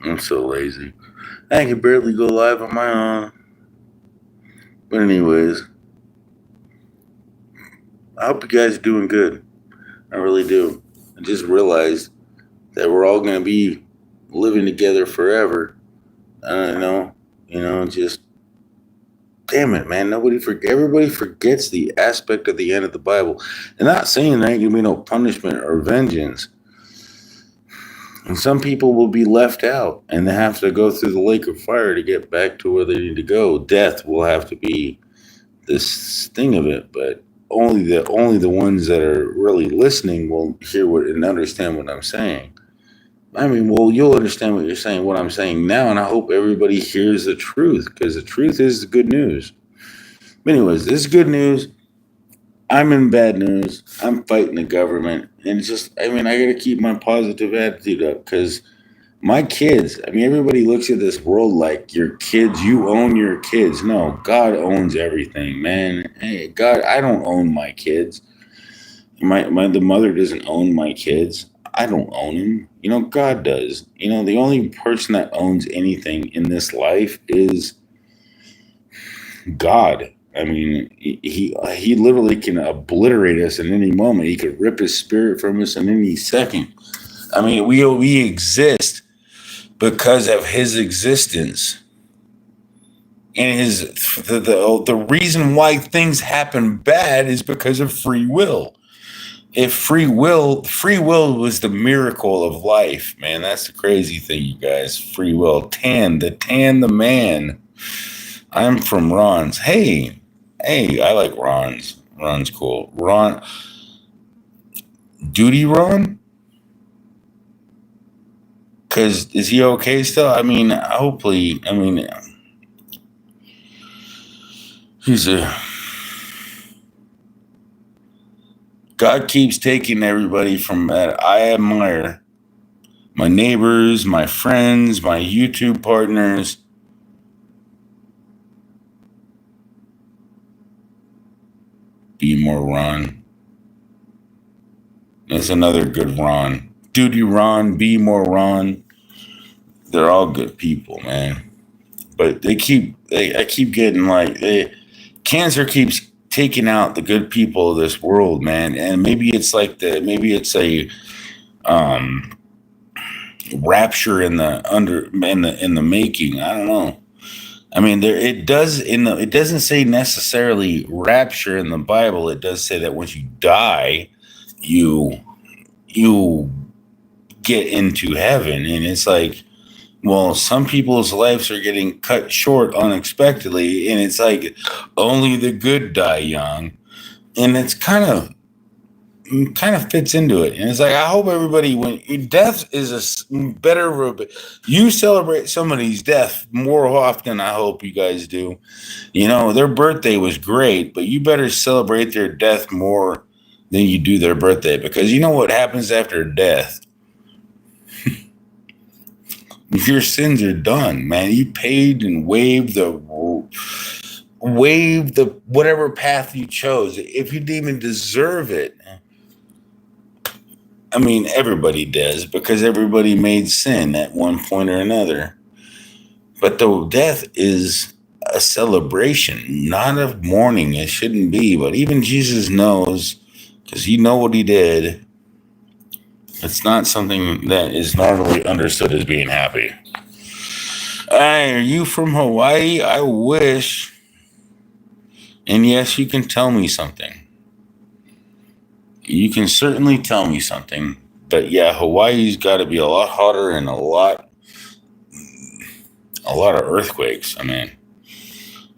I'm so lazy. I can barely go live on my own. But anyways, I hope you guys are doing good. I really do. I just realized that we're all gonna be living together forever. I don't know. Just damn it, man. Everybody forgets the aspect of the end of the Bible. And not saying there ain't gonna be no punishment or vengeance. And some people will be left out and they have to go through the lake of fire to get back to where they need to go. Death will have to be this thing of it, but only the ones that are really listening will hear what and understand what I'm saying. I mean, well, you'll understand what you're saying, what I'm saying now, and I hope everybody hears the truth because the truth is the good news. But anyways, this is good news. I'm in bad news. I'm fighting the government, and it's just, I mean, I got to keep my positive attitude up because my kids. I mean, everybody looks at this world like your kids. You own your kids. No, God owns everything, man. Hey, God, I don't own my kids. The mother doesn't own my kids. I don't own them. God does. The only person that owns anything in this life is God. I mean, he literally can obliterate us at any moment. He could rip his spirit from us in any second. I mean, we exist because of his existence and the reason why things happen bad is because of free will. If free will was the miracle of life, man. That's the crazy thing, you guys. Free will. The man. I'm from Ron's. Hey, I like Ron's. Ron's cool. Duty Ron. Cause is he okay still? I mean, hopefully. I mean, he's a. God keeps taking everybody from that I admire. My neighbors, my friends, my YouTube partners. Be more Ron. That's another good Ron. Duty Ron, be more Ron. They're all good people, man. But I keep getting cancer keeps taking out the good people of this world, man. And maybe it's a um, rapture in the making. I don't know. I mean, it doesn't say necessarily rapture in the Bible. It does say that once you die, you you get into heaven, and it's like, well, some people's lives are getting cut short unexpectedly, and it's like only the good die young, and it's kind of fits into it. And it's like, I hope everybody, when death is better, you celebrate somebody's death more often. I hope you guys do. Their birthday was great, but you better celebrate their death more than you do their birthday, because you know what happens after death. Your sins are done, man. You paid and waved the whatever path you chose. If you didn't even deserve it, I mean, everybody does, because everybody made sin at one point or another. But the death is a celebration, not a mourning. It shouldn't be, but even Jesus knows, because he know what he did. It's not something that is normally understood as being happy. Hey, are you from Hawaii? I wish. And yes, you can tell me something. You can certainly tell me something. But yeah, Hawaii's got to be a lot hotter and a lot of earthquakes. I mean,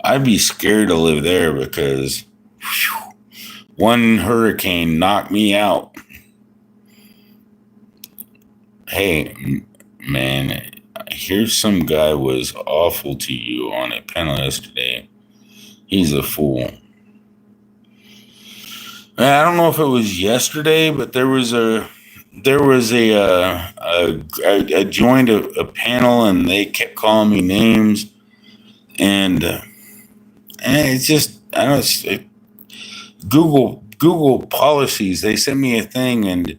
I'd be scared to live there because one hurricane knocked me out. Hey, man, here's some guy was awful to you on a panel yesterday. He's a fool. I don't know if it was yesterday, but I joined a panel and they kept calling me names, and it's just, I don't know, Google policies. They sent me a thing, and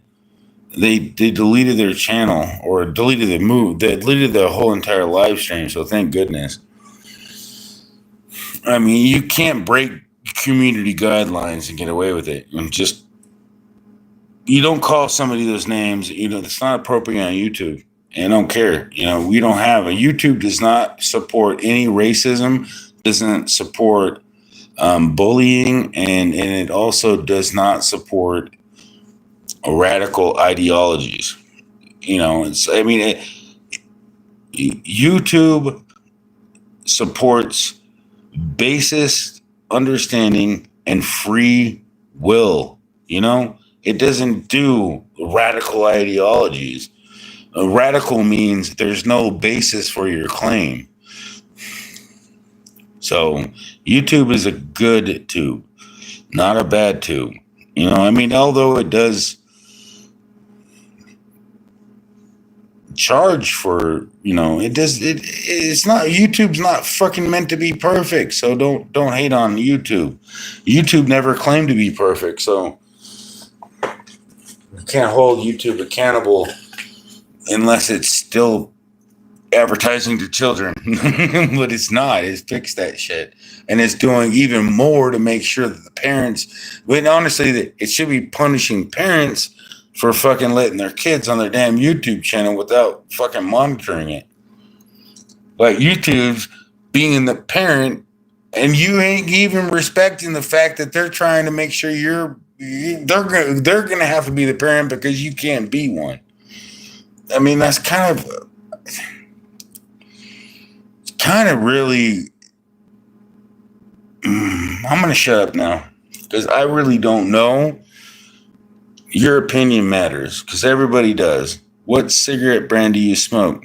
they deleted their channel or deleted the move. They deleted the whole entire live stream. So thank goodness. I mean, you can't break community guidelines and get away with it. And just you don't call somebody those names. You know, it's not appropriate on YouTube. And I don't care. You know, we don't have a YouTube does not support any racism. Doesn't support bullying, and it also does not support radical ideologies. You know, YouTube supports basis understanding and free will. You know, it doesn't do radical ideologies. Radical means there's no basis for your claim. So YouTube is a good tube, not a bad tube. You know, I mean, although it does charge for, you know, it's not, YouTube's not fucking meant to be perfect. So don't hate on YouTube. YouTube never claimed to be perfect. So you can't hold YouTube accountable unless it's still advertising to children. But it's not. It's fixed that shit. And it's doing even more to make sure that the parents, but honestly, that it should be punishing parents for fucking letting their kids on their damn YouTube channel without fucking monitoring it. Like YouTube's being the parent, and you ain't even respecting the fact that they're trying to make sure they're gonna have to be the parent because you can't be one. I mean, that's kind of really. I'm gonna shut up now because I really don't know. Your opinion matters because everybody does. What cigarette brand do you smoke?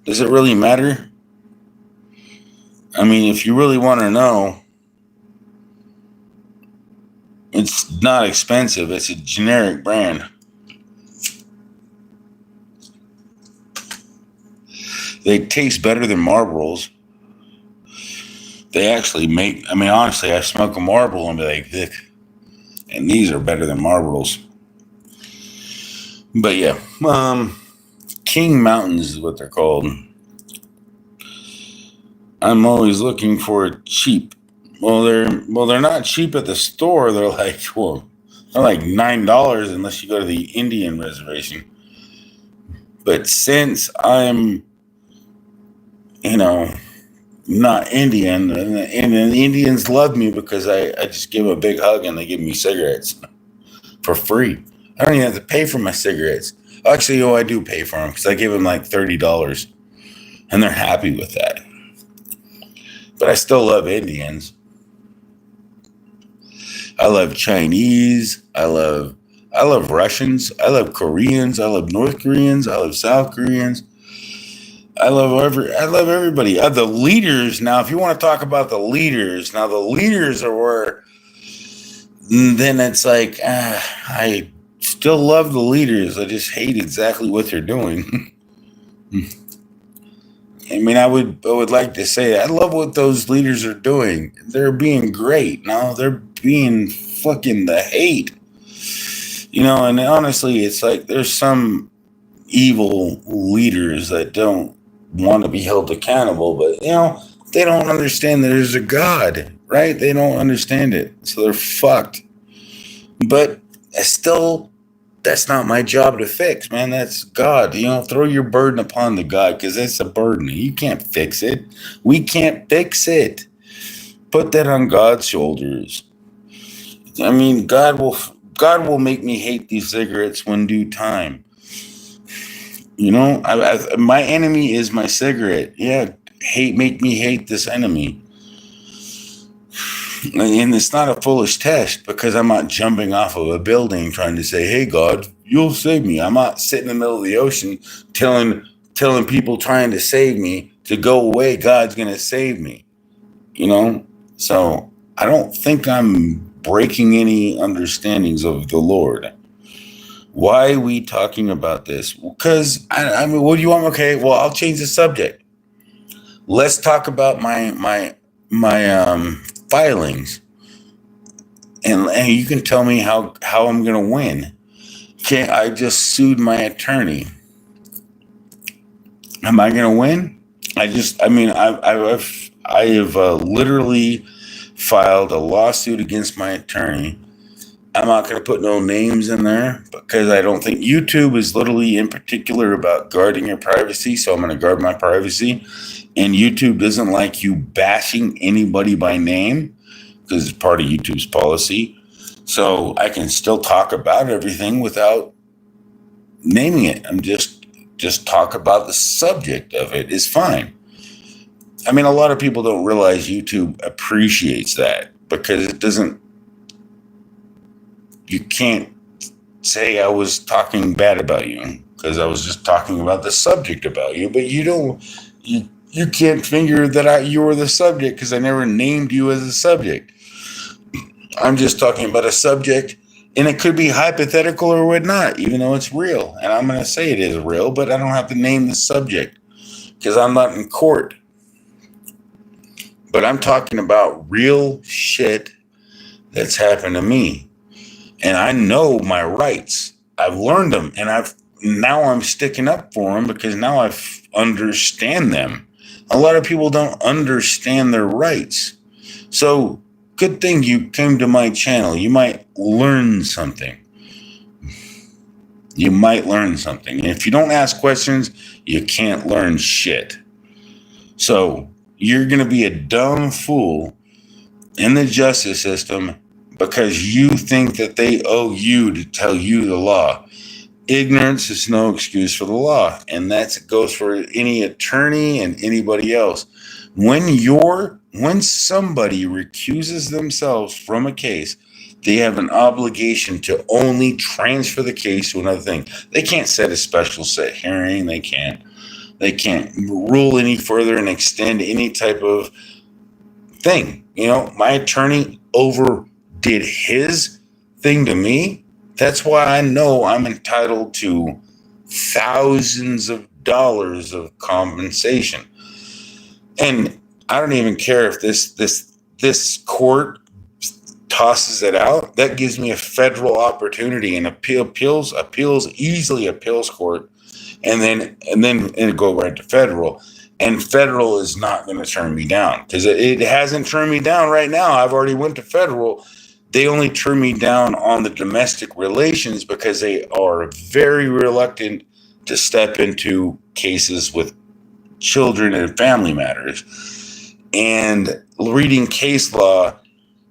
Does it really matter? I mean, if you really want to know, it's not expensive. It's a generic brand. They taste better than Marlboros. They actually make, I mean, honestly, I smoke a Marlboro and be like, Vic, and these are better than Marlboros. But yeah, King Mountains is what they're called. I'm always looking for cheap. Well, they're not cheap at the store. They're like $9 unless you go to the Indian reservation. But since I'm, you know, not Indian, and the Indians love me because I just give them a big hug and they give me cigarettes for free. I don't even have to pay for my cigarettes. Actually, I do pay for them because I give them like $30 and they're happy with that. But I still love Indians. I love Chinese. I love Russians. I love Koreans. I love North Koreans. I love South Koreans. I love everybody. The leaders. Now, if you want to talk about the leaders, the leaders are where. Then it's like I still love the leaders. I just hate exactly what they're doing. I mean, I would like to say I love what those leaders are doing. They're being great. No, they're being fucking the hate. You know, and honestly, it's like there's some evil leaders that don't want to be held accountable, but you know, they don't understand that there's a God, right? They don't understand it. So they're fucked. But still, that's not my job to fix, man. That's God. You know, throw your burden upon the God because it's a burden. You can't fix it. We can't fix it. Put that on God's shoulders. I mean, God will make me hate these cigarettes when due time. You know, my enemy is my cigarette. Yeah, make me hate this enemy. And it's not a foolish test because I'm not jumping off of a building trying to say, hey, God, you'll save me. I'm not sitting in the middle of the ocean telling people trying to save me to go away. God's going to save me, you know? So I don't think I'm breaking any understandings of the Lord. Why are we talking about this? Because, I mean, what do you want? Okay, well, I'll change the subject. Let's talk about my filings. And you can tell me how I'm going to win. can't. I just sued my attorney. Am I going to win? I have literally filed a lawsuit against my attorney. I'm not going to put no names in there because I don't think YouTube is literally in particular about guarding your privacy. So I'm going to guard my privacy. And YouTube doesn't like you bashing anybody by name because it's part of YouTube's policy. So I can still talk about everything without naming it. I'm just talk about the subject of it is fine. I mean, a lot of people don't realize YouTube appreciates that because it doesn't. You can't say I was talking bad about you because I was just talking about the subject about you, but you can't figure that you were the subject because I never named you as a subject. I'm just talking about a subject, and it could be hypothetical or whatnot, even though it's real. And I'm going to say it is real, but I don't have to name the subject because I'm not in court. But I'm talking about real shit that's happened to me. And I know my rights. I've learned them, and now I'm sticking up for them because now I understand them. A lot of people don't understand their rights. So good thing you came to my channel. You might learn something. And if you don't ask questions, you can't learn shit. So you're going to be a dumb fool in the justice system because you think that they owe you to tell you the law. Ignorance is no excuse for the law. And that goes for any attorney and anybody else. When somebody recuses themselves from a case, they have an obligation to only transfer the case to another thing. They can't set a special hearing. They can't rule any further and extend any type of thing. You know, my attorney overdid his thing to me. That's why I know I'm entitled to thousands of dollars of compensation. And I don't even care if this court tosses it out. That gives me a federal opportunity and appeals court, and then go right to federal. And federal is not going to turn me down because it hasn't turned me down right now. I've already went to federal. They only turn me down on the domestic relations because they are very reluctant to step into cases with children and family matters. And reading case law,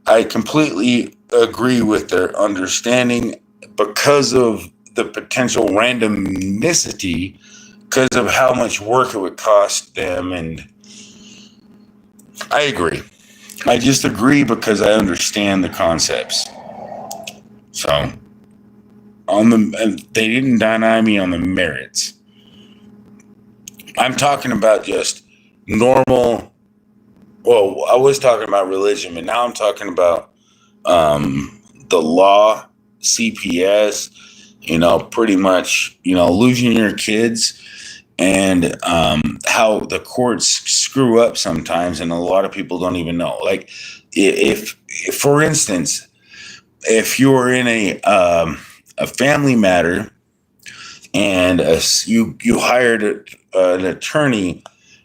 I completely agree with their understanding because of the potential randomicity, because of how much work it would cost them. And I agree. I just agree because I understand the concepts. So, they didn't deny me on the merits. I'm talking about just normal. Well, I was talking about religion, but now I'm talking about the law, CPS, pretty much, losing your kids, and how the courts screw up sometimes, and a lot of people don't even know. Like, if for instance, if you're in a family matter and you hired an attorney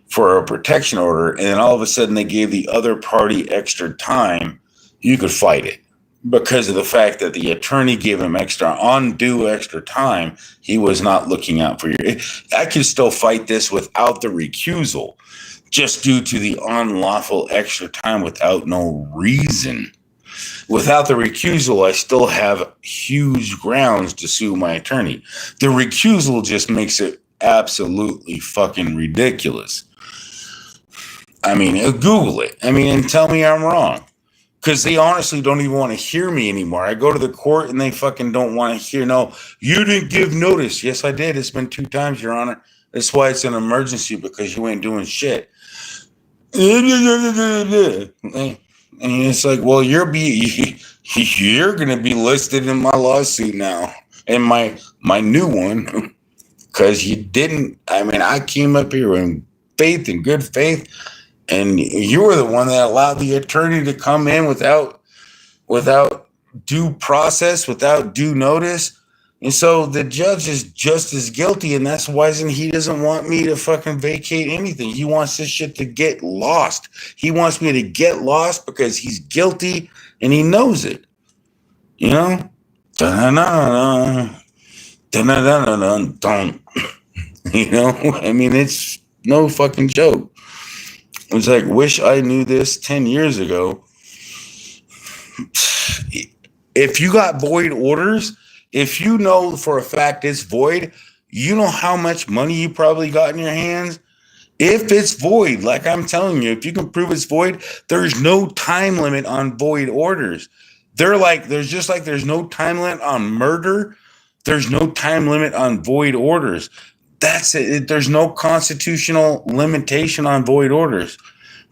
for a protection order, and then all of a sudden they gave the other party extra time, you could fight it. Because of the fact that the attorney gave him undue extra time, he was not looking out for you. I can still fight this without the recusal, just due to the unlawful extra time without no reason. Without the recusal, I still have huge grounds to sue my attorney. The recusal just makes it absolutely fucking ridiculous. I mean, Google it. And tell me I'm wrong. Because they honestly don't even want to hear me anymore. I go to the court and they fucking don't want to hear. No, you didn't give notice. Yes, I did. It's been 2 times, Your Honor. That's why it's an emergency, because you ain't doing shit. And it's like, well, you're going to be listed in my lawsuit now, and my new one, because you didn't. I came up here in good faith. And you were the one that allowed the attorney to come in without due process, without due notice. And so the judge is just as guilty, and that's why he doesn't want me to fucking vacate anything. He wants this shit to get lost. He wants me to get lost because he's guilty and he knows it. You know? Da-na-na-na. Da-na-na-na-na. You know? I mean, it's no fucking joke. It's like, wish I knew this 10 years ago. If you got void orders, if you know for a fact it's void, you know how much money you probably got in your hands. If it's void, like I'm telling you, if you can prove it's void, there's no time limit on void orders. There's no time limit on murder. There's no time limit on void orders. That's it. There's no constitutional limitation on void orders.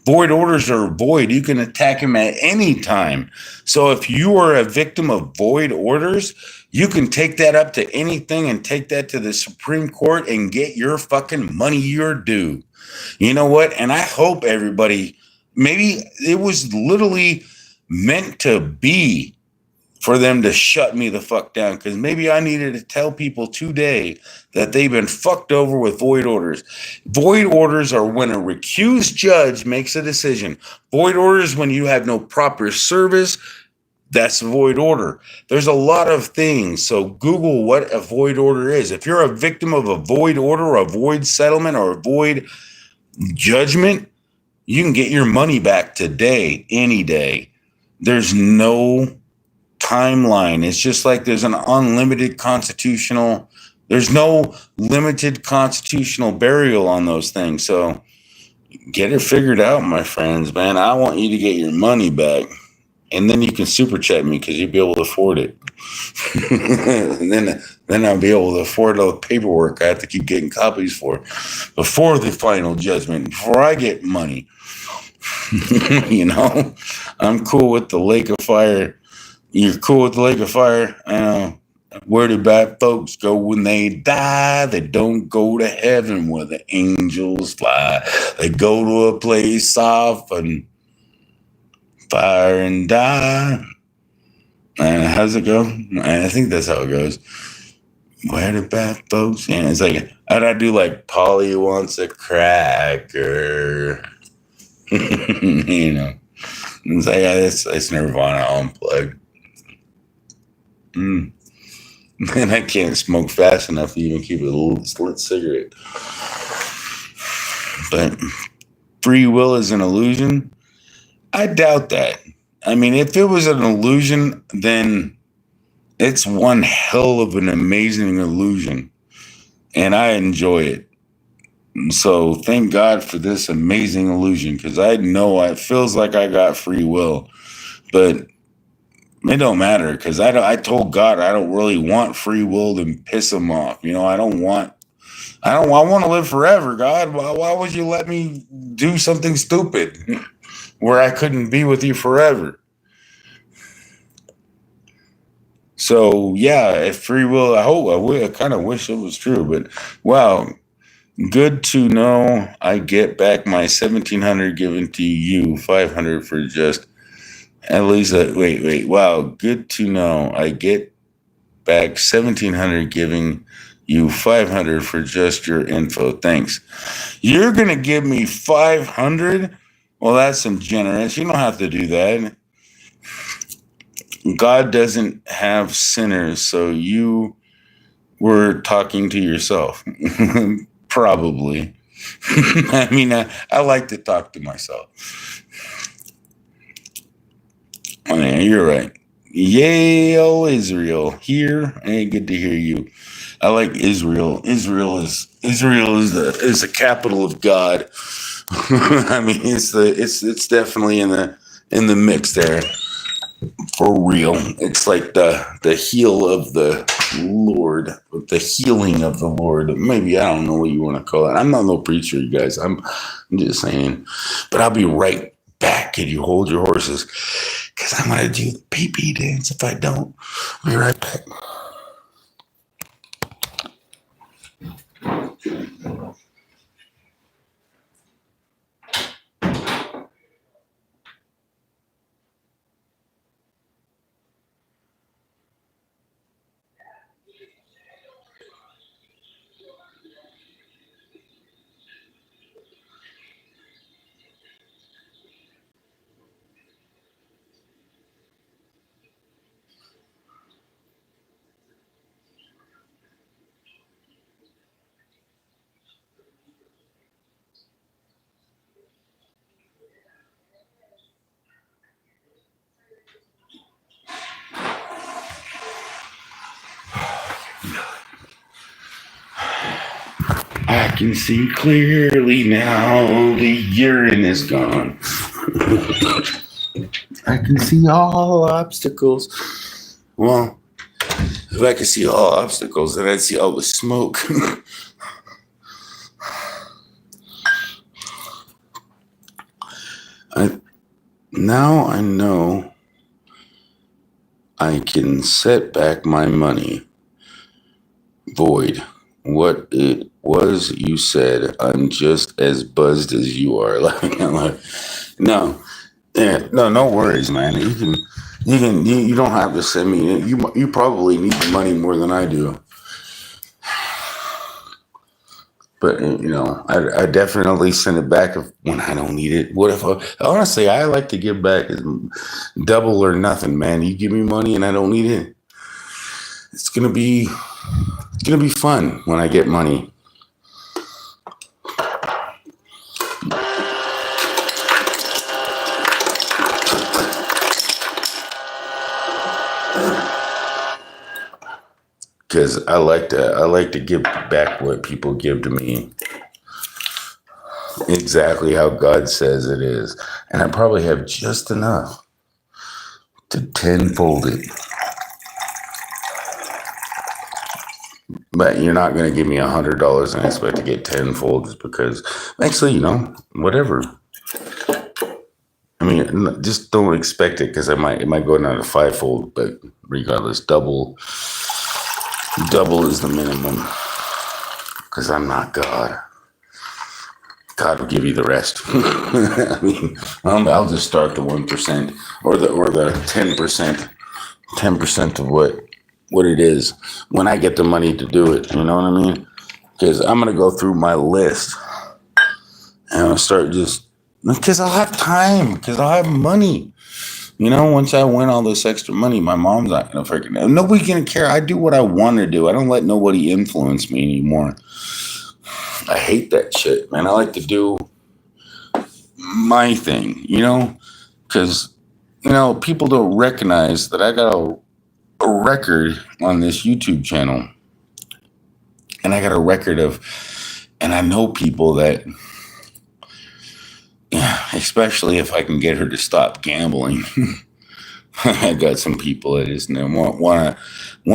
Void orders are void. You can attack him at any time. So if you are a victim of void orders, you can take that up to anything and take that to the Supreme Court and get your fucking money your due. You know what? And I hope everybody, maybe it was literally meant to be for them to shut me the fuck down, because maybe I needed to tell people today that they've been fucked over with void orders. Void orders are when a recused judge makes a decision. Void orders when you have no proper service. That's a void order. There's a lot of things. So Google what a void order is. If you're a victim of a void order, a void settlement, or a void judgment, you can get your money back today, any day. There's no timeline. It's just like there's an unlimited constitutional, there's no limited constitutional burial on those things. So get it figured out, my friends, man. I want you to get your money back. And then you can super chat me because you'll be able to afford it. And then I'll be able to afford all the paperwork I have to keep getting copies for before the final judgment, before I get money. You know, I'm cool with the lake of fire. You're cool with the lake of fire. Where do bad folks go when they die? They don't go to heaven where the angels fly. They go to a place off and fire and die. And how's it go? I think that's how it goes. Where do bad folks? And it's like, how'd I do like Polly wants a cracker? You know, it's like, it's Nirvana unplugged. And I can't smoke fast enough to even keep a lit cigarette. But free will is an illusion. I doubt that. I mean, if it was an illusion, then it's one hell of an amazing illusion. And I enjoy it. So thank God for this amazing illusion, because I know it feels like I got free will. But it don't matter, because I told God I don't really want free will to piss him off. You know, I want to live forever, God. Why would you let me do something stupid where I couldn't be with you forever? So yeah, if free will, I kind of wish it was true, but wow, good to know I get back my 1,700 given to you, 500 for just at least. Wait, wow, good to know I get back 1,700 giving you 500 for just your info. Thanks. You're gonna give me 500? Well, that's some generous. You don't have to do that. God doesn't have sinners, so you were talking to yourself. Probably. I mean, I like to talk to myself. Oh, yeah, you're right. Yale, Israel. Here, hey, good to hear you. I like Israel. Israel is the capital of God. I mean, it's definitely in the mix there. For real. It's like the heel of the Lord, the healing of the Lord. Maybe, I don't know what you want to call it. I'm not no preacher, you guys. I'm just saying. But I'll be right back. Can you hold your horses? Because I'm going to do the pee-pee dance if I don't. I'll be right back. I can see clearly now the urine is gone. I can see all obstacles. Well, if I could see all obstacles, then I'd see all the smoke. Now I know I can set back my money. Void. What it was you said, I'm just as buzzed as you are. No. Yeah, no worries, man. You don't have to send me. You probably need the money more than I do. But I definitely send it back when I don't need it. What if honestly, I like to give back double or nothing, man. You give me money and I don't need it. It's gonna be fun when I get money. Because I like to give back what people give to me. Exactly how God says it is. And I probably have just enough to tenfold it. But you're not going to give me $100 and expect to get tenfold just because, actually, whatever. I mean, just don't expect it because it might go down to fivefold, but regardless, double is the minimum because I'm not God. God will give you the rest. I mean, I'll just start the 1% or the 10%, 10% of what it is when I get the money to do it. You know what I mean? Because I'm gonna go through my list and I'll start because I'll have time, because I'll have money. Once I win all this extra money, my mom's not gonna freaking. Nobody's gonna care. I do what I want to do. I don't let nobody influence me anymore. I hate that shit, man. I like to do my thing, because, people don't recognize that I got a record on this YouTube channel. And I got a record and I know people that, especially if I can get her to stop gambling. I got some people that just want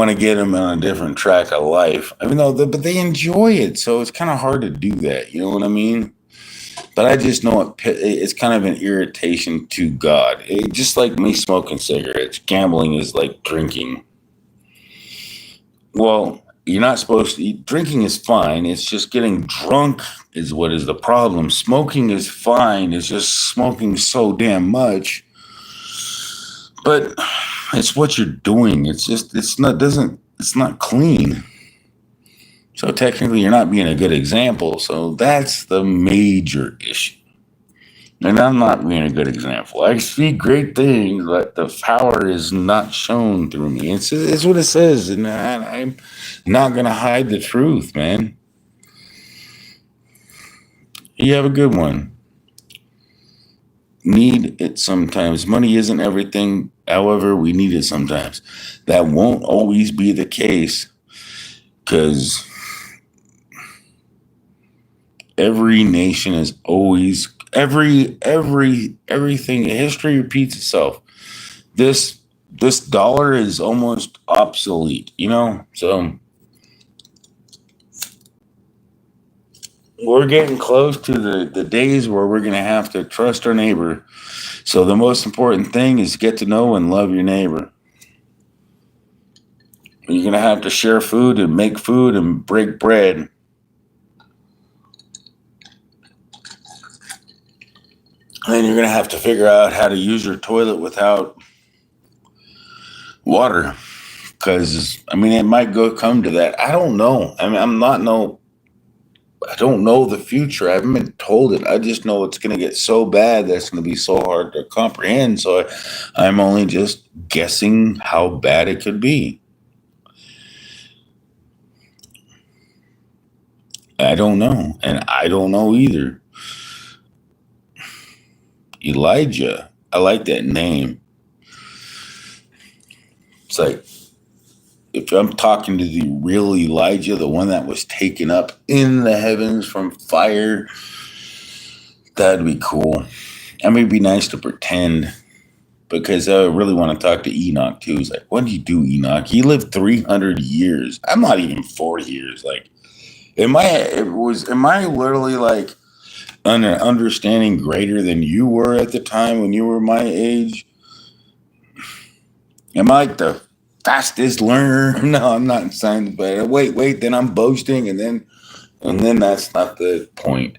to get them on a different track of life. I mean, but they enjoy it, so it's kind of hard to do that. You know what I mean? But I just know it's kind of an irritation to God. Just like me smoking cigarettes, gambling is like drinking. Well, you're not supposed to eat. Drinking is fine. It's just getting drunk is what is the problem. Smoking is fine. It's just smoking so damn much. But it's what you're doing. It's not clean. So technically you're not being a good example. So that's the major issue. And I'm not being a good example. I speak great things, but the power is not shown through me. It's what it says. And I'm not going to hide the truth, man. You have a good one. Need it sometimes. Money isn't everything. However, we need it sometimes. That won't always be the case because every nation is always everything. History repeats itself. This dollar is almost obsolete, So we're getting close to the days where we're going to have to trust our neighbor. So the most important thing is get to know and love your neighbor. You're going to have to share food and make food and break bread. And then you're going to have to figure out how to use your toilet without water. Because, it might come to that. I don't know. I don't know the future. I haven't been told it. I just know it's going to get so bad that it's going to be so hard to comprehend. So I'm only just guessing how bad it could be. I don't know. And I don't know either. Elijah. I like that name. It's like if I'm talking to the real Elijah, the one that was taken up in the heavens from fire, that'd be cool. I mean, it'd be nice to pretend, because I really want to talk to Enoch too. He's like, what did you do, Enoch? He lived 300 years. I'm not even 40 years. Like, am I literally like an understanding greater than you were at the time when you were my age? Am I like the fastest learner? No, I'm not saying, but wait, then I'm boasting, and then that's not the point.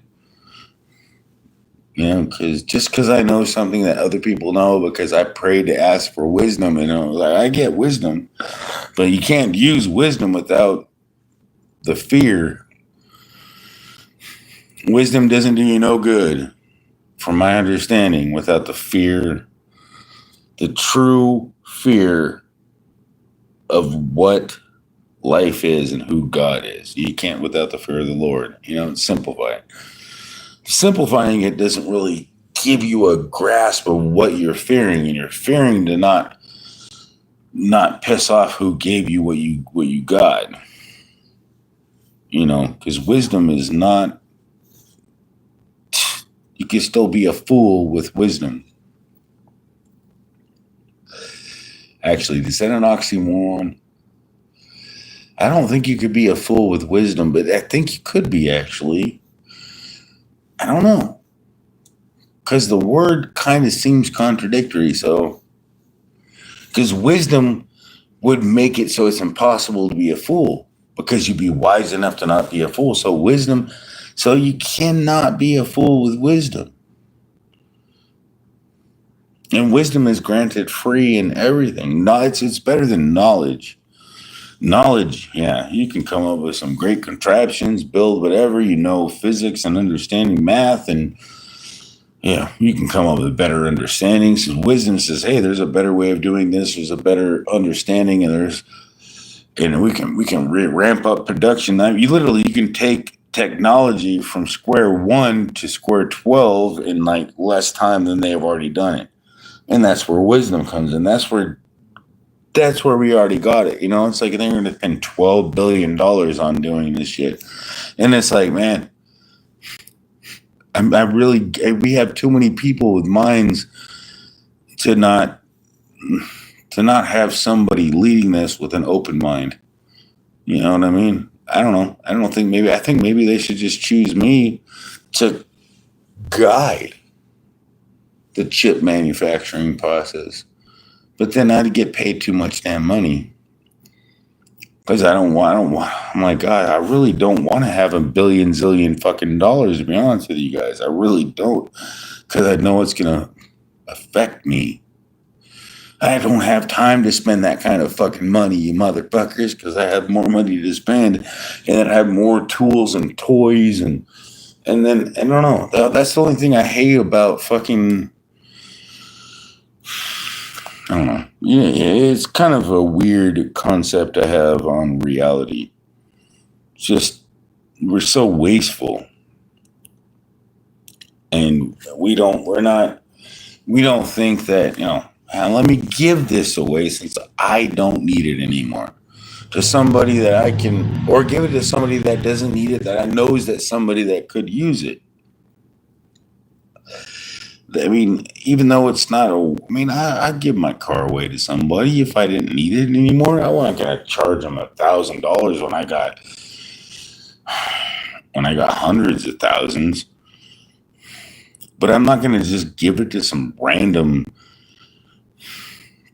You know, because I know something that other people know, because I prayed to ask for wisdom, and like, I get wisdom, but you can't use wisdom without the fear. Wisdom doesn't do you no good, from my understanding, without the fear, the true fear of what life is and who God is. You can't without the fear of the Lord. Simplify it. Simplifying it doesn't really give you a grasp of what you're fearing, and you're fearing to not piss off who gave you what you got. Because wisdom is not. You can still be a fool with wisdom. Actually, is that an oxymoron? I don't think you could be a fool with wisdom, but I think you could be, actually. I don't know. Because the word kind of seems contradictory, so. Because wisdom would make it so it's impossible to be a fool, because you'd be wise enough to not be a fool. So you cannot be a fool with wisdom. And wisdom is granted free in everything. No, it's better than knowledge. Knowledge, yeah, you can come up with some great contraptions, build whatever, physics and understanding math, and yeah, you can come up with better understandings. Wisdom says, hey, there's a better way of doing this. There's a better understanding, and we can ramp up production. You can take technology from square one to square 12 in like less time than they have already done it. And that's where wisdom comes in. That's where we already got it. It's like they're going to spend $12 billion on doing this shit. And it's like, man, we have too many people with minds to not have somebody leading this with an open mind. You know what I mean? I don't know. I think maybe they should just choose me to guide the chip manufacturing process. But then I'd get paid too much damn money. Because I'm like, God, I really don't want to have a billion zillion fucking dollars, to be honest with you guys. I really don't. Because I know it's going to affect me. I don't have time to spend that kind of fucking money, you motherfuckers, because I have more money to spend, and then I have more tools and toys, and then, I don't know. That's the only thing I hate about fucking, I don't know. Yeah, it's kind of a weird concept I have on reality. Just, we're so wasteful. And we don't think that, let me give this away since I don't need it anymore, to somebody that I can, or give it to somebody that doesn't need it, that I know is that somebody that could use it. I mean, even though it's not I'd give my car away to somebody if I didn't need it anymore. I wasn't gonna charge them $1,000 when I got hundreds of thousands. But I'm not gonna just give it to some random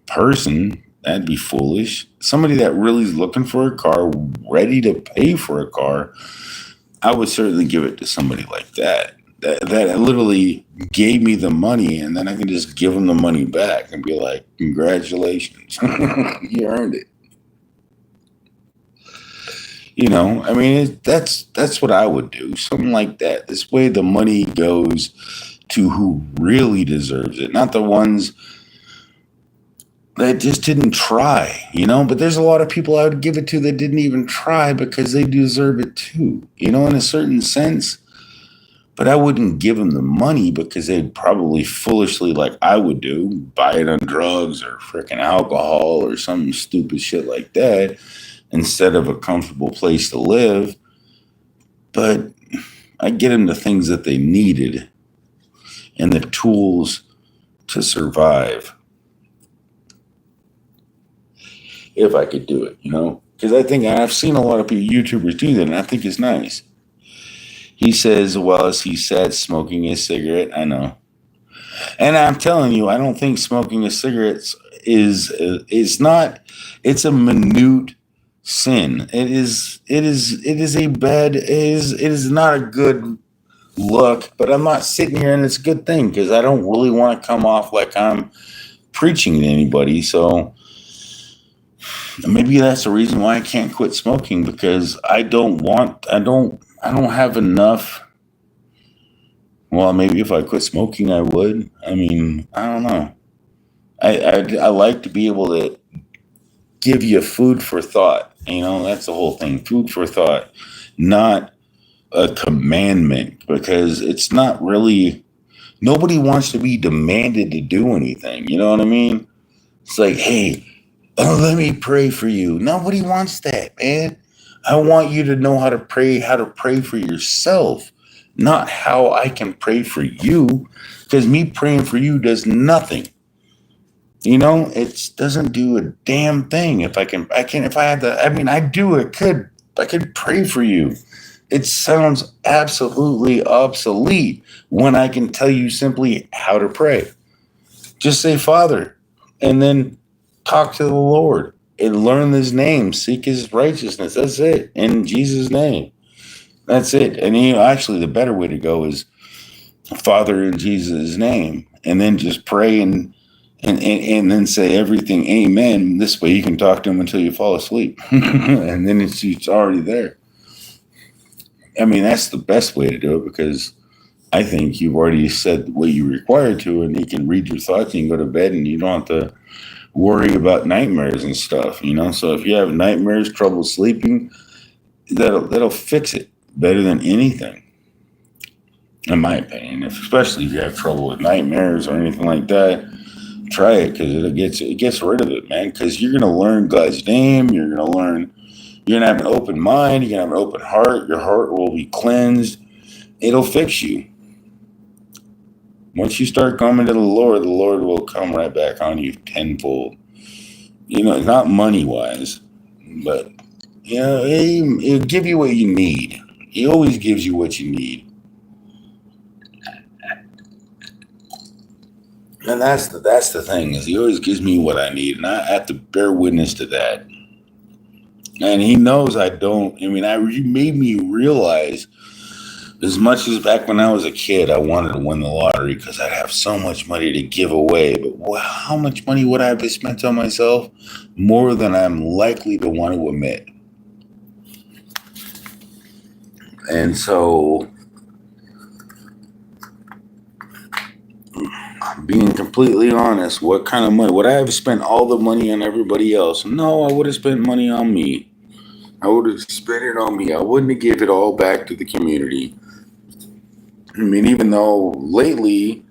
person. That'd be foolish. Somebody that really is looking for a car, ready to pay for a car, I would certainly give it to somebody like that. That literally gave me the money, and then I can just give them the money back and be like, congratulations. You earned it. That's what I would do. Something like that. This way the money goes to who really deserves it, not the ones that just didn't try, but there's a lot of people I would give it to that didn't even try, because they deserve it too, in a certain sense. But I wouldn't give them the money because they'd probably foolishly, like I would do, buy it on drugs or freaking alcohol or some stupid shit like that instead of a comfortable place to live. But I get them the things that they needed and the tools to survive if I could do it, Because I think I've seen a lot of people, YouTubers do that, and I think it's nice. He says, while as he sat smoking a cigarette, I know. And I'm telling you, I don't think smoking a cigarette is not, it's a minute sin. It is not a good look, but I'm not sitting here and it's a good thing because I don't really want to come off like I'm preaching to anybody. So maybe that's the reason why I can't quit smoking, because I don't have enough. Well, maybe if I quit smoking, I would. I mean, I don't know. I like to be able to give you food for thought. That's the whole thing. Food for thought, not a commandment, because it's not really, nobody wants to be demanded to do anything. You know what I mean? It's like, hey, let me pray for you. Nobody wants that, man. I want you to know how to pray for yourself, not how I can pray for you, because me praying for you does nothing. It doesn't do a damn thing. If I could pray for you. It sounds absolutely obsolete when I can tell you simply how to pray. Just say Father, and then talk to the Lord and learn his name, seek his righteousness. That's it. In Jesus' name. That's it. And actually the better way to go is Father in Jesus' name, and then just pray and then say everything amen. This way you can talk to him until you fall asleep. And then it's already there. I mean, that's the best way to do it, because I think you've already said what you require to, and he can read your thoughts and you can go to bed and you don't have to worry about nightmares and stuff, So if you have nightmares, trouble sleeping, that'll fix it better than anything, in my opinion. Especially if you have trouble with nightmares or anything like that, try it, because it gets rid of it, man. Because you're gonna learn God's name. You're gonna have an open mind. You're gonna have an open heart. Your heart will be cleansed. It'll fix you. Once you start coming to the Lord will come right back on you tenfold. Not money-wise, but, he'll give you what you need. He always gives you what you need. And that's the thing, is he always gives me what I need, and I have to bear witness to that. And he knows I don't. He made me realize, as much as back when I was a kid, I wanted to win the lottery because I'd have so much money to give away. But how much money would I have spent on myself? More than I'm likely to want to admit. And so, being completely honest, what kind of money? Would I have spent all the money on everybody else? No, I would have spent money on me. I would have spent it on me. I wouldn't have give it all back to the community. Even though lately,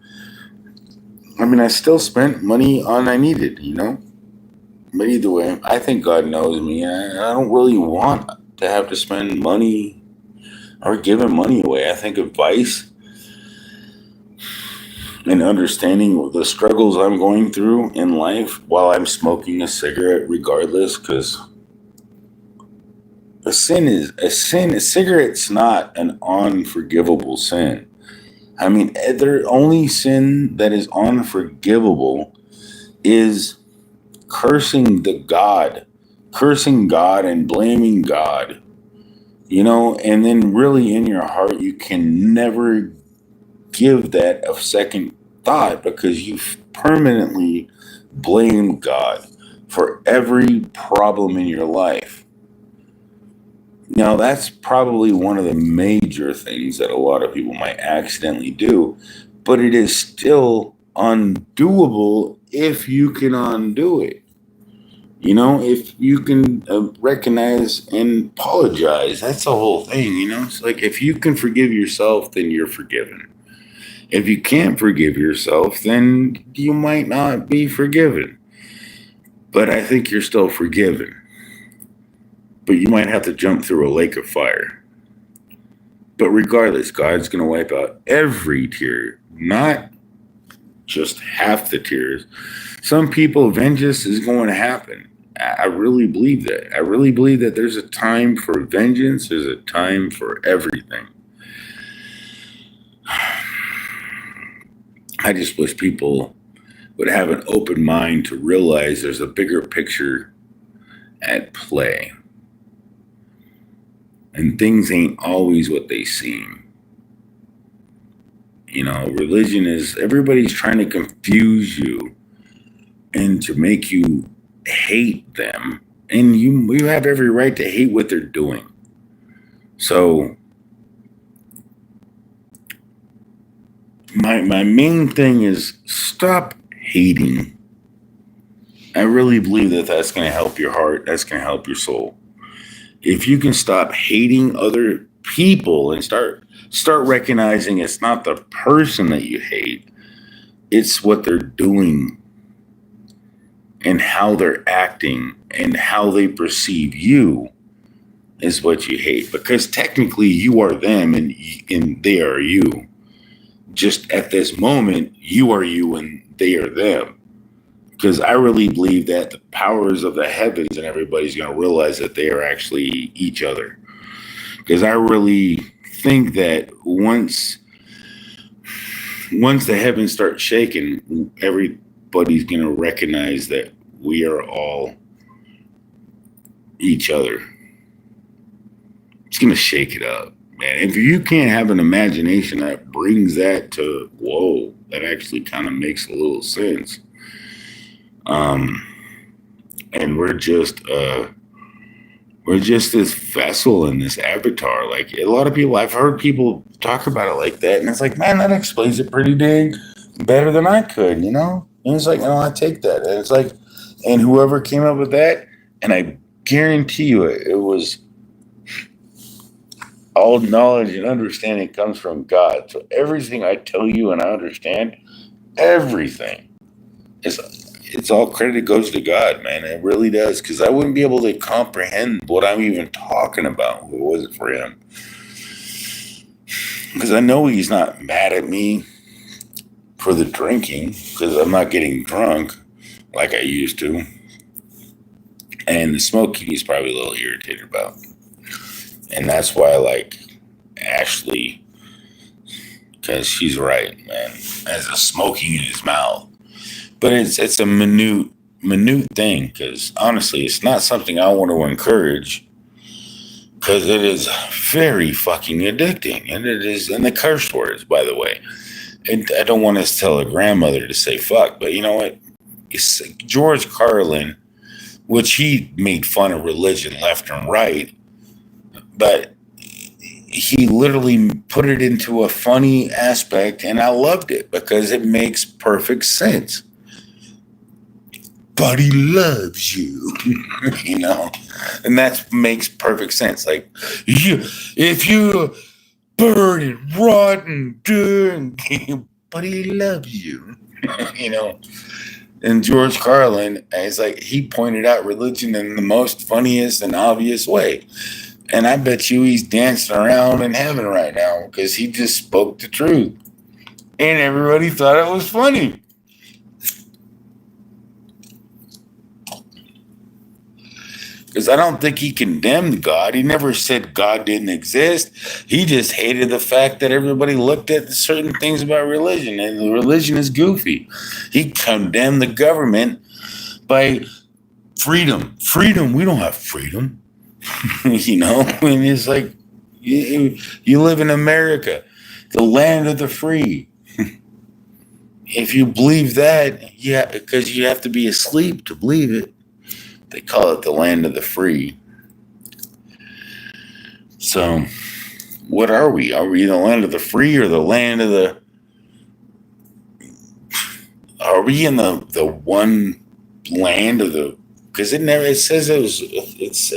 I still spent money on I needed, But either way, I think God knows me. I don't really want to have to spend money or giving money away. I think advice and understanding the struggles I'm going through in life while I'm smoking a cigarette, regardless, because a cigarette's not an unforgivable sin. The only sin that is unforgivable is cursing God and blaming God, and then really in your heart, you can never give that a second thought, because you've permanently blamed God for every problem in your life. Now, that's probably one of the major things that a lot of people might accidentally do, but it is still undoable if you can undo it. You know, if you can recognize and apologize, that's the whole thing. You know, it's like if you can forgive yourself, then you're forgiven. If you can't forgive yourself, then you might not be forgiven. But I think you're still forgiven. But you might have to jump through a lake of fire. But regardless, God's going to wipe out every tear, not just half the tears. Some people, vengeance is going to happen. I really believe that. I really believe that there's a time for vengeance, there's a time for everything. I just wish people would have an open mind to realize there's a bigger picture at play. And things ain't always what they seem. You know, religion is, everybody's trying to confuse you and to make you hate them. And you have every right to hate what they're doing. So my main thing is stop hating. I really believe that that's going to help your heart. That's going to help your soul. If you can stop hating other people and start recognizing it's not the person that you hate, it's what they're doing and how they're acting and how they perceive you is what you hate. Because technically you are them and they are you. Just at this moment, you are you and they are them. Because I really believe that the powers of the heavens and everybody's going to realize that they are actually each other. Because I really think that once the heavens start shaking, everybody's going to recognize that we are all each other. It's going to shake it up, man. If you can't have an imagination that brings that to, whoa, that actually kind of makes a little sense. And we're just this vessel and this avatar. Like a lot of people, I've heard people talk about it like that, and it's like, man, that explains it pretty dang better than I could, you know? And it's like, no, I take that. And it's like, and whoever came up with that, and I guarantee you it was all knowledge and understanding comes from God. So everything I tell you and I understand, everything it's all credit goes to God, man. It really does. Because I wouldn't be able to comprehend what I'm even talking about if it wasn't for him. Because I know he's not mad at me for the drinking. Because I'm not getting drunk like I used to. And the smoking he's probably a little irritated about. And that's why I like Ashley. Because she's right, man. As a smoking in his mouth. But it's a minute thing, because honestly, it's not something I want to encourage, because it is very fucking addicting, and it is, and the curse words, by the way. And I don't want to tell a grandmother to say fuck, but you know what? It's George Carlin, which he made fun of religion left and right, but he literally put it into a funny aspect, and I loved it because it makes perfect sense. But he loves you, you know, and that makes perfect sense. Like, if you burn and rot and die, but he loves you, you know. And George Carlin, is like, he pointed out religion in the most funniest and obvious way. And I bet you he's dancing around in heaven right now because he just spoke the truth. And everybody thought it was funny. Because I don't think he condemned God. He never said God didn't exist. He just hated the fact that everybody looked at certain things about religion, and the religion is goofy. He condemned the government by freedom. Freedom, we don't have freedom. You know, and it's like, you live in America, the land of the free. If you believe that, yeah, because you have to be asleep to believe it. They call it the land of the free. So, what are we? Are we the land of the free or the land of the... Are we in the one land of the because it says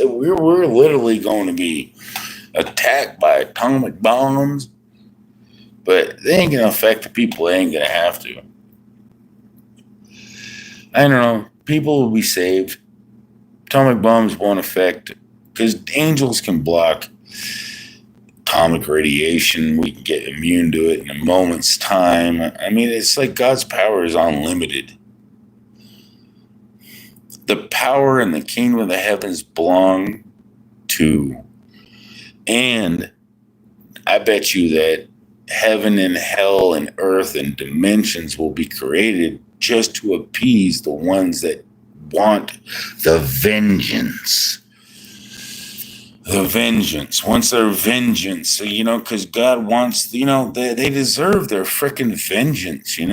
we're literally going to be attacked by atomic bombs, but they ain't gonna affect the people. They ain't gonna have to. I don't know. People will be saved. Atomic bombs won't affect, because angels can block atomic radiation. We can get immune to it in a moment's time. I mean, it's like God's power is unlimited. The power and the kingdom of the heavens belong to, and I bet you that heaven and hell and earth and dimensions will be created just to appease the ones that want the vengeance. The vengeance. Once their vengeance, because God wants, they deserve their freaking vengeance, they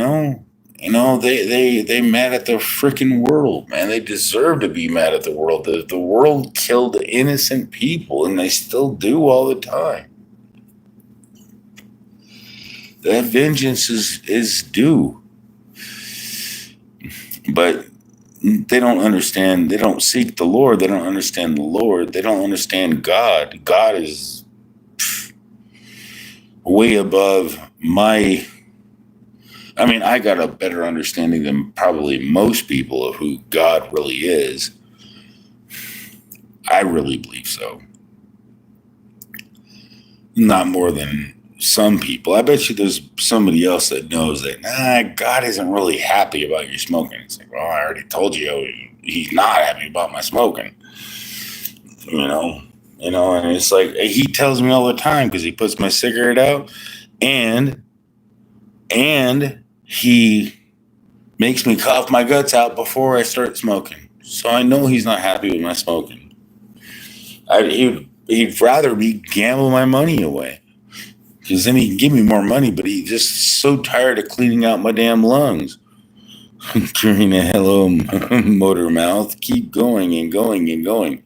mad at the freaking world, man. They deserve to be mad at the world. The world killed innocent people, and they still do all the time. That vengeance is due. But they don't understand. They don't seek the Lord. They don't understand the Lord. They don't understand God. God is way above my... I mean, I got a better understanding than probably most people of who God really is. I really believe so. Not more than some people. I bet you there's somebody else that knows that, God isn't really happy about your smoking. It's like, well, I already told you he's not happy about my smoking. And it's like, he tells me all the time, because he puts my cigarette out, and he makes me cough my guts out before I start smoking. So I know he's not happy with my smoking. He'd rather me gamble my money away, because then he can give me more money, but he's just so tired of cleaning out my damn lungs. PremiereHell, motor mouth. Keep going and going and going.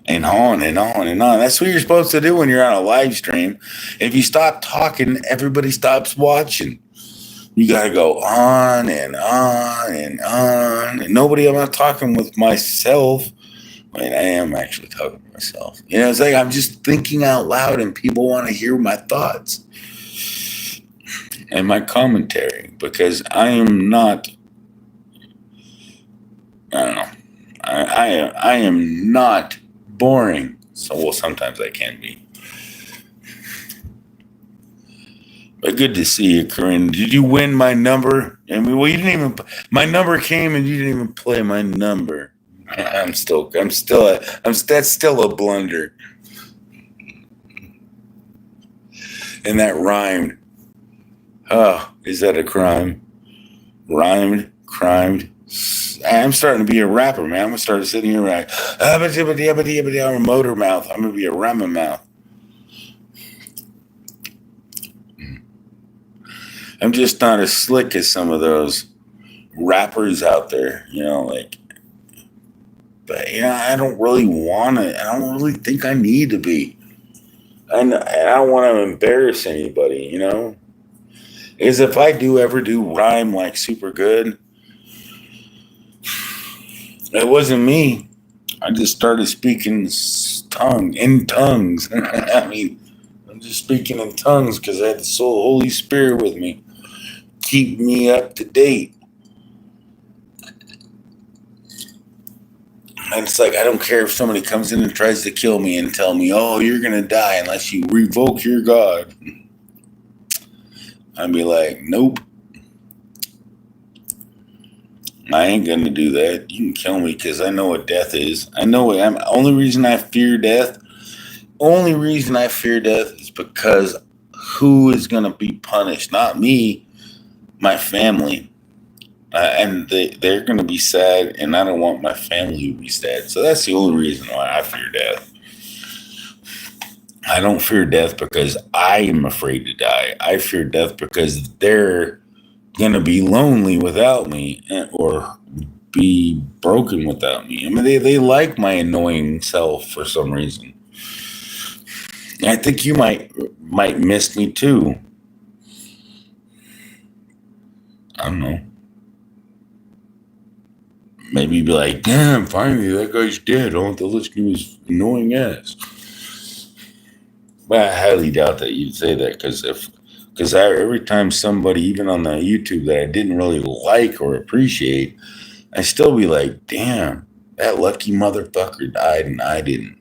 And on and on and on. That's what you're supposed to do when you're on a live stream. If you stop talking, everybody stops watching. You got to go on and on and on. And I'm not talking with myself. I mean, I am actually talking to myself. It's like I'm just thinking out loud, and people want to hear my thoughts and my commentary, because I am not... I don't know. I am not boring. So, sometimes I can be. But good to see you, Corinne. Did you win my number? I mean, well, you didn't even... My number came and you didn't even play my number. That's still a blunder. And that rhymed. Oh, is that a crime? Rhymed, crimed. I'm starting to be a rapper, man. I'm going to start sitting here like, I'm a motor mouth. I'm going to be a rhyming mouth. I'm just not as slick as some of those rappers out there, but, I don't really want to. I don't really think I need to be. And I don't want to embarrass anybody, Because if I do ever do rhyme like super good, it wasn't me. I just started speaking in tongues. I mean, I'm just speaking in tongues because I had the Holy Spirit with me. Keep me up to date. And it's like, I don't care if somebody comes in and tries to kill me and tell me, oh, you're going to die unless you revoke your God. I'd be like, nope. I ain't going to do that. You can kill me because I know what death is. I know what only reason I fear death is because who is going to be punished? Not me, my family. And they're going to be sad, and I don't want my family to be sad. So that's the only reason why I fear death. I don't fear death because I am afraid to die. I fear death because they're going to be lonely without me, or be broken without me. I mean, they like my annoying self for some reason. And I think you might miss me too. I don't know. maybe be like, damn, finally that guy's dead. I don't have to listen to his annoying ass. But I highly doubt that you'd say that because every time somebody, even on the YouTube that I didn't really like or appreciate, I still be like, damn, that lucky motherfucker died and I didn't.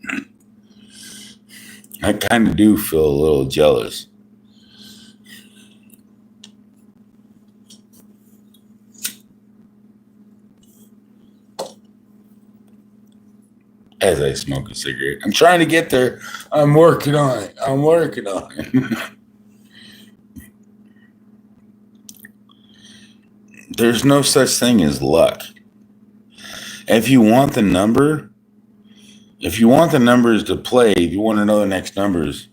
I kind of do feel a little jealous. As I smoke a cigarette. I'm trying to get there. I'm working on it. There's no such thing as luck. If you want the numbers to play, if you want to know the next numbers,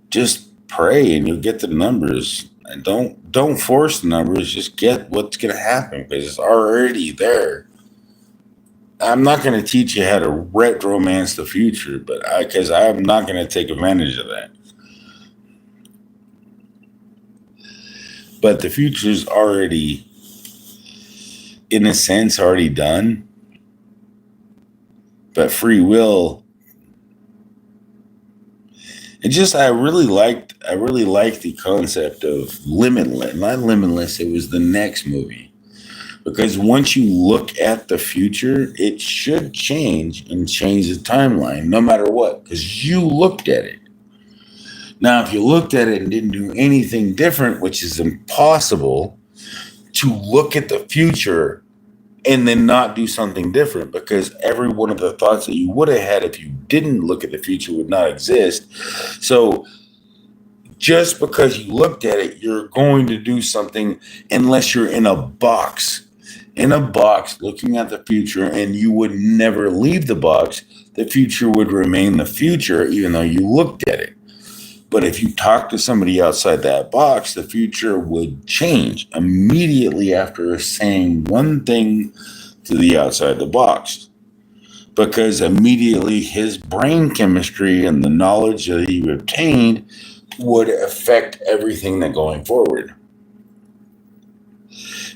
just pray and you'll get the numbers. And don't force the numbers. Just get what's going to happen because it's already there. I'm not going to teach you how to retromance the future, but because I'm not going to take advantage of that. But the future's already, in a sense, already done. But free will, I really liked the concept of limitless. Not limitless. It was the next movie. Because once you look at the future, it should change and change the timeline, no matter what, because you looked at it. Now, if you looked at it and didn't do anything different, which is impossible, to look at the future and then not do something different, because every one of the thoughts that you would have had if you didn't look at the future would not exist. So just because you looked at it, you're going to do something unless you're in a box looking at the future, and you would never leave the box. The future would remain the future, even though you looked at it. But if you talk to somebody outside that box, the future would change immediately after saying one thing to the outside the box. Because immediately his brain chemistry and the knowledge that he obtained would affect everything that going forward.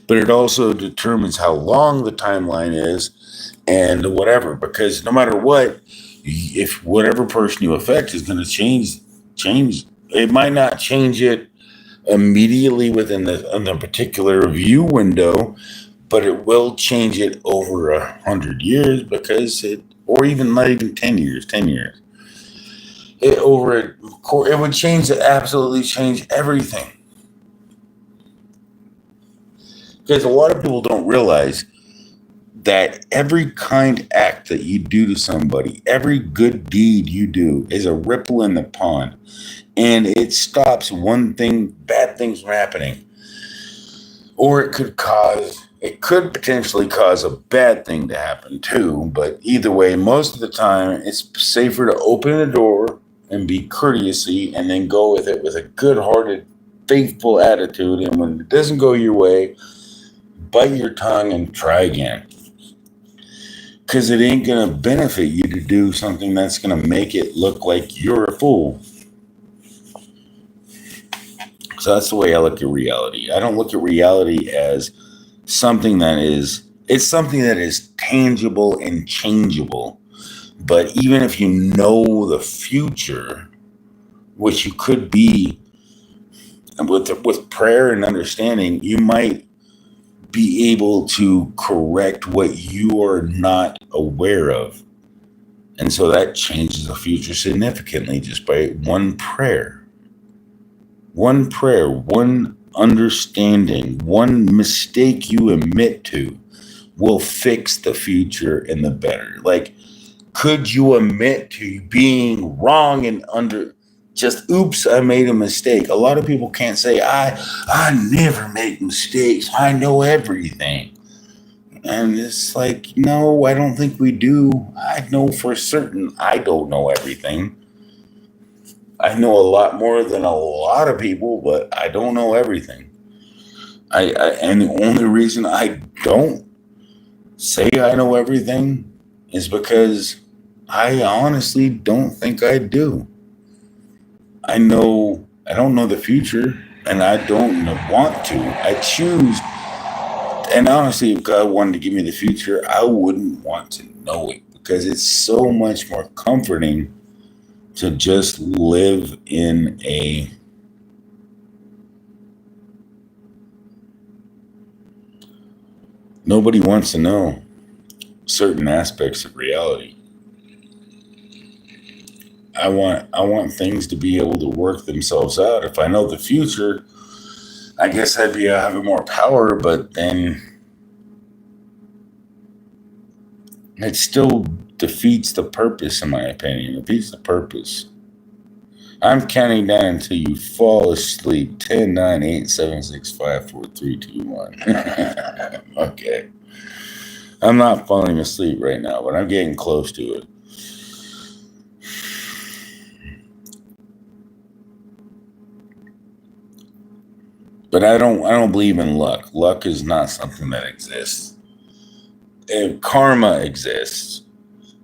But it also determines how long the timeline is and whatever, because no matter what, if whatever person you affect is going to change, it might not change it immediately within the particular view window, but it will change it over 100 years or even not even 10 years. It would absolutely change everything. Because a lot of people don't realize that every kind act that you do to somebody, every good deed you do is a ripple in the pond. And it stops bad things from happening. Or it could potentially cause a bad thing to happen too. But either way, most of the time, it's safer to open the door and be courteousy and then go with it with a good-hearted, faithful attitude. And when it doesn't go your way, bite your tongue and try again. Because it ain't going to benefit you to do something that's going to make it look like you're a fool. So that's the way I look at reality. I don't look at reality as something that is tangible and changeable. But even if you know the future, which you could be, with prayer and understanding, you might be able to correct what you are not aware of. And so that changes the future significantly just by one prayer. One prayer, one understanding, one mistake you admit to will fix the future in the better. Like, could you admit to being wrong and oops, I made a mistake. A lot of people can't say, I never make mistakes. I know everything. And it's like, no, I don't think we do. I know for certain I don't know everything. I know a lot more than a lot of people, but I don't know everything. And the only reason I don't say I know everything is because I honestly don't think I do. I don't know the future, and I don't want to. I choose And honestly, if God wanted to give me the future, I wouldn't want to know it because it's so much more comforting to just live in a nobody wants to know certain aspects of reality. I want things to be able to work themselves out. If I know the future, I guess I'd be having more power, but then it still defeats the purpose, in my opinion. It defeats the purpose. I'm counting down until you fall asleep. 10, 9, 8, 7, 6, 5, 4, 3, 2, 1. Okay. I'm not falling asleep right now, but I'm getting close to it. But I don't believe in luck. Luck is not something that exists. Karma exists.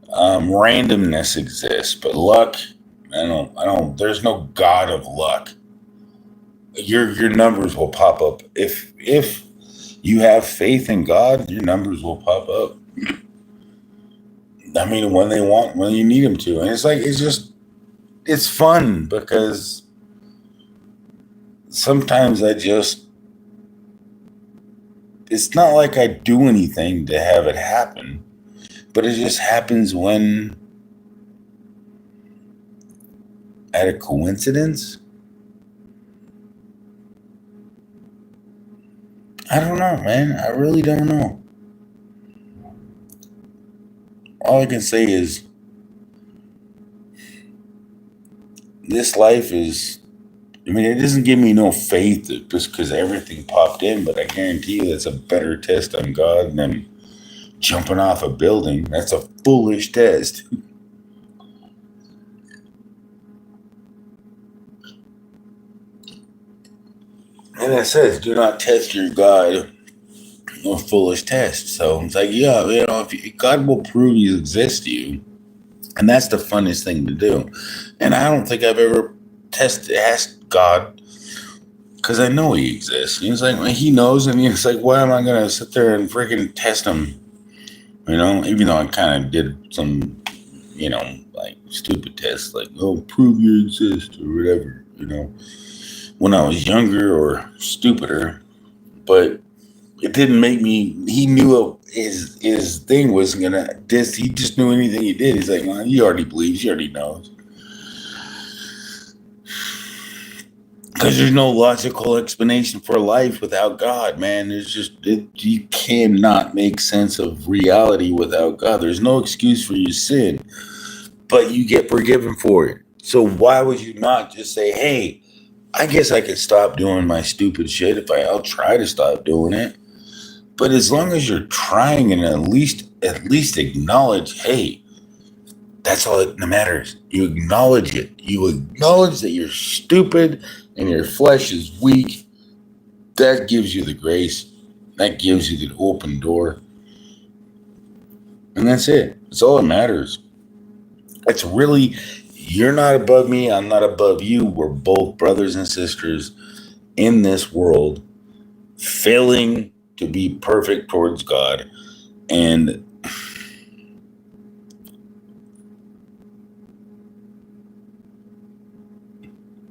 Randomness exists, but luck, I don't. There's no god of luck. Your numbers will pop up if you have faith in God. Your numbers will pop up. I mean, when you need them to, and it's fun because sometimes it's not like I do anything to have it happen, but it just happens when at a coincidence. I don't know, man. I really don't know. All I can say is this life is. I mean, it doesn't give me no faith just because everything popped in, but I guarantee you that's a better test on God than jumping off a building. That's a foolish test. And it says, do not test your God or foolish test. So it's like, yeah, if God will prove He exists to you, and that's the funnest thing to do. And I don't think I've ever asked God because I know He exists. He's like, well, He knows, and He's like, why am I going to sit there and freaking test Him? Even though I kind of did some, like stupid tests, like, oh, prove you exist or whatever, when I was younger or stupider, but it didn't make me. He knew his thing was gonna. He just knew anything he did. He's like, well, he already believes. He already knows. Because there's no logical explanation for life without God, man. You cannot make sense of reality without God. There's no excuse for your sin, but you get forgiven for it. So why would you not just say, hey, I guess I could stop doing my stupid shit if I'll try to stop doing it. But as long as you're trying and at least acknowledge, hey, that's all that matters. You acknowledge it. You acknowledge that you're stupid and your flesh is weak. That gives you the grace. That gives you the open door. And that's it. That's all that matters. It's really, you're not above me. I'm not above you. We're both brothers and sisters in this world, failing to be perfect towards God. And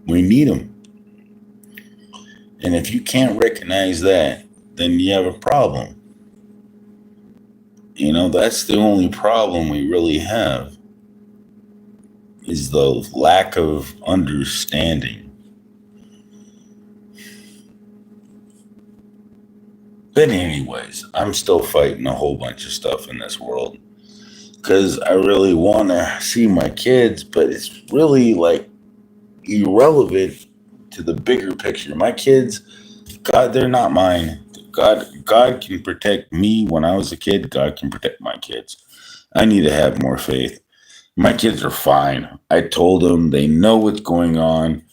we need Him. And if you can't recognize that, then you have a problem. That's the only problem we really have, is the lack of understanding. But anyways, I'm still fighting a whole bunch of stuff in this world because I really want to see my kids, but it's really like irrelevant to the bigger picture. My kids, God, they're not mine. God can protect me when I was a kid. God can protect my kids. I need to have more faith. My kids are fine. I told them they know what's going on.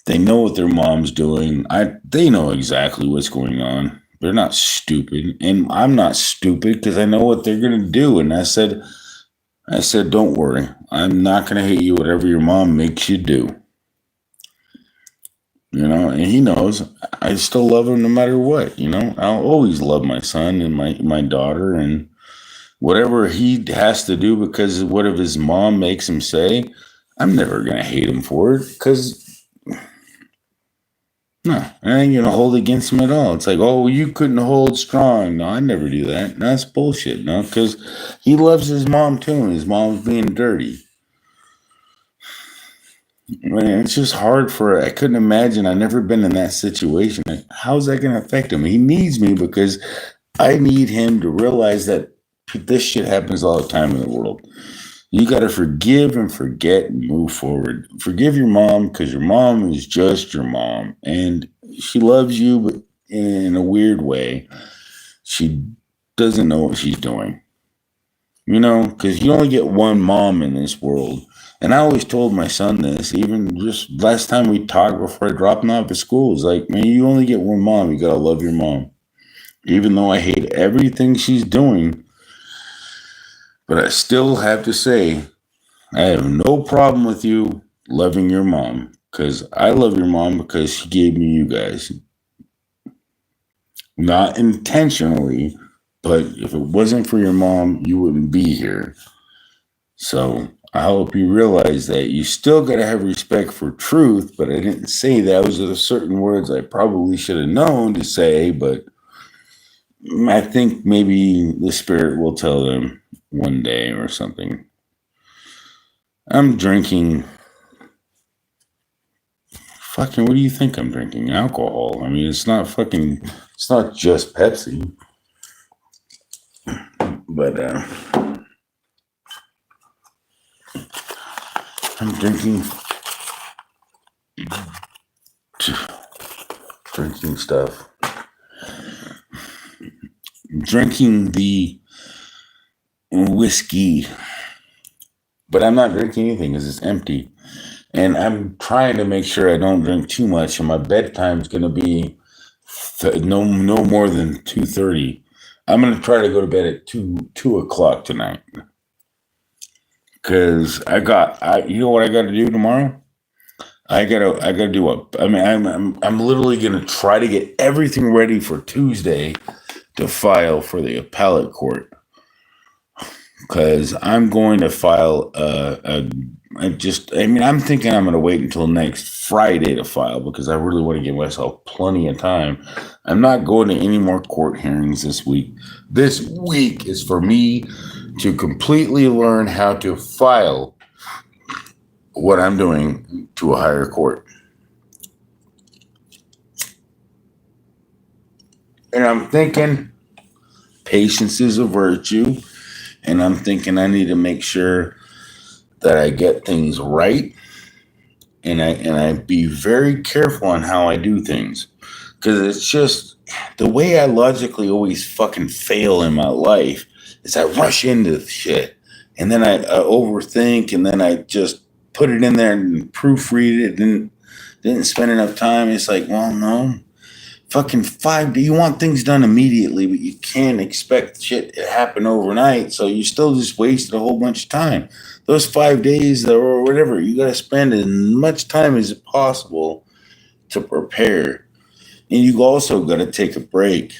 They know what their mom's doing. They know exactly what's going on. They're not stupid, and I'm not stupid because I know what they're gonna do. And I said, don't worry. I'm not gonna hate you. Whatever your mom makes you do. And he knows I still love him no matter what. I'll always love my son and my daughter, and whatever he has to do because of what if his mom makes him say, I'm never gonna hate him for it because no, I ain't gonna hold against him at all. It's like, oh, you couldn't hold strong. No, I never do that. No, that's bullshit. No, because he loves his mom too, and his mom's being dirty. Man, it's just hard I couldn't imagine. I've never been in that situation. How's that gonna affect him? He needs me because I need him to realize that this shit happens all the time in the world. You got to forgive and forget and move forward. Forgive your mom because your mom is just your mom. And she loves you, but in a weird way. She doesn't know what she's doing. Because you only get one mom in this world. And I always told my son this, even just last time we talked before I dropped him off at school. It's like, man, you only get one mom. You got to love your mom. Even though I hate everything she's doing, but I still have to say, I have no problem with you loving your mom because I love your mom because she gave me you guys. Not intentionally, but if it wasn't for your mom, you wouldn't be here. So I hope you realize that you still got to have respect for truth, but I didn't say those are the certain words I probably should have known to say, but I think maybe the spirit will tell them one day or something. I'm drinking. Fucking, what do you think I'm drinking? Alcohol. I mean, it's not just Pepsi. But I'm drinking stuff. Drinking the whiskey. But I'm not drinking anything because it's empty. And I'm trying to make sure I don't drink too much. And my bedtime is going to be no more than 2:30. I'm going to try to go to bed at 2 o'clock tonight. Because you know what I got to do tomorrow? I gotta do I'm literally going to try to get everything ready for Tuesday to file for the appellate court. Because I'm going to file I'm thinking I'm going to wait until next Friday to file because I really want to give myself plenty of time. I'm not going to any more court hearings this week. This week is for me to completely learn how to file what I'm doing to a higher court. And I'm thinking patience is a virtue. And I'm thinking I need to make sure that I get things right, and I be very careful on how I do things, because it's just the way I logically always fucking fail in my life is I rush into shit, and then I overthink, and then I just put it in there and proofread it, and didn't spend enough time. It's like, well, no. Fucking 5 days. You want things done immediately, but you can't expect shit to happen overnight. So you still just wasted a whole bunch of time. Those 5 days or whatever, you got to spend as much time as possible to prepare. And you also got to take a break.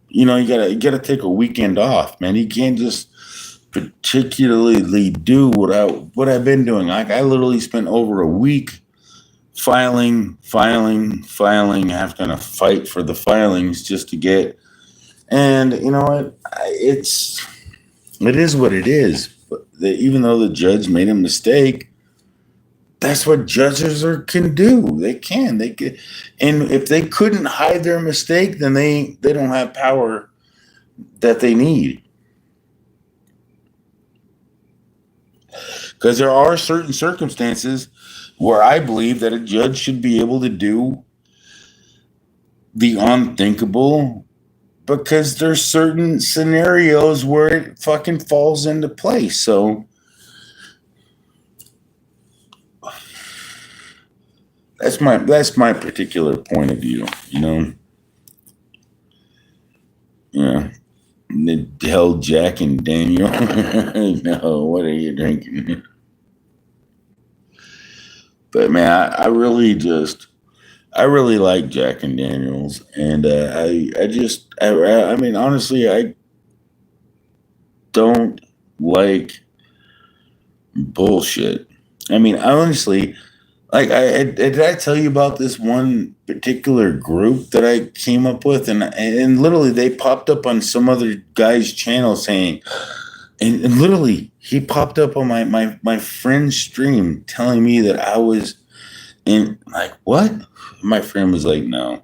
You got to take a weekend off, man. You can't just particularly do what I've been doing. Like I literally spent over a week filing, having to fight for the filings just to get, and you know what? It is what it is. But even though the judge made a mistake, that's what judges can do. They can, and if they couldn't hide their mistake, then they don't have power that they need. Because there are certain circumstances where I believe that a judge should be able to do the unthinkable, because there's certain scenarios where it fucking falls into place. So that's my particular point of view, Yeah. Hell, Jack and Daniel. No, what are you drinking? But man, I really just I really like Jack and Daniels, and I mean, honestly, I don't like bullshit. I mean, honestly, like did I tell you about this one particular group that I came up with, and literally they popped up on some other guy's channel saying, and literally he popped up on my friend's stream telling me that I was in, like, what? My friend was like, no.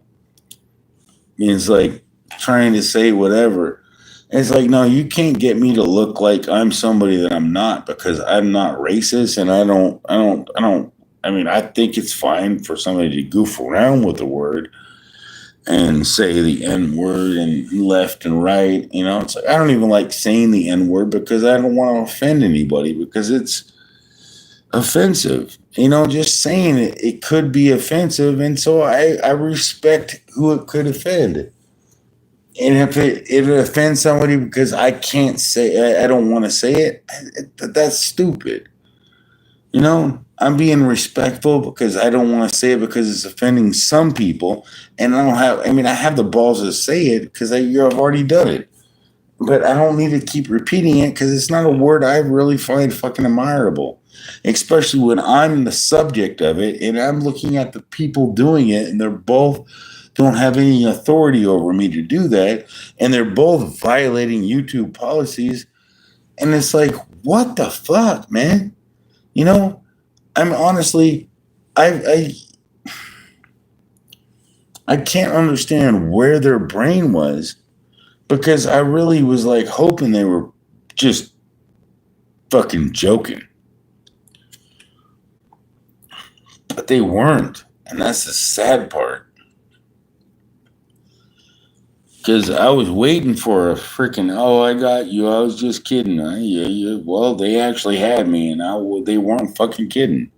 It's like trying to say whatever. It's like, no, you can't get me to look like I'm somebody that I'm not, because I'm not racist, and I mean, I think it's fine for somebody to goof around with the word and say the N word and left and right. It's like, I don't even like saying the N word because I don't want to offend anybody, because it's offensive. Just saying it could be offensive. And so I respect who it could offend. And if it offends somebody because I can't say, I don't want to say that's stupid. I'm being respectful because I don't want to say it because it's offending some people. And I have the balls to say it because I've already done it. But I don't need to keep repeating it because it's not a word I really find fucking admirable, especially when I'm the subject of it and I'm looking at the people doing it, and they're both don't have any authority over me to do that, and they're both violating YouTube policies. And it's like, what the fuck, man? I'm honestly, I I can't understand where their brain was, because I really was like hoping they were just fucking joking. But they weren't. And that's the sad part. Because I was waiting for a freaking, oh, I got you. I was just kidding. Yeah. Well, they actually had me, and they weren't fucking kidding.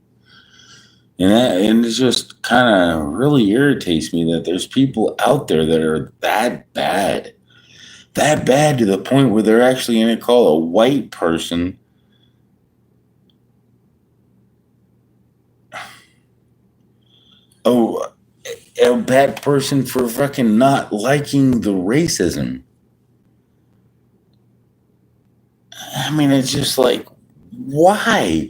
And it just kind of really irritates me that there's people out there that are that bad to the point where they're actually going to call a white person oh, a bad person for fucking not liking the racism. I mean, it's just like, why?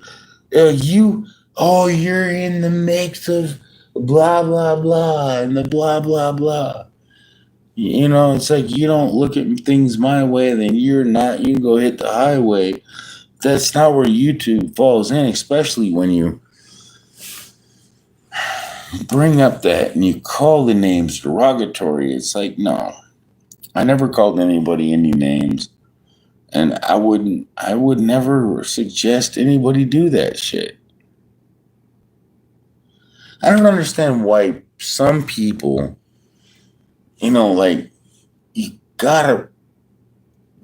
You're in the mix of blah, blah, blah, and the blah, blah, blah. It's like, you don't look at things my way, then you're not, you go hit the highway. That's not where YouTube falls in, especially when you bring up that and you call the names derogatory. It's like, no, I never called anybody any names. And I would never suggest anybody do that shit. I don't understand why some people, like, you gotta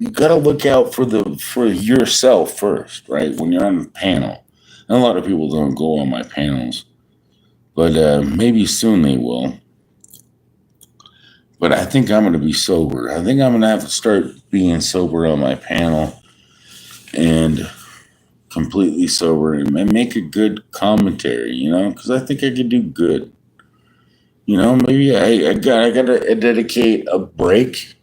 look out for yourself first, right? When you're on the panel. And a lot of people don't go on my panels, but maybe soon they will. But I think I'm going to be sober. I think I'm going to have to start being sober on my panel, and completely sober, and make a good commentary, because I think I could do good. Maybe I got to dedicate a break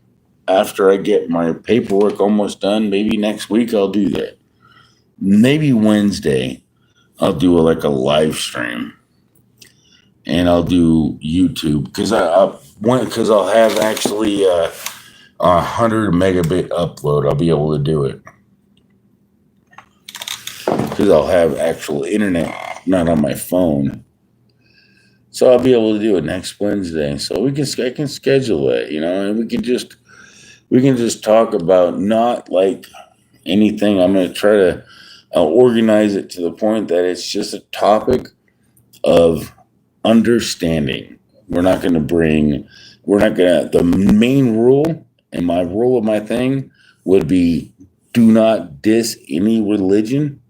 after I get my paperwork almost done. Maybe next week I'll do that. Maybe Wednesday I'll do like a live stream, and I'll do YouTube because I'll have actually 100 megabit upload. I'll be able to do it because I'll have actual internet, not on my phone. So I'll be able to do it next Wednesday. So I can schedule it, and we can just talk about not like anything. I'm going to try to organize it to the point that it's just a topic of understanding. The main rule, and my rule of my thing would be, do not diss any religion,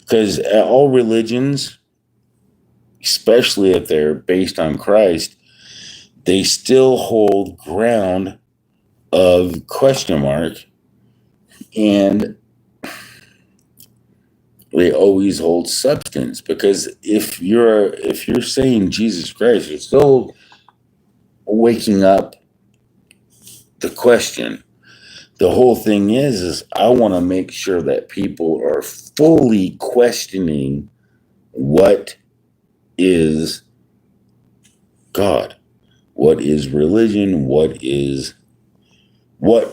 because all religions, especially if they're based on Christ, they still hold ground of question mark. And they always hold substance, because if you're saying Jesus Christ, you're still waking up the question. The whole thing is I want to make sure that people are fully questioning what is God, what is religion, what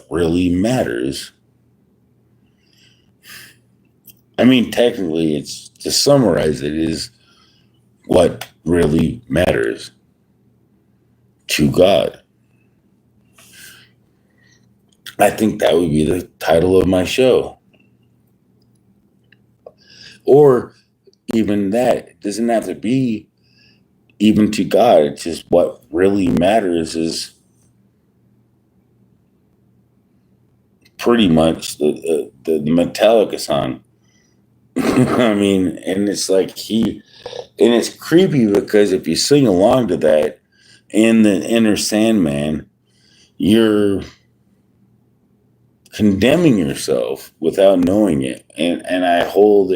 really matters. I mean, technically, it's, to summarize it, is what really matters to God. I think that would be the title of my show. Or even that, it doesn't have to be even to God. It's just what really matters is pretty much the Metallica song. I mean, and it's like and it's creepy, because if you sing along to that in the Inner Sandman, you're condemning yourself without knowing it. And I hold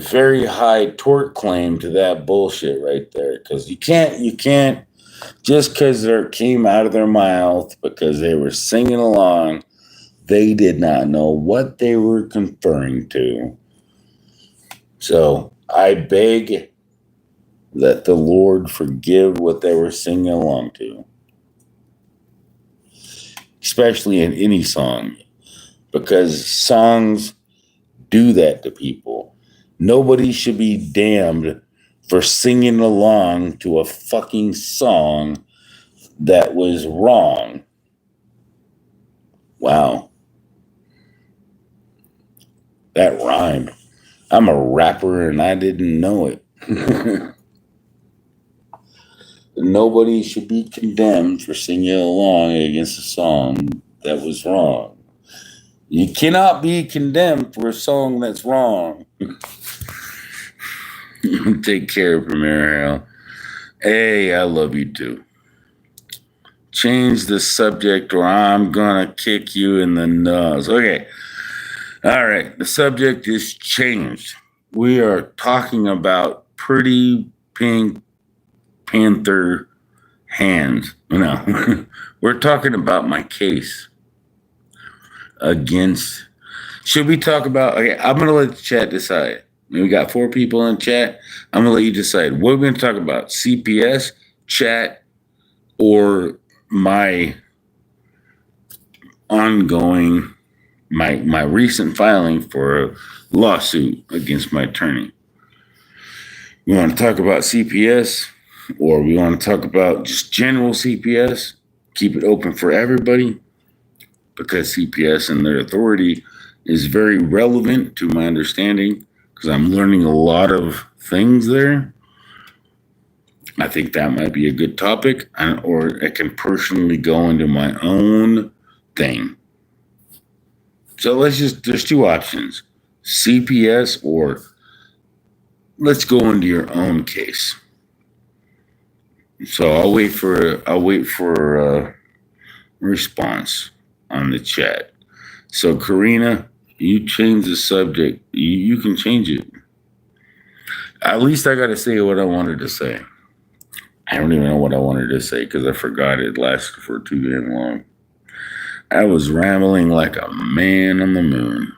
very high tort claim to that bullshit right there, because you can't just because it came out of their mouth because they were singing along, they did not know what they were conferring to. So I beg that the Lord forgive what they were singing along to, especially in any song, because songs do that to people. Nobody should be damned for singing along to a fucking song that was wrong. Wow. That rhymed. I'm a rapper and I didn't know it. Nobody should be condemned for singing along against a song that was wrong. You cannot be condemned for a song that's wrong. Take care, PremiereHell. Hey, I love you too. Change the subject or I'm gonna kick you in the nose. Okay. All right. The subject is changed. We are talking about pretty pink panther hands. No, we're talking about my case against. Should we talk about? Okay, I'm gonna let the chat decide. We got 4 people in chat. I'm gonna let you decide. What are we gonna talk about? CPS, chat, or my ongoing, my recent filing for a lawsuit against my attorney? We want to talk about CPS, or we want to talk about just general CPS? Keep it open for everybody, because CPS and their authority is very relevant to my understanding, because I'm learning a lot of things there. I think that might be a good topic, or I can personally go into my own thing. So there's 2 options: CPS, or let's go into your own case. So I'll wait for a response on the chat. So Karina, you change the subject. You can change it. At least I got to say what I wanted to say. I don't even know what I wanted to say because I forgot. It lasted for too damn long. I was rambling like a man on the moon.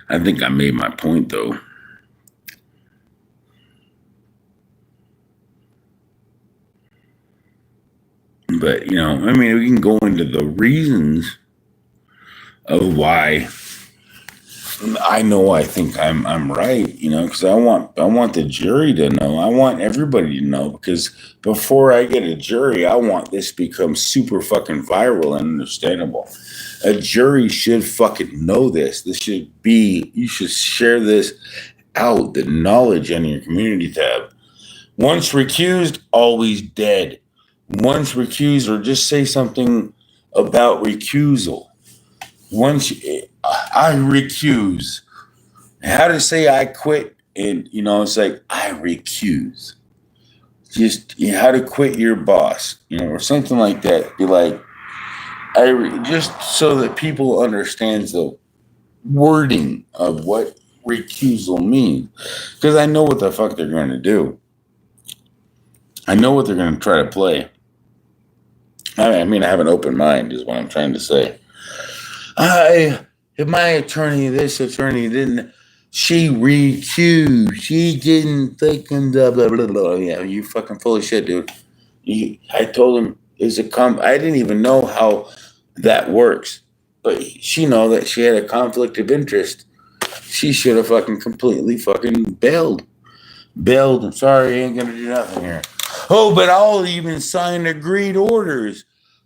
I think I made my point, though. But, we can go into the reasons of why I think I'm right, because I want the jury to know. I want everybody to know, because before I get a jury, I want this to become super fucking viral and understandable. A jury should fucking know this. You should share this out, the knowledge on your community tab. Once recused, always dead. Once recused, or just say something about recusal. Once I recuse, how to say I quit, and it's like I recuse. Just how to quit your boss, or something like that. Be like, Just so that people understands the wording of what recusal means, because I know what the fuck they're going to do. I know what they're going to try to play. I mean, I have an open mind, is what I'm trying to say. If my attorney, this attorney didn't, she recused, she didn't fucking blah, blah, blah, blah. Yeah, you fucking full of shit, dude. I told him, I didn't even know how that works. But she know that she had a conflict of interest. She should have fucking completely fucking bailed. I'm sorry, ain't gonna do nothing here. Oh, but I'll even sign agreed orders.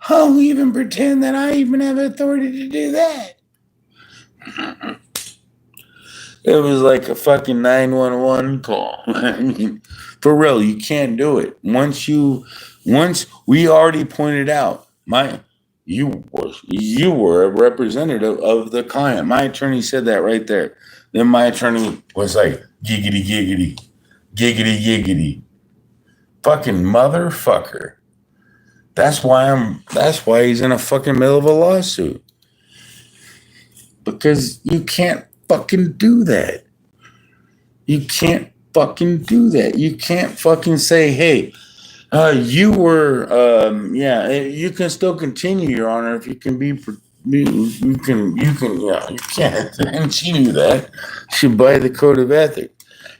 I'll even pretend that I even have authority to do that. It was like a fucking 911 call. I mean, for real, you can't do it. Once we already pointed out, you were a representative of the client. My attorney said that right there. Then my attorney was like, giggity, giggity, giggity, giggity. Fucking motherfucker. That's why he's in a fucking middle of a lawsuit. Because you can't fucking do that. You can't fucking do that. You can't fucking say, hey, you can still continue, Your Honor, if you can be, you can't. And she knew that. She by the code of ethics.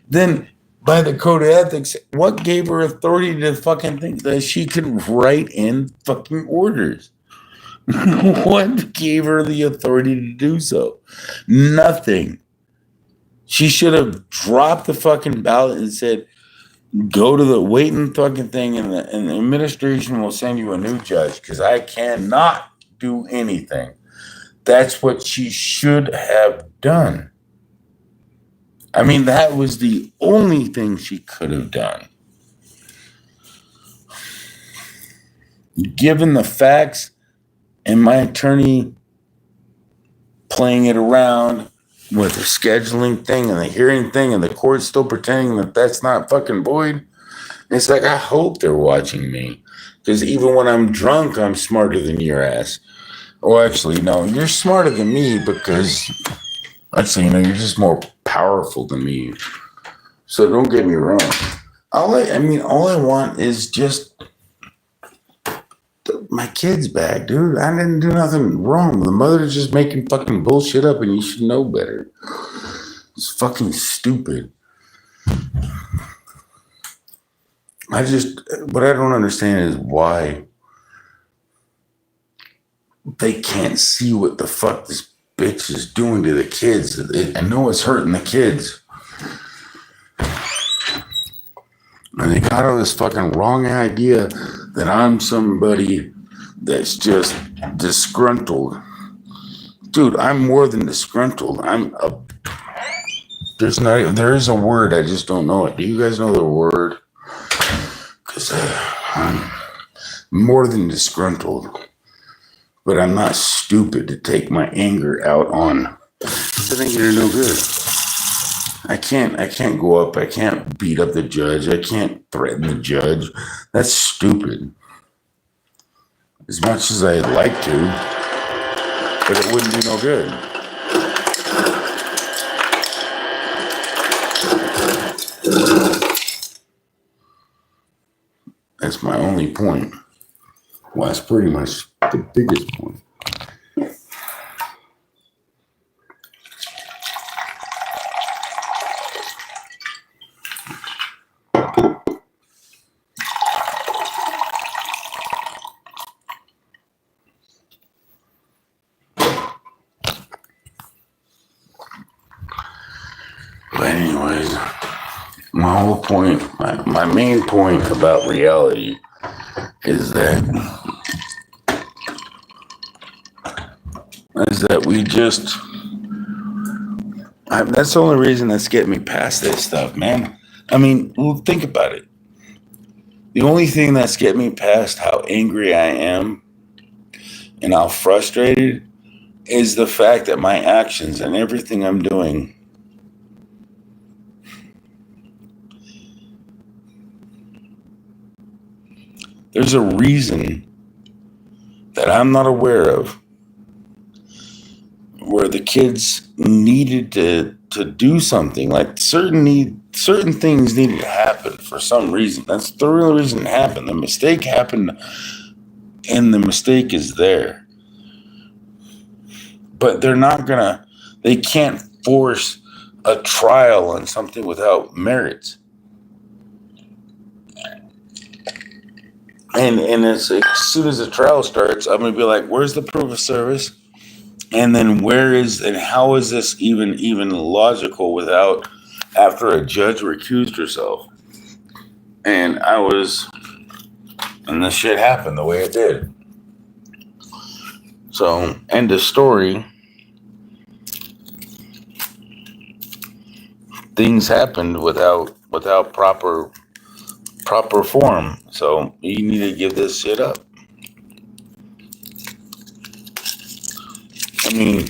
Then by the code of ethics, what gave her authority to fucking think that she could write in fucking orders? What gave her the authority to do so? Nothing. She should have dropped the fucking ballot and said, go to the waiting fucking thing, and the administration will send you a new judge, because I cannot do anything. That's what she should have done. I mean, that was the only thing she could have done. Given the facts and my attorney playing it around with the scheduling thing and the hearing thing, and the court still pretending that that's not fucking void, it's like, I hope they're watching me. Because even when I'm drunk, I'm smarter than your ass. Oh, actually, no, you're smarter than me, because actually, you're just more powerful than me. So don't get me wrong. All I want is just my kids back, dude. I didn't do nothing wrong. The mother's just making fucking bullshit up, and you should know better. It's fucking stupid. What I don't understand is why they can't see what the fuck this bitch is doing to the kids. I know it's hurting the kids. And they got all this fucking wrong idea that I'm somebody that's just disgruntled. Dude, I'm more than disgruntled. There is a word, I just don't know it. Do you guys know the word? Because I'm more than disgruntled. But I'm not stupid to take my anger out on. That ain't gonna do good. I can't go up. I can't beat up the judge. I can't threaten the judge. That's stupid. As much as I'd like to, but it wouldn't do no good. That's my only point. Well, that's pretty much the biggest point. But anyways, my whole point, my main point about reality is that we just, that's the only reason that's getting me past this stuff, man. I mean, think about it. The only thing that's getting me past how angry I am and how frustrated is the fact that my actions and everything I'm doing there's a reason that I'm not aware of where the kids needed to do something, like certain things needed to happen for some reason. That's the real reason it happened. The mistake happened, and the mistake is there. But they can't force a trial on something without merits. And it's as soon as the trial starts, I'm gonna be like, where's the proof of service? And then how is this even logical without after a judge recused herself? And this shit happened the way it did. So, end of story. Things happened without proper form. So you need to give this shit up. I mean,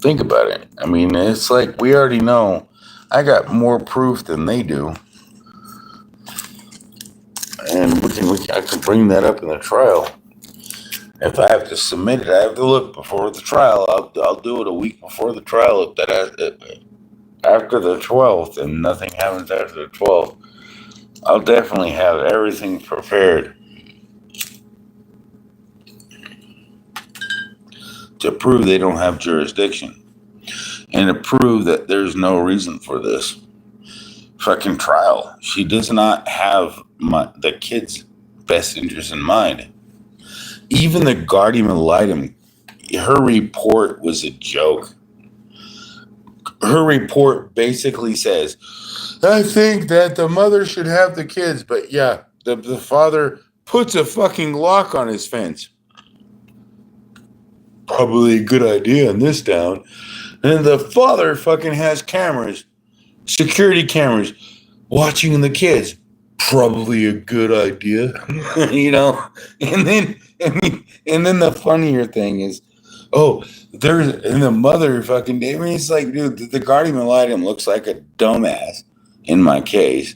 think about it. I mean, it's like we already know. I got more proof than they do, and I can bring that up in the trial. If I have to submit it, I have to look before the trial. I'll do it a week before the trial. After the 12th, and nothing happens after the 12th, I'll definitely have everything prepared to prove they don't have jurisdiction and to prove that there's no reason for this fucking trial. She does not have the kid's best interest in mind. Even the guardian ad litem, her report was a joke. Her report basically says, I think that the mother should have the kids, but yeah, the father puts a fucking lock on his fence. Probably a good idea in this town. And the father fucking has cameras, security cameras, watching the kids. Probably a good idea, you know. And then the funnier thing is, the mother fucking. I mean, it's like, dude, the guardian ad litem looks like a dumbass in my case,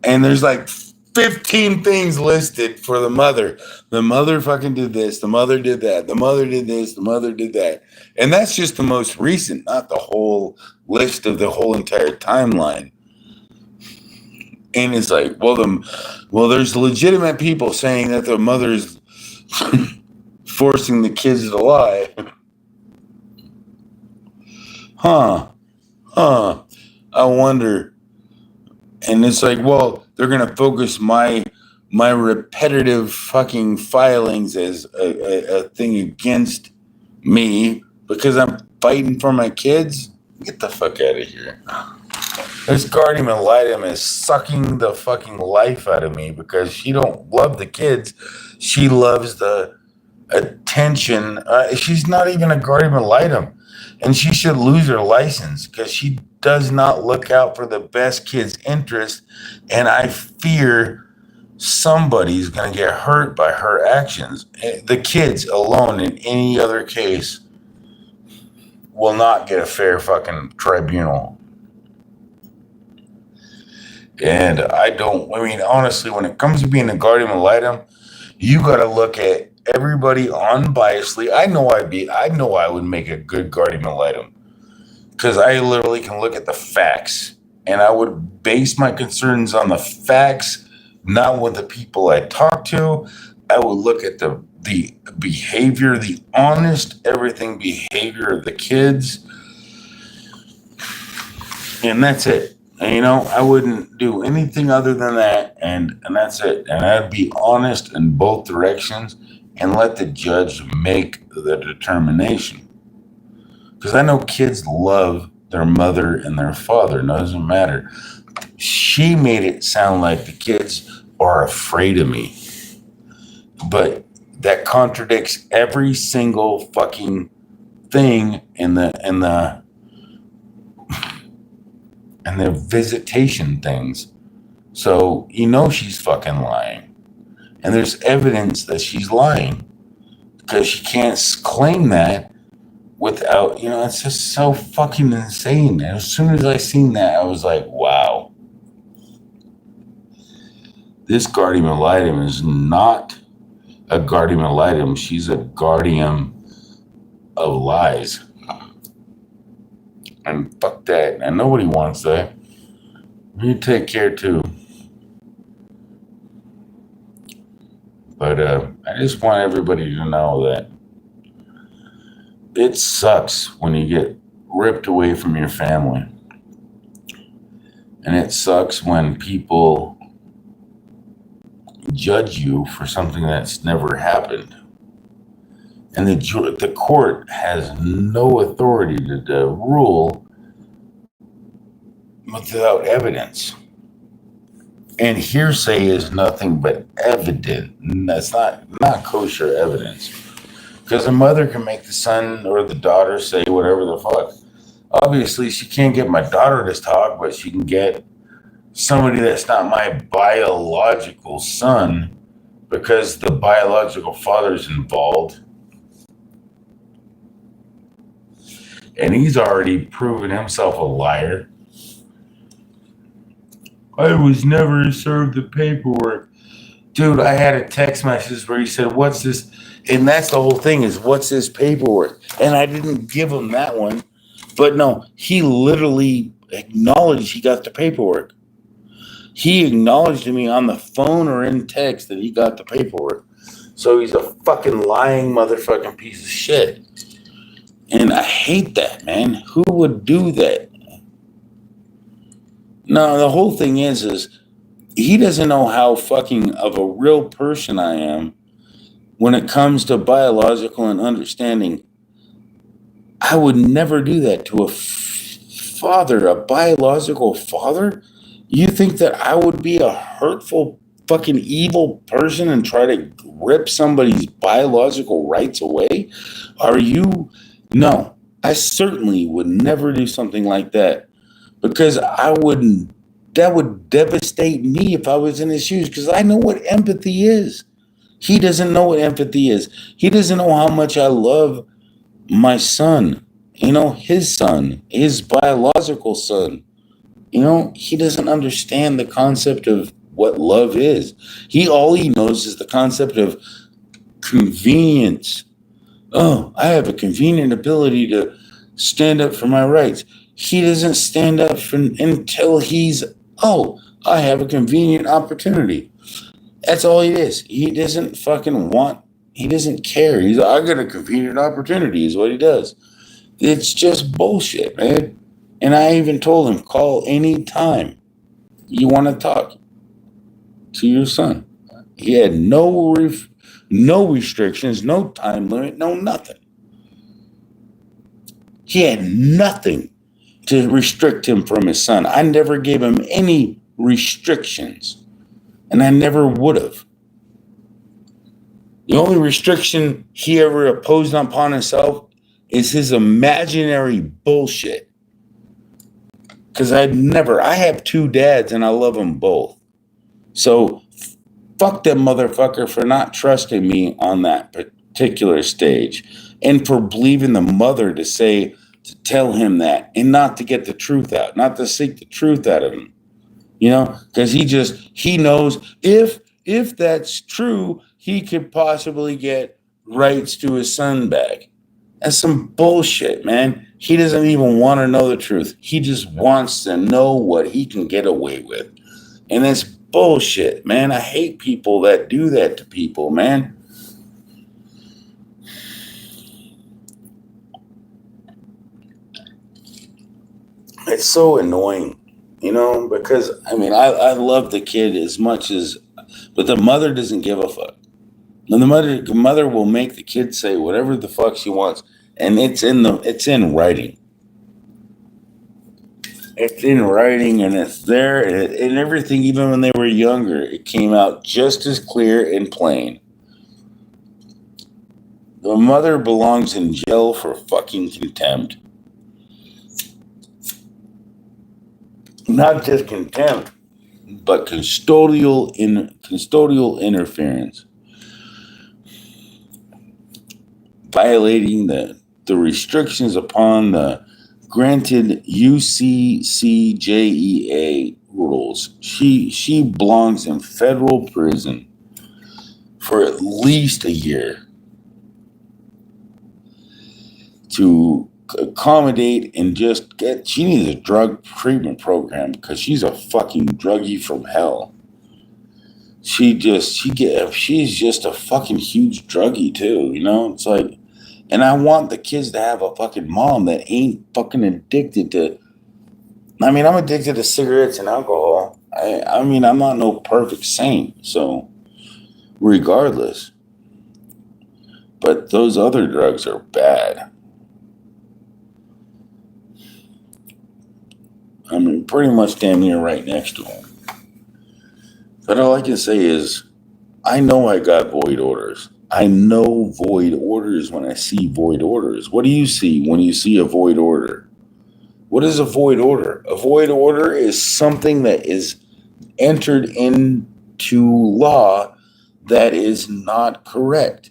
and there's like 15 things listed for the mother. The mother fucking did this. The mother did that. The mother did this. The mother did that. And that's just the most recent, not the whole list of the whole entire timeline. And it's like, well, there's legitimate people saying that the mother's forcing the kids to lie. Huh. I wonder. And it's like, well, they're going to focus my repetitive fucking filings as a thing against me because I'm fighting for my kids. Get the fuck out of here. This guardian ad litem is sucking the fucking life out of me because she don't love the kids. She loves the attention. She's not even a guardian ad litem, and she should lose her license because she does not look out for the best kid's interest, and I fear somebody's going to get hurt by her actions. The kids alone in any other case will not get a fair fucking tribunal. And honestly, when it comes to being a guardian ad litem, you got to look at everybody unbiasedly. I know I would make a good guardian ad litem because I literally can look at the facts, and I would base my concerns on the facts, not with the people I talk to. I would look at the behavior, the honest everything behavior of the kids, and that's it. And, I wouldn't do anything other than that, and that's it. And I'd be honest in both directions and let the judge make the determination. Because I know kids love their mother and their father. No, it doesn't matter. She made it sound like the kids are afraid of me. But that contradicts every single fucking thing in the visitation things. So she's fucking lying. And there's evidence that she's lying. Because she can't claim that without, it's just so fucking insane. And as soon as I seen that, I was like, wow. This guardian ad litem is not a guardian ad litem. She's a guardian of lies. And fuck that. And nobody wants that. You take care too. But I just want everybody to know that it sucks when you get ripped away from your family. And it sucks when people judge you for something that's never happened. And the court has no authority to rule without evidence. And hearsay is nothing but evidence. That's not kosher evidence. Because the mother can make the son or the daughter say whatever the fuck. Obviously, she can't get my daughter to talk, but she can get somebody that's not my biological son because the biological father's involved. And he's already proven himself a liar. I was never served the paperwork. Dude, I had a text message where he said, what's this? And that's the whole thing is, what's this paperwork? And I didn't give him that one. But no, he literally acknowledged he got the paperwork. He acknowledged to me on the phone or in text that he got the paperwork. So he's a fucking lying motherfucking piece of shit. And I hate that, man. Who would do that? No, the whole thing is he doesn't know how fucking of a real person I am when it comes to biological and understanding. I would never do that to a father, a biological father. You think that I would be a hurtful, fucking evil person and try to rip somebody's biological rights away? Are you? No, I certainly would never do something like that because that would devastate me if I was in his shoes because I know what empathy is. He doesn't know what empathy is. He doesn't know how much I love my son, his son, his biological son. He doesn't understand the concept of what love is. All he knows is the concept of convenience. Oh, I have a convenient ability to stand up for my rights. He doesn't stand up until I have a convenient opportunity. That's all it is. He doesn't he doesn't care. I got a convenient opportunity is what he does. It's just bullshit, man. And I even told him, call any time you want to talk to your son. He had no restrictions, no time limit, no nothing. He had nothing to restrict him from his son. I never gave him any restrictions, and I never would have. The only restriction he ever imposed upon himself is his imaginary bullshit. Because I have two dads and I love them both. So fuck that motherfucker for not trusting me on that particular stage and for believing the mother to tell him that and not to get the truth out, not to seek the truth out of him. Because he knows if that's true, he could possibly get rights to his son back. That's some bullshit, man. He doesn't even want to know the truth. He just wants to know what he can get away with. And that's bullshit, man. I hate people that do that to people, man. It's so annoying, because, I love the kid as much but the mother doesn't give a fuck. And the mother will make the kid say whatever the fuck she wants. And it's in writing. It's in writing and it's there and everything, even when they were younger, it came out just as clear and plain. The mother belongs in jail for fucking contempt. Not just contempt, but custodial interference. Violating the restrictions upon the granted UCCJEA rules. She belongs in federal prison for at least a year to accommodate and just get. She needs a drug treatment program because she's a fucking druggie from hell. She's just a fucking huge druggie too, you know? It's like, and I want the kids to have a fucking mom that ain't fucking addicted to. I mean, I'm addicted to cigarettes and alcohol. I mean, I'm not no perfect saint, so regardless. But those other drugs are bad. I mean, pretty much damn near right next to them. But all I can say is, I know I got void orders. I know void orders when I see void orders. What do you see when you see a void order? What is a void order? A void order is something that is entered into law that is not correct,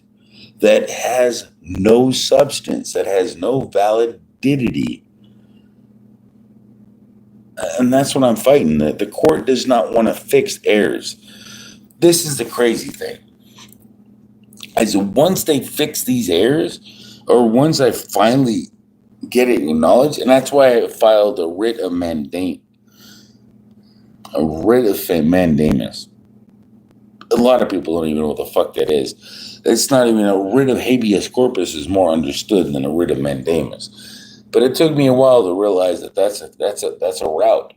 that has no substance, that has no validity. And that's what I'm fighting. The court does not want to fix errors. This is the crazy thing. As once they fix these errors, or once I finally get it acknowledged, and that's why I filed a writ of mandamus. A lot of people don't even know what the fuck that is. It's not even a writ of habeas corpus is more understood than a writ of mandamus. But it took me a while to realize that that's a route.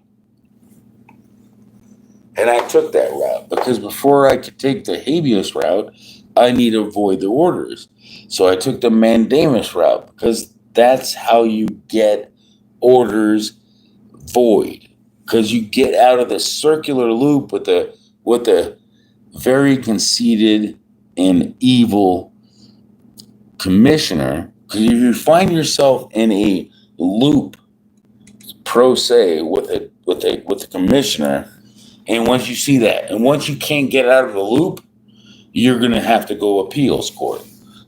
And I took that route because before I could take the habeas route, I need to avoid the orders. So I took the mandamus route because that's how you get orders void. Because you get out of the circular loop with the very conceited and evil commissioner. Because if you find yourself in a loop, pro se, with the commissioner, and once you see that, and once you can't get out of the loop, you're gonna have to go appeals court,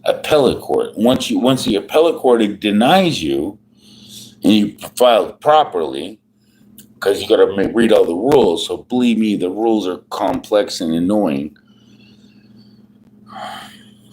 appellate court. Once the appellate court denies you, and you filed properly, because you got to read all the rules. So believe me, the rules are complex and annoying,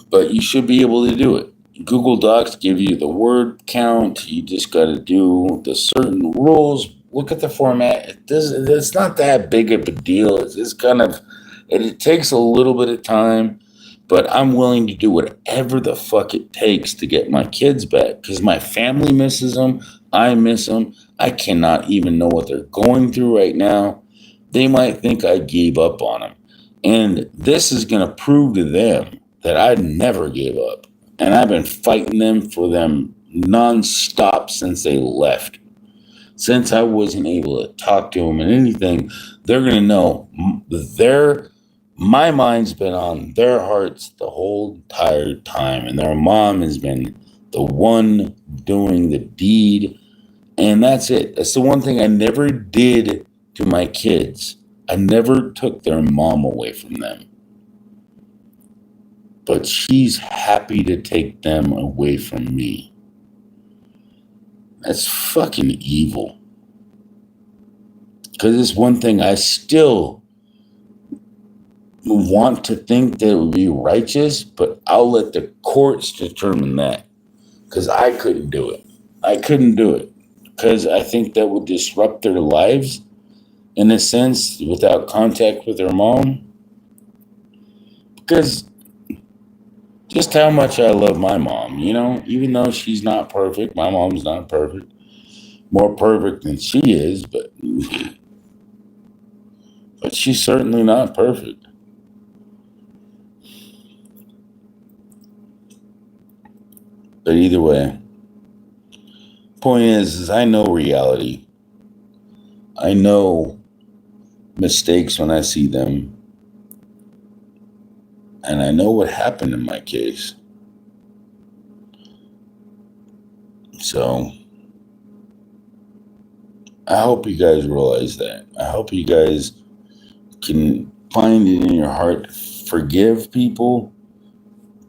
but you should be able to do it. Google Docs give you the word count. You just got to do the certain rules. Look at the format. It's not that big of a deal. It's kind of, it takes a little bit of time, but I'm willing to do whatever the fuck it takes to get my kids back because my family misses them. I miss them. I cannot even know what they're going through right now. They might think I gave up on them. And this is going to prove to them that I never gave up. And I've been fighting them for them nonstop since they left. Since I wasn't able to talk to them and anything, they're going to know my mind's been on their hearts the whole entire time. And their mom has been the one doing the deed. And that's it. That's the one thing I never did to my kids. I never took their mom away from them. But she's happy to take them away from me. That's fucking evil. Because it's one thing I still want to think that it would be righteous, but I'll let the courts determine that. Because I couldn't do it. Because I think that would disrupt their lives in a sense without contact with their mom. Because just how much I love my mom, you know, even though she's not perfect, my mom's not perfect, more perfect than she is, but she's certainly not perfect. But either way, point is I know reality. I know mistakes when I see them. And I know what happened in my case. So I hope you guys realize that. I hope you guys can find it in your heart to forgive people,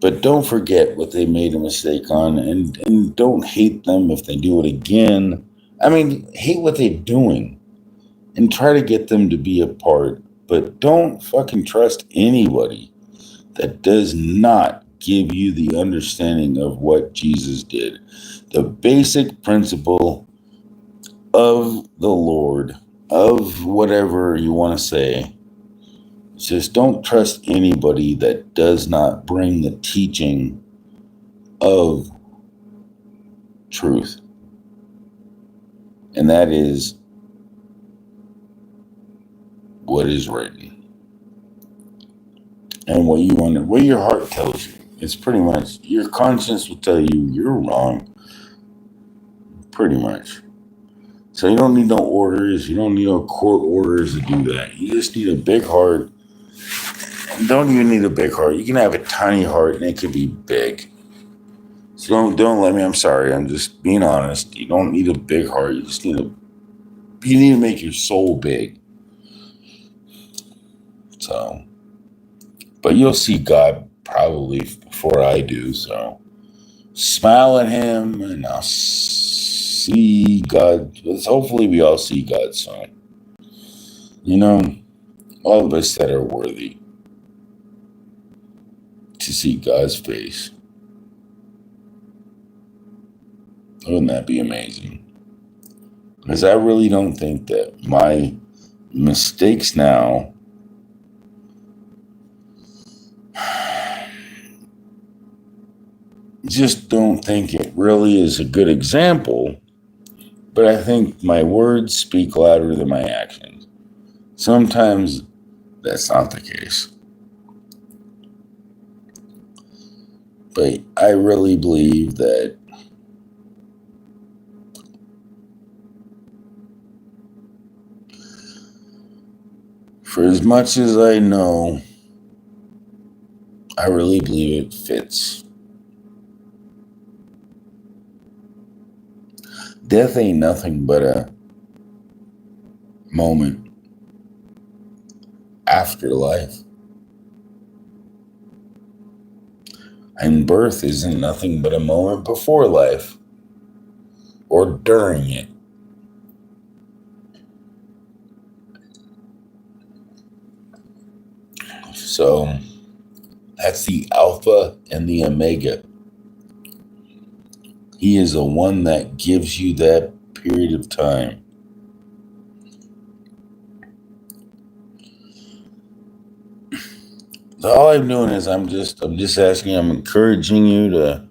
but don't forget what they made a mistake on, and don't hate them if they do it again. I mean, hate what they're doing and try to get them to be a part, but don't fucking trust anybody. that does not give you the understanding of what Jesus did. The basic principle of the Lord, of whatever you want to say, is just don't trust anybody that does not bring the teaching of truth. And that is what is written. And what you want, what your heart tells you. It's pretty much, your conscience will tell you you're wrong. Pretty much. So you don't need no orders. You don't need no court orders to do that. You just need a big heart. And don't even need a big heart. You can have a tiny heart and it can be big. So don't let me, I'm sorry. I'm just being honest. You don't need a big heart. You just need you need to make your soul big. So, but you'll see God probably before I do. So smile at him and I'll see God. Hopefully we all see God soon. You know, all of us that are worthy to see God's face. Wouldn't that be amazing? Because I really don't think that my mistakes now just don't think it really is a good example, but I think my words speak louder than my actions. Sometimes that's not the case. But I really believe that for as much as I know, I really believe it fits. Death ain't nothing but a moment after life. And birth isn't nothing but a moment before life or during it. So that's the Alpha and the Omega. He is the one that gives you that period of time. All I'm doing is I'm just asking, I'm encouraging you to,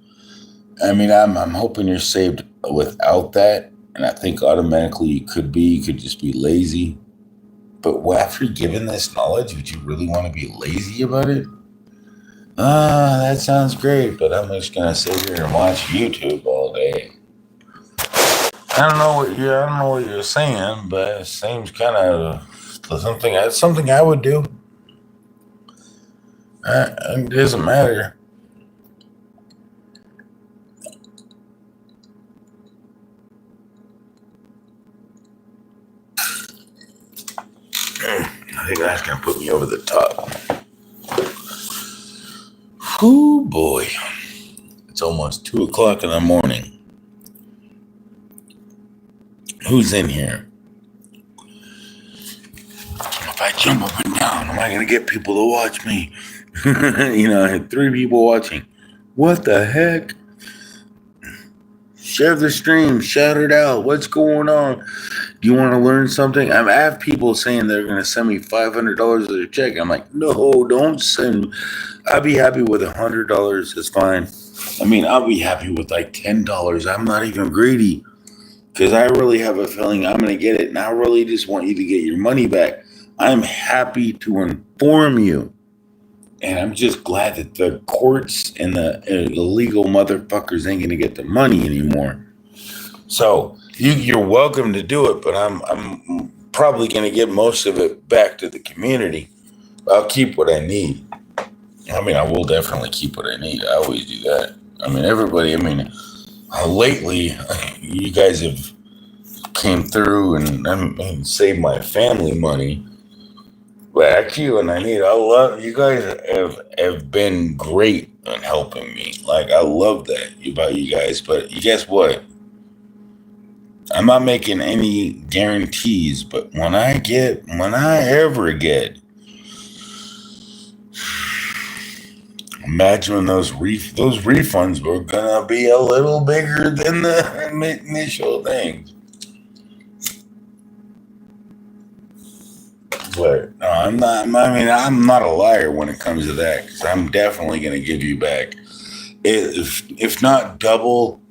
I'm hoping you're saved without that. And I think automatically you could just be lazy. But after given this knowledge, would you really want to be lazy about it? That sounds great, but I'm just going to sit here and watch YouTube all day. I don't know what you're saying, but it seems kind of something I would do. It doesn't matter. I think that's going to put me over the top. Whoo, boy. It's almost 2 o'clock in the morning. Who's in here? If I jump up and down, am I going to get people to watch me? I had 3 people watching. What the heck? Share the stream. Shout it out. What's going on? Do you want to learn something? I have people saying they're going to send me $500 as a check. I'm like, no, don't send. I'll be happy with $100. It's fine. I'll be happy with like $10. I'm not even greedy because I really have a feeling I'm going to get it. And I really just want you to get your money back. I'm happy to inform you. And I'm just glad that the courts and the illegal motherfuckers ain't going to get the money anymore. So you're welcome to do it, but I'm probably going to give most of it back to the community. I'll keep what I need. I will definitely keep what I need. I always do that. Everybody, lately, you guys have came through and saved my family money. But actually, when I need, I love you guys have been great in helping me. Like, I love that about you guys. But guess what? I'm not making any guarantees, but when I ever get Imagine when those refunds were gonna be a little bigger than the initial things. But no, I'm not. I mean, I'm not a liar when it comes to that, because I'm definitely gonna give you back. If not double,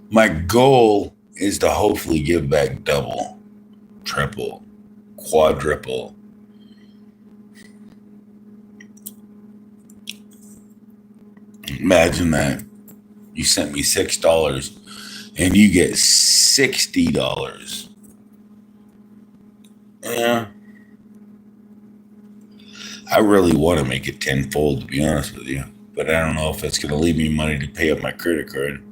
my goal is to hopefully give back double, triple, quadruple. Imagine that. You sent me $6 and you get $60. Yeah. I really want to make it tenfold, to be honest with you. But I don't know if it's going to leave me money to pay up my credit card.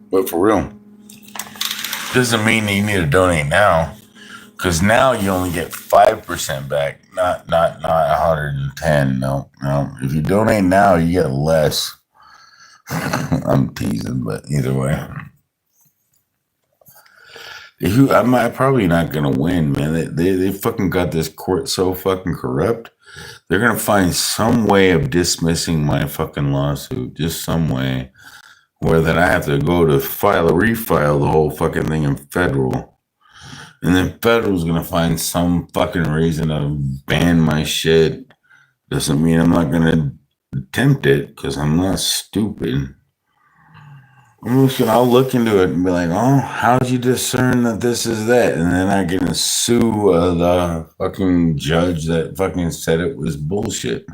But for real, doesn't mean that you need to donate now. Because now you only get 5% back, not 110. No. If you donate now, you get less. I'm teasing, but either way. I'm probably not gonna win, man. They fucking got this court so fucking corrupt. They're gonna find some way of dismissing my fucking lawsuit, just some way, where then I have to go to refile the whole fucking thing in federal. And then federal's gonna find some fucking reason to ban my shit. Doesn't mean I'm not gonna attempt it, because I'm not stupid. I'll look into it and be like, oh, how'd you discern that this is that? And then I can sue the fucking judge that fucking said it was bullshit.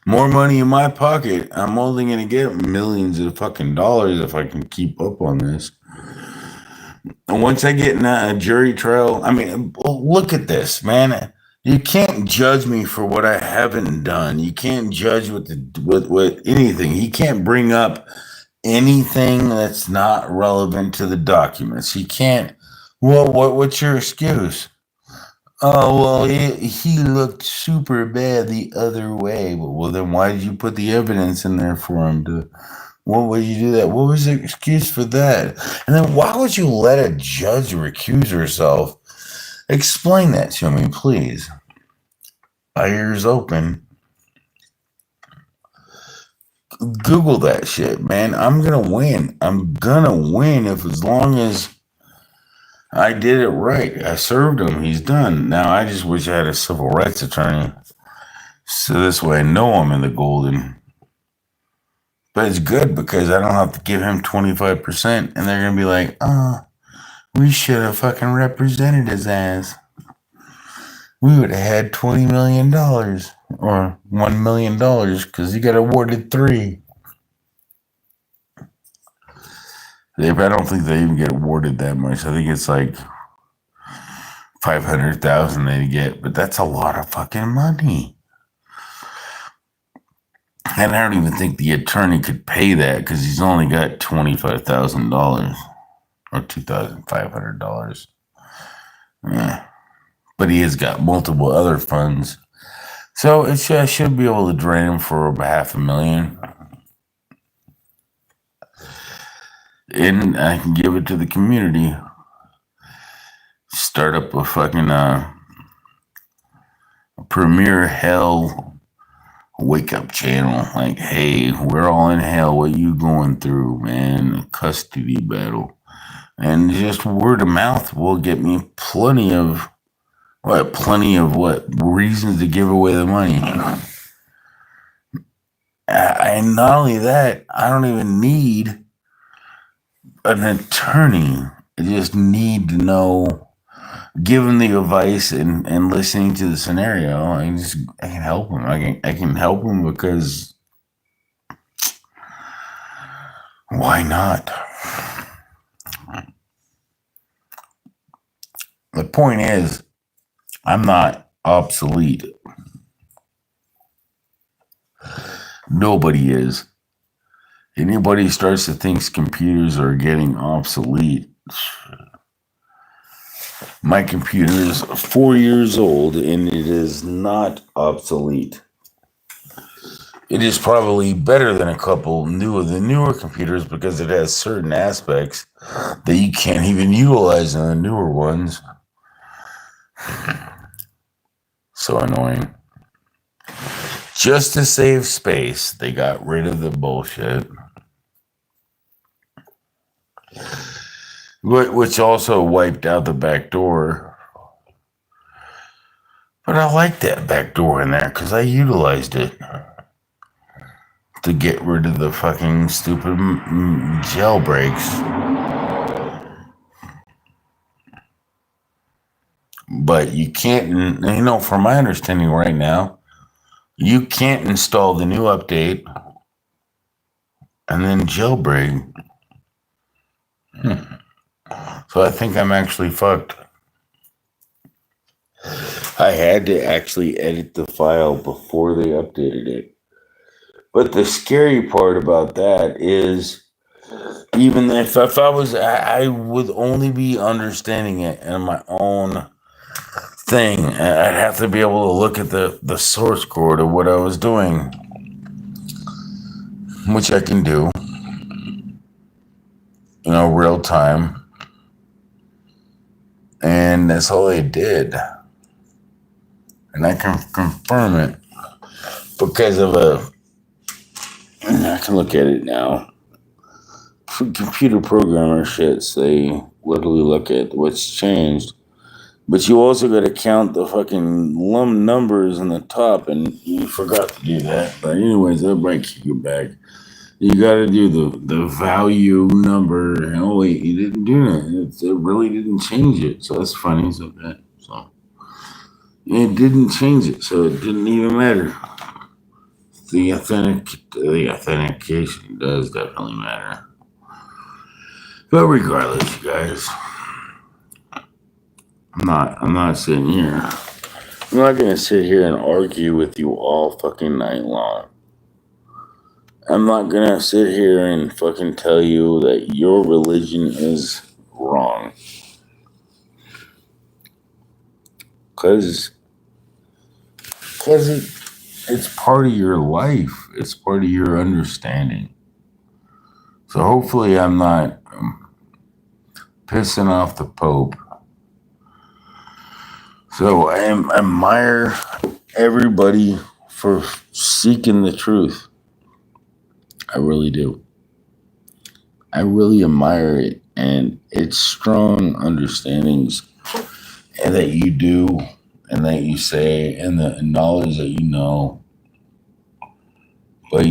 More money in my pocket. I'm only going to get millions of fucking dollars if I can keep up on this. And once I get in a jury trial, I mean, look at this, man. You can't judge me for what I haven't done. You can't judge with anything. He can't bring up anything that's not relevant to the documents. He can't. Well, what's your excuse? Oh, well, he looked super bad the other way. Well, then why did you put the evidence in there for him to? What would you do that? What was the excuse for that? And then why would you let a judge recuse herself? Explain that to me, please. Ears open. Google that shit, man. I'm gonna win. I'm gonna win if, as long as I did it right. I served him. He's done. Now I just wish I had a civil rights attorney, so this way I know I'm in the golden. But it's good because I don't have to give him 25%, and they're gonna be like, "Oh, we should have fucking represented his ass. We would have had $20 million or $1 million because he got awarded 3. I don't think they even get awarded that much. I think it's like 500,000 they get, but that's a lot of fucking money. And I don't even think the attorney could pay that because he's only got $25,000 or $2,500. Yeah. But he has got multiple other funds. So I should be able to drain him for $500,000. And I can give it to the community. Start up a fucking PremiereHell wake up channel. Like, hey, we're all in hell. What you going through, man? A custody battle. And just word of mouth will get me plenty of reasons to give away the money. And not only that, I don't even need an attorney. I just need to know, given the advice and listening to the scenario, I can help him. I can help him because why not? The point is, I'm not obsolete. Nobody is. Anybody starts to think computers are getting obsolete. My computer is 4 years old and it is not obsolete. It is probably better than a couple of the newer computers because it has certain aspects that you can't even utilize in the newer ones. So annoying. Just to save space, they got rid of the bullshit. Which also wiped out the back door. But I like that back door in there because I utilized it to get rid of the fucking stupid jailbreaks. But you can't, from my understanding right now, you can't install the new update and then jailbreak. So I think I'm actually fucked. I had to actually edit the file before they updated it. But the scary part about that is, even if I was, I would only be understanding it in my own thing. I'd have to be able to look at the source code of what I was doing, which I can do, real time. And that's all they did. And I can confirm it because of I can look at it now. Computer programmer shits, they literally look at what's changed. But you also got to count the fucking lum numbers on the top, and you forgot to do that. But anyways, everybody kick it back. You got to do the value number. Oh wait, you didn't do that. It really didn't change it, so that's funny. So that it didn't change it, so it didn't even matter. The authentication does definitely matter. But regardless, you guys, I'm not sitting here. I'm not gonna sit here and argue with you all fucking night long. I'm not gonna sit here and fucking tell you that your religion is wrong. Cause it's part of your life. It's part of your understanding. So hopefully I'm not pissing off the Pope. So I admire everybody for seeking the truth. I really do. I really admire it, and it's strong understandings and that you do and that you say and the knowledge that you know. But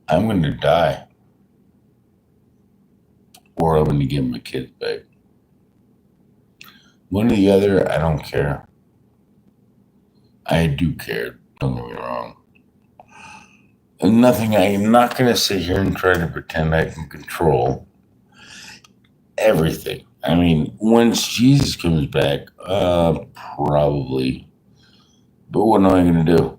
I'm going to die or I'm going to get my kids back. One or the other, I don't care. I do care. Don't get me wrong. And I'm not going to sit here and try to pretend I can control everything. I mean, once Jesus comes back, probably. But what am I going to do?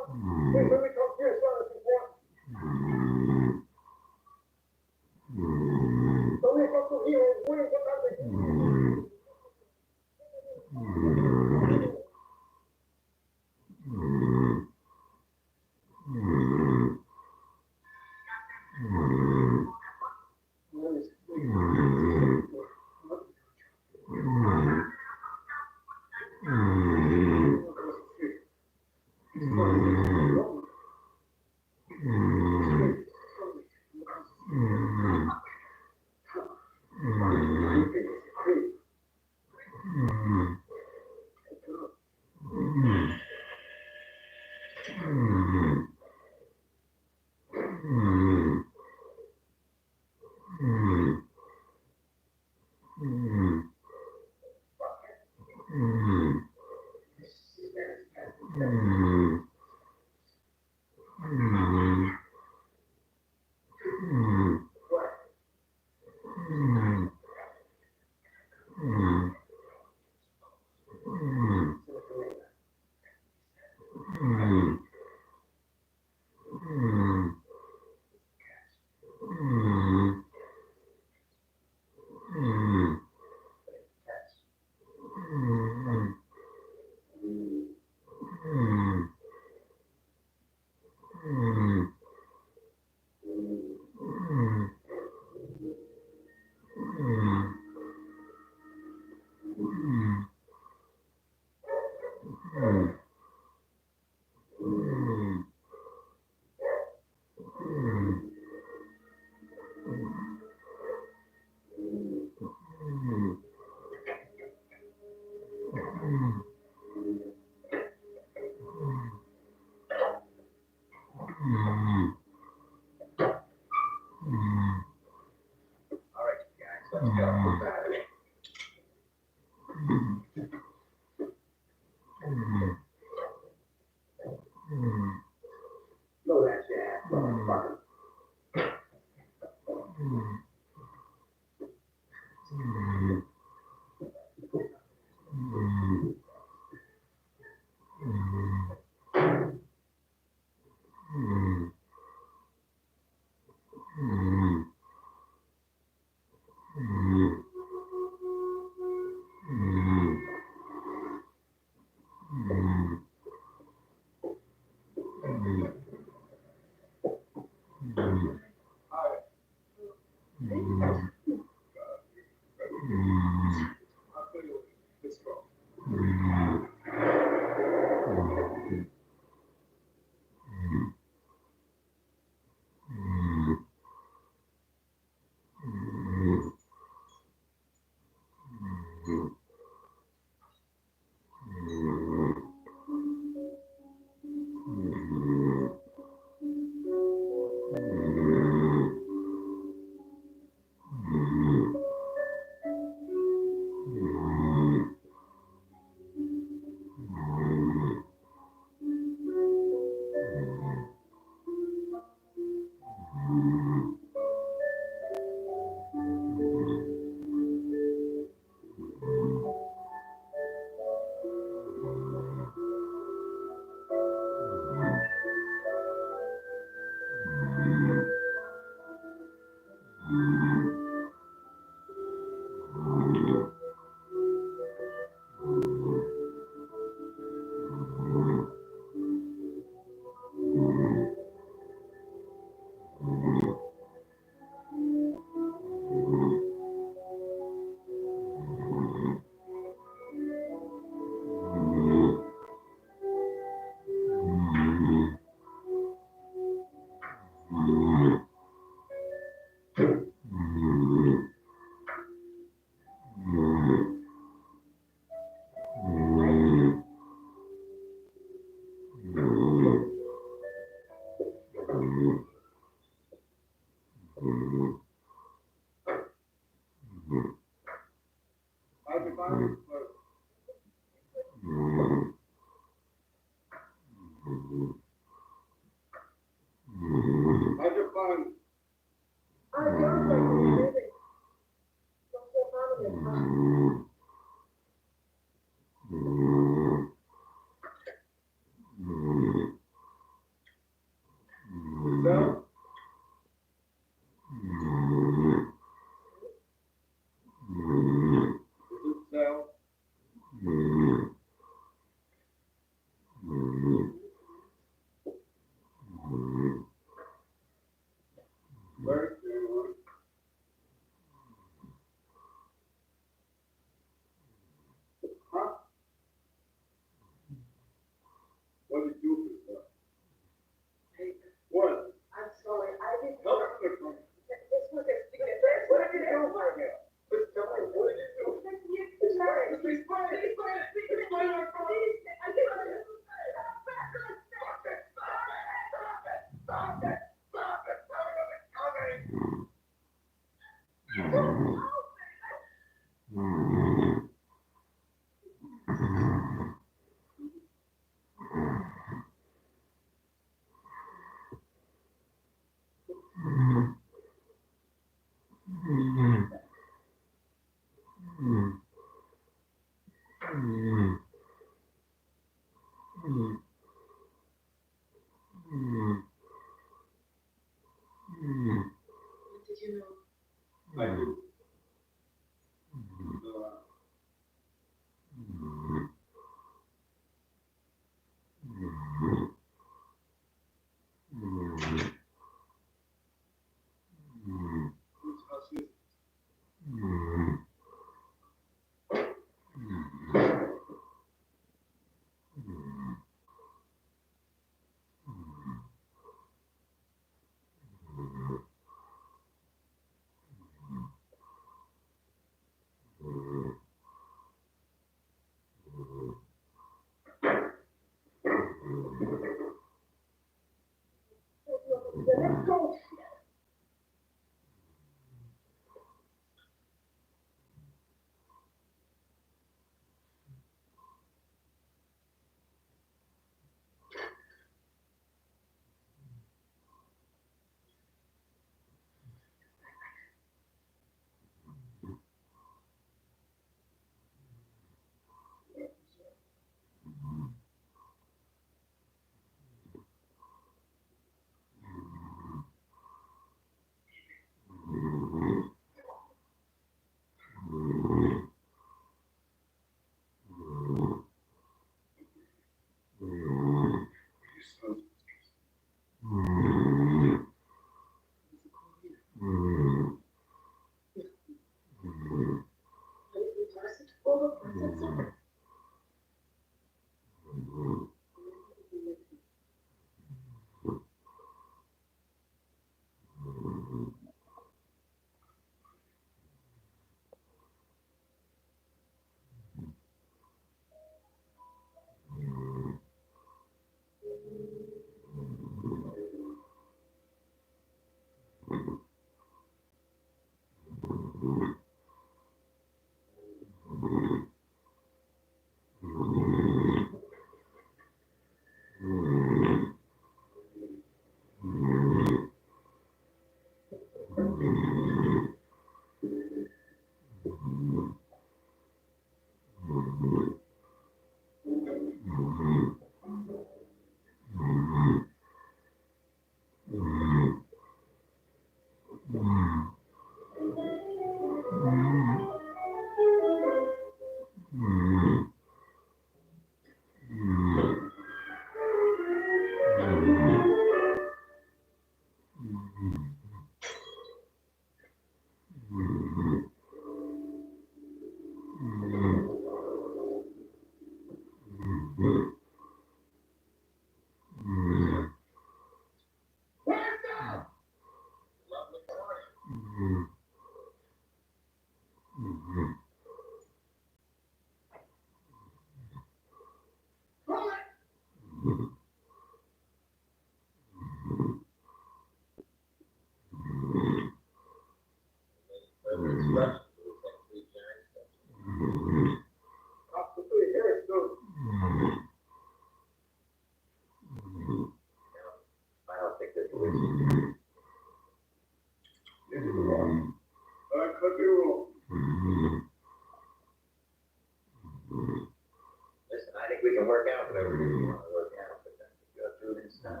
think we can work out whatever we want to work out, but then we go through this time.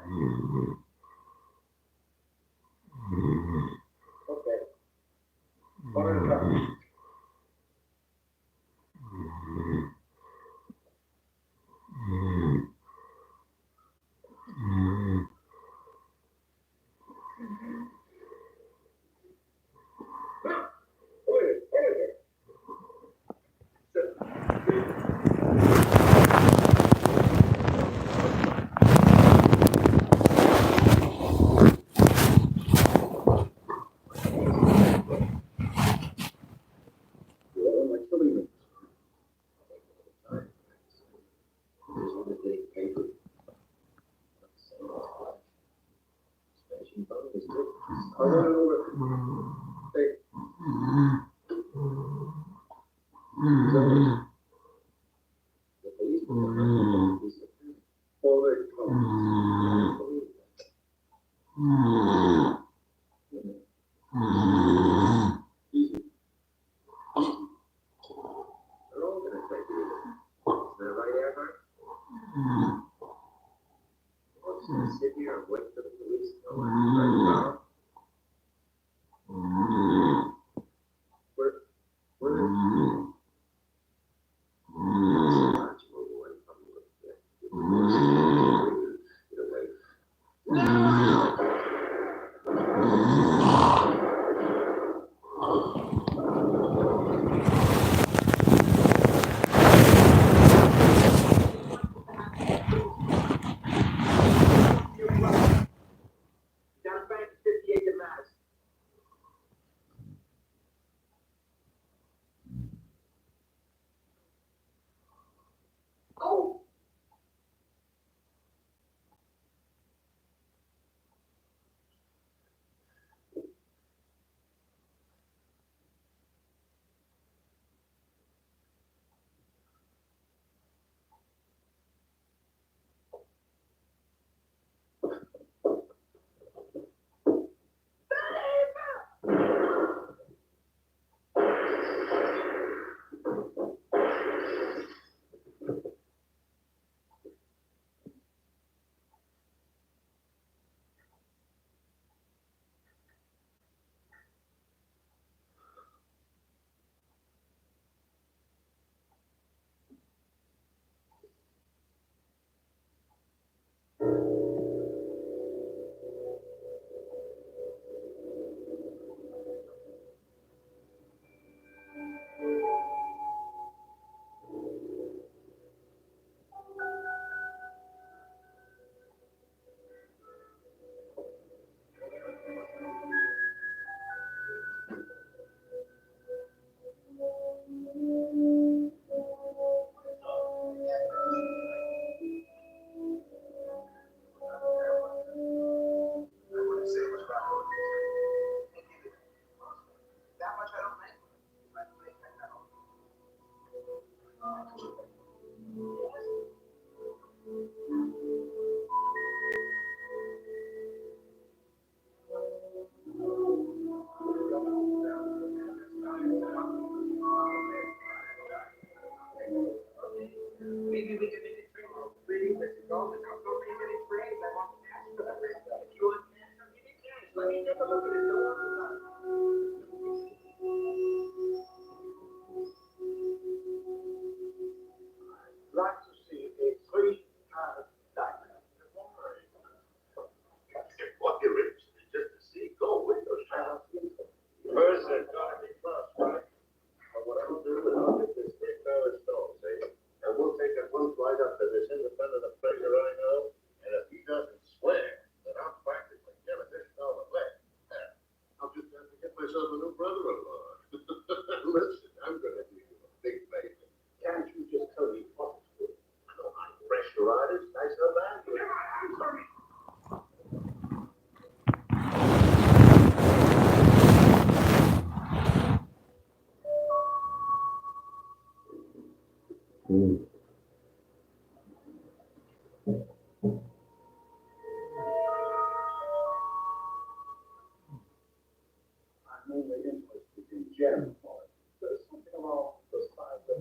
Okay. One at a time. Sit here and wait for the police to come right now.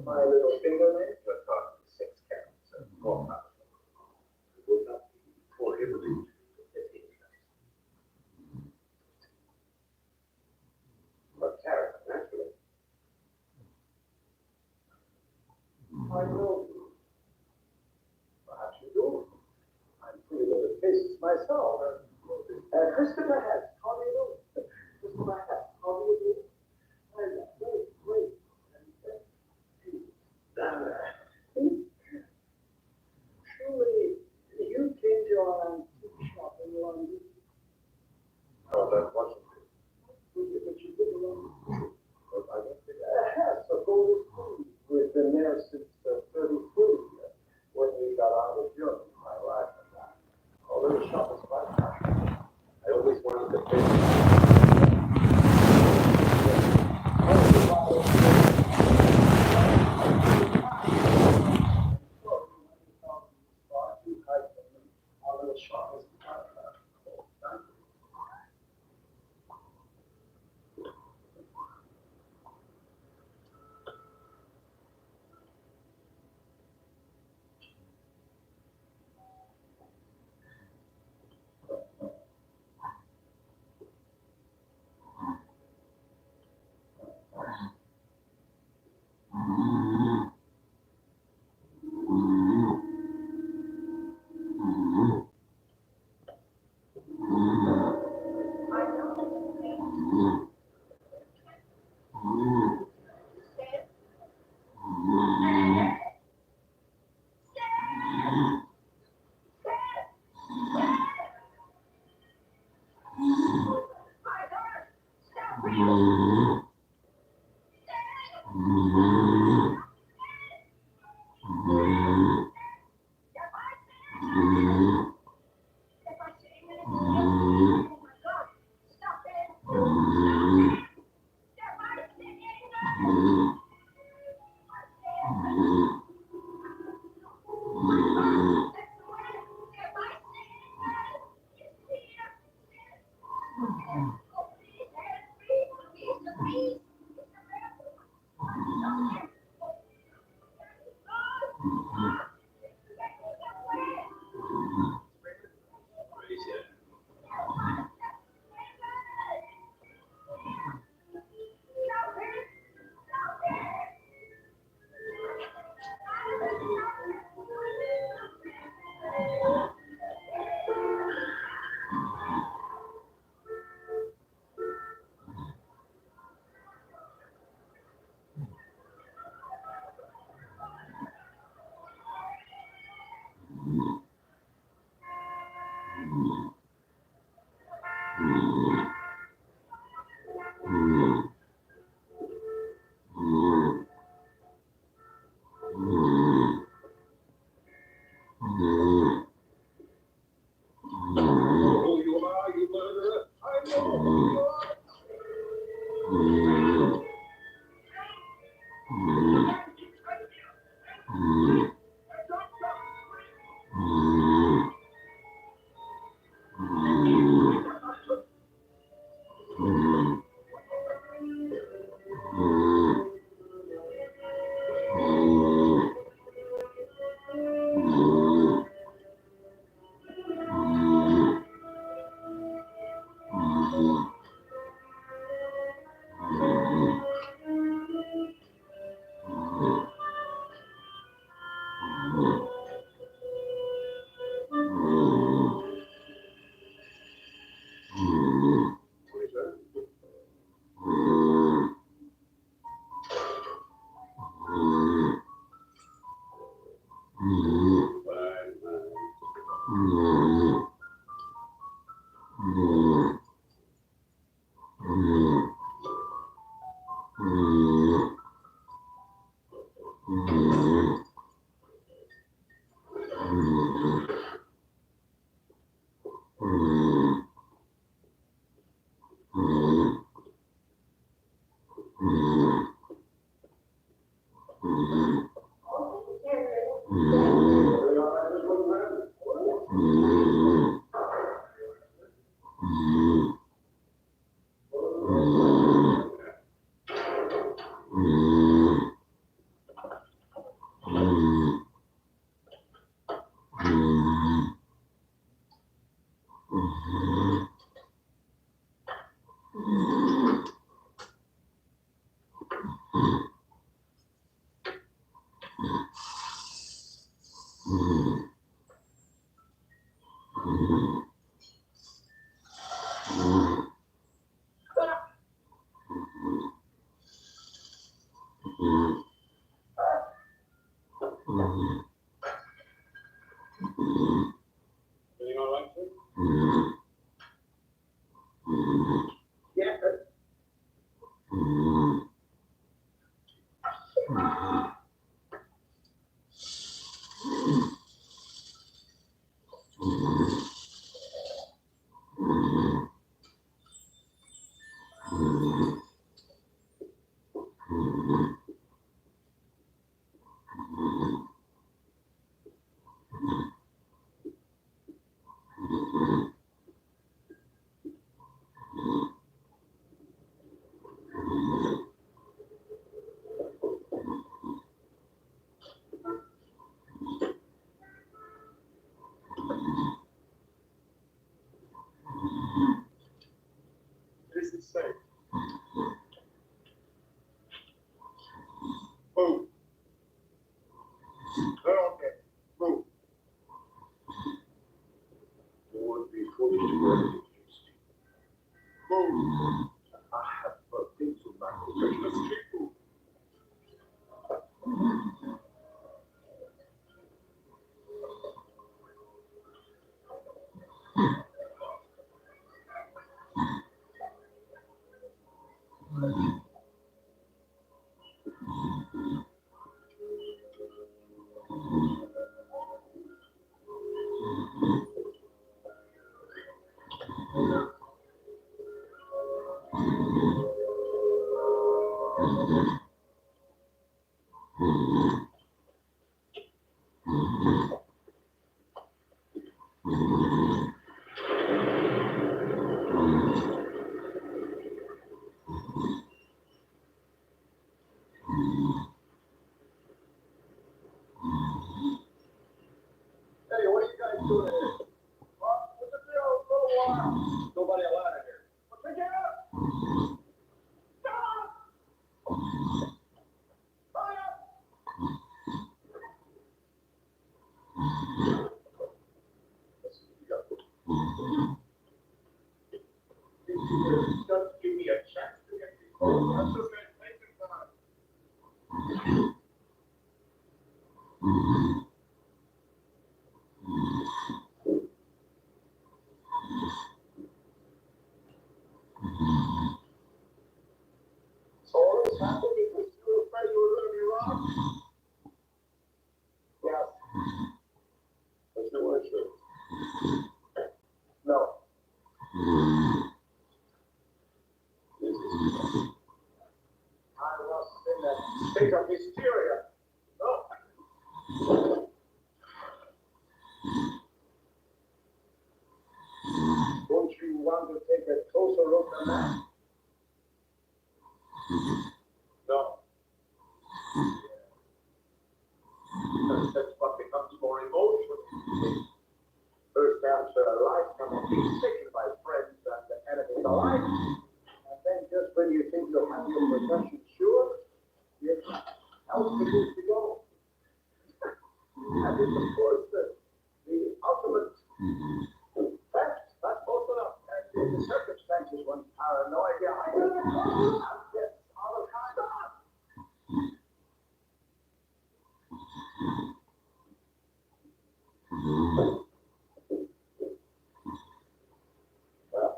My little fingernails, we're talking 6 counts. I know you. Perhaps you do. I'm pretty good at cases myself. Christopher Hess, how do you do? Christopher Hess, how do you do? Wait. Surely you came to our antique shop in London. Oh, that wasn't it. But you did alone. I don't think Hess, a golden food. We've been there since 33 when we got out of Europe. My wife and I. Although the shop is quite fashionable. I always wanted to pay. Who you are, you murderer? I know who you are. This is safe. Move. Okay. Move. You would be foolish to ready. Move. I have been to my professional street food. Hey, what are you guys doing here? What's the deal? A little while. Nobody allowed in here. Well, pick it up. Stop! Hurry up! Just give me a chance to get these. Oh, that's okay. Take your time. So all this happened because you were afraid you were going to be robbed? Yes. What's your worship? No. I was in that state of hysteria. No. Don't you want to take a closer look at that? No. That's what becomes more emotional. First after a lifetime of being taken by friends and the enemies alike, and then just when you think you have your profession sure, you're out to go. And it's of course the ultimate fact. That's close enough. And in the circumstances when paranoia, I don't know, gets all the kind of. Well,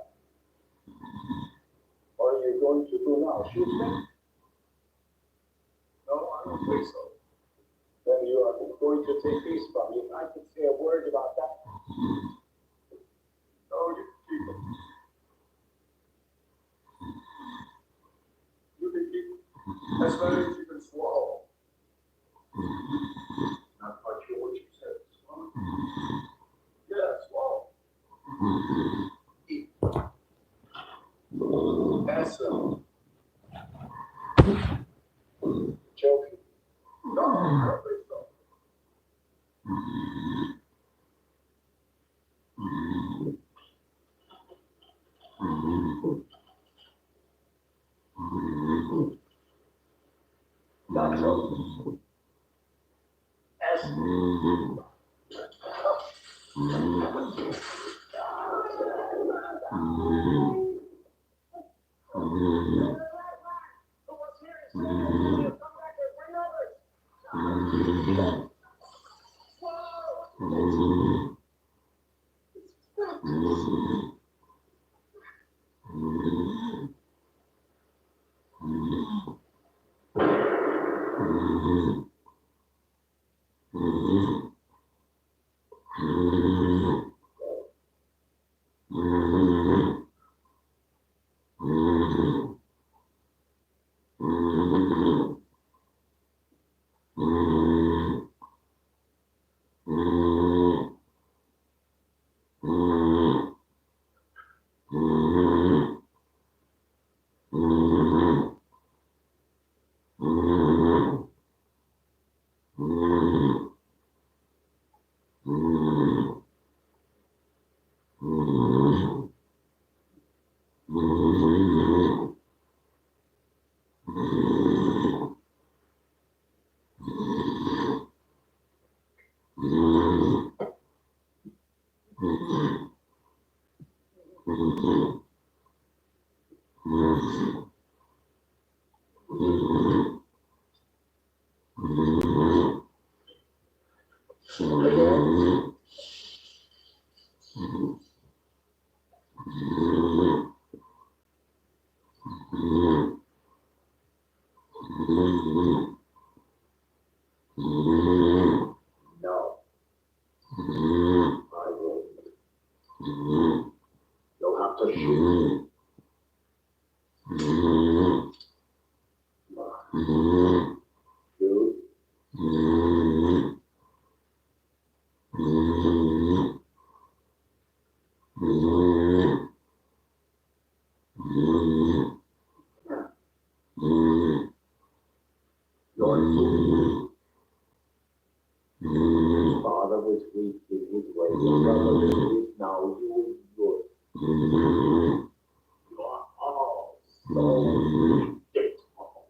what are you going to do now? Shoot me? No, I don't think so. Then you are going to take peace from me. If I could say a word about that. No, you keep it. You can keep it. As many as you can swallow. Not quite sure what you said. Swallow? Yeah, swallow. Eat. That's joking. No, I don't think so. Not so. S. No, I won't. You'll have to shoot. Shoot. Your father was weak in his way. Your brother is weak now. You is good. You are all so difficult.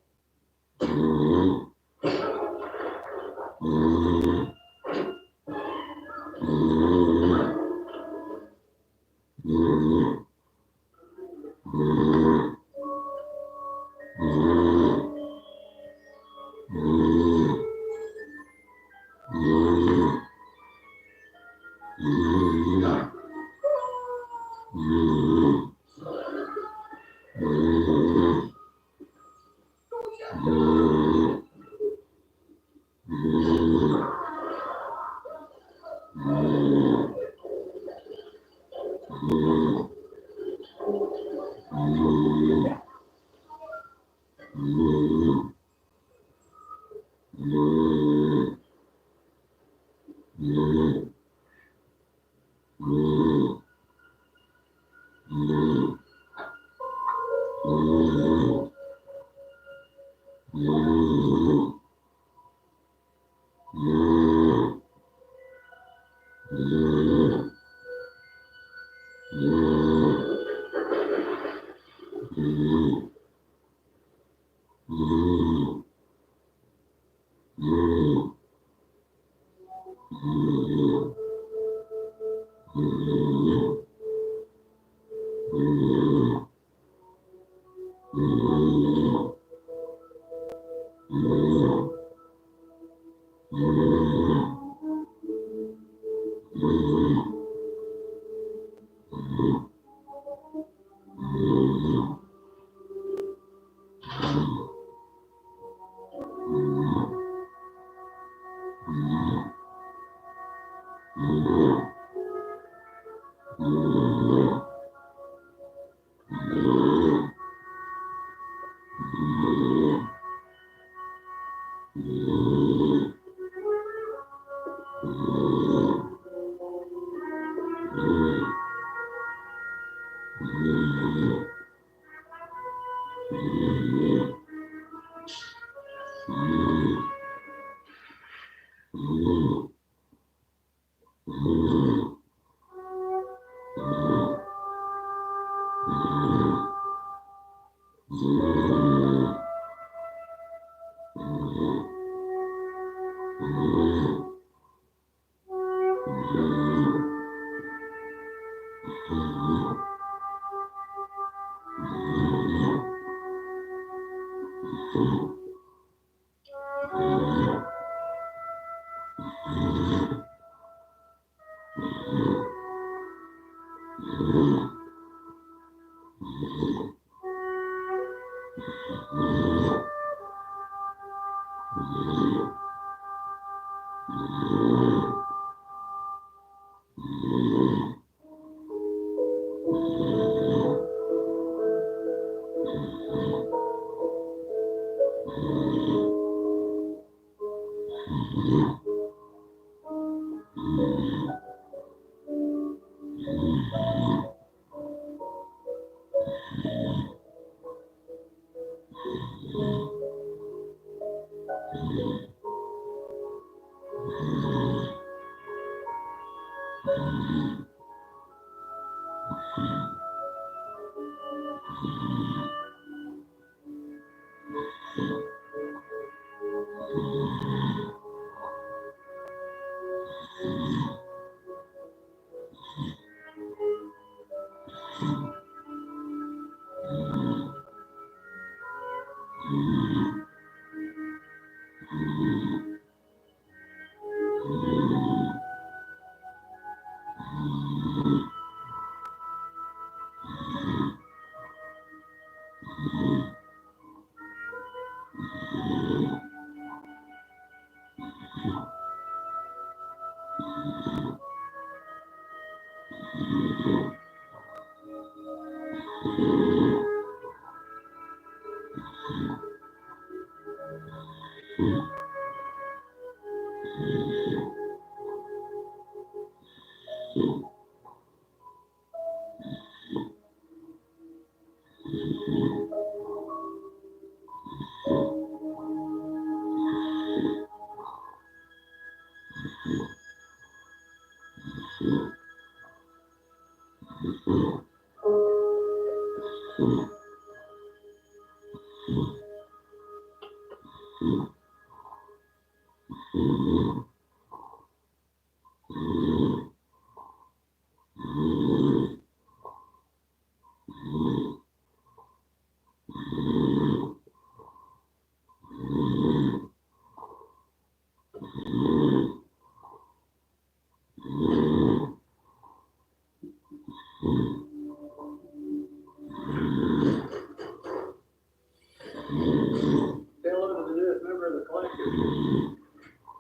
Say hello to the newest member of the collective.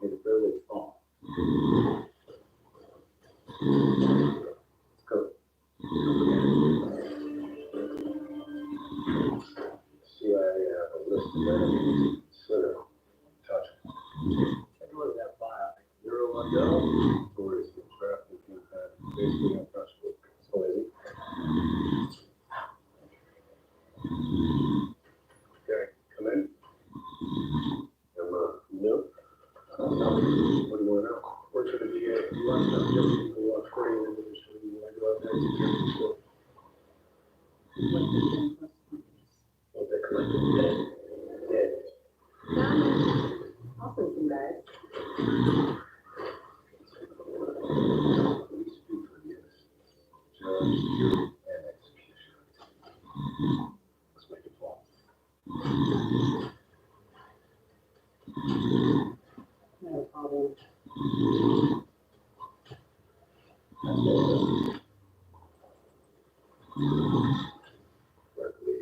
It's fairly small. Let's go. See, I have a list of enemies. Sort of touch. Take a look at that file. 0 go. Stories get trapped in campaign. Basically untouchable. So easy. Okay, come in. No. What do you want to know? Works for the DA. You want to know if you can walk free into the show. You want to go out there and do it. What they collected dead. Dead. I'll send some guys. Police do forgiveness. Judge, jury, and execution. Let's make it fall. No problem. That's all. Luckily,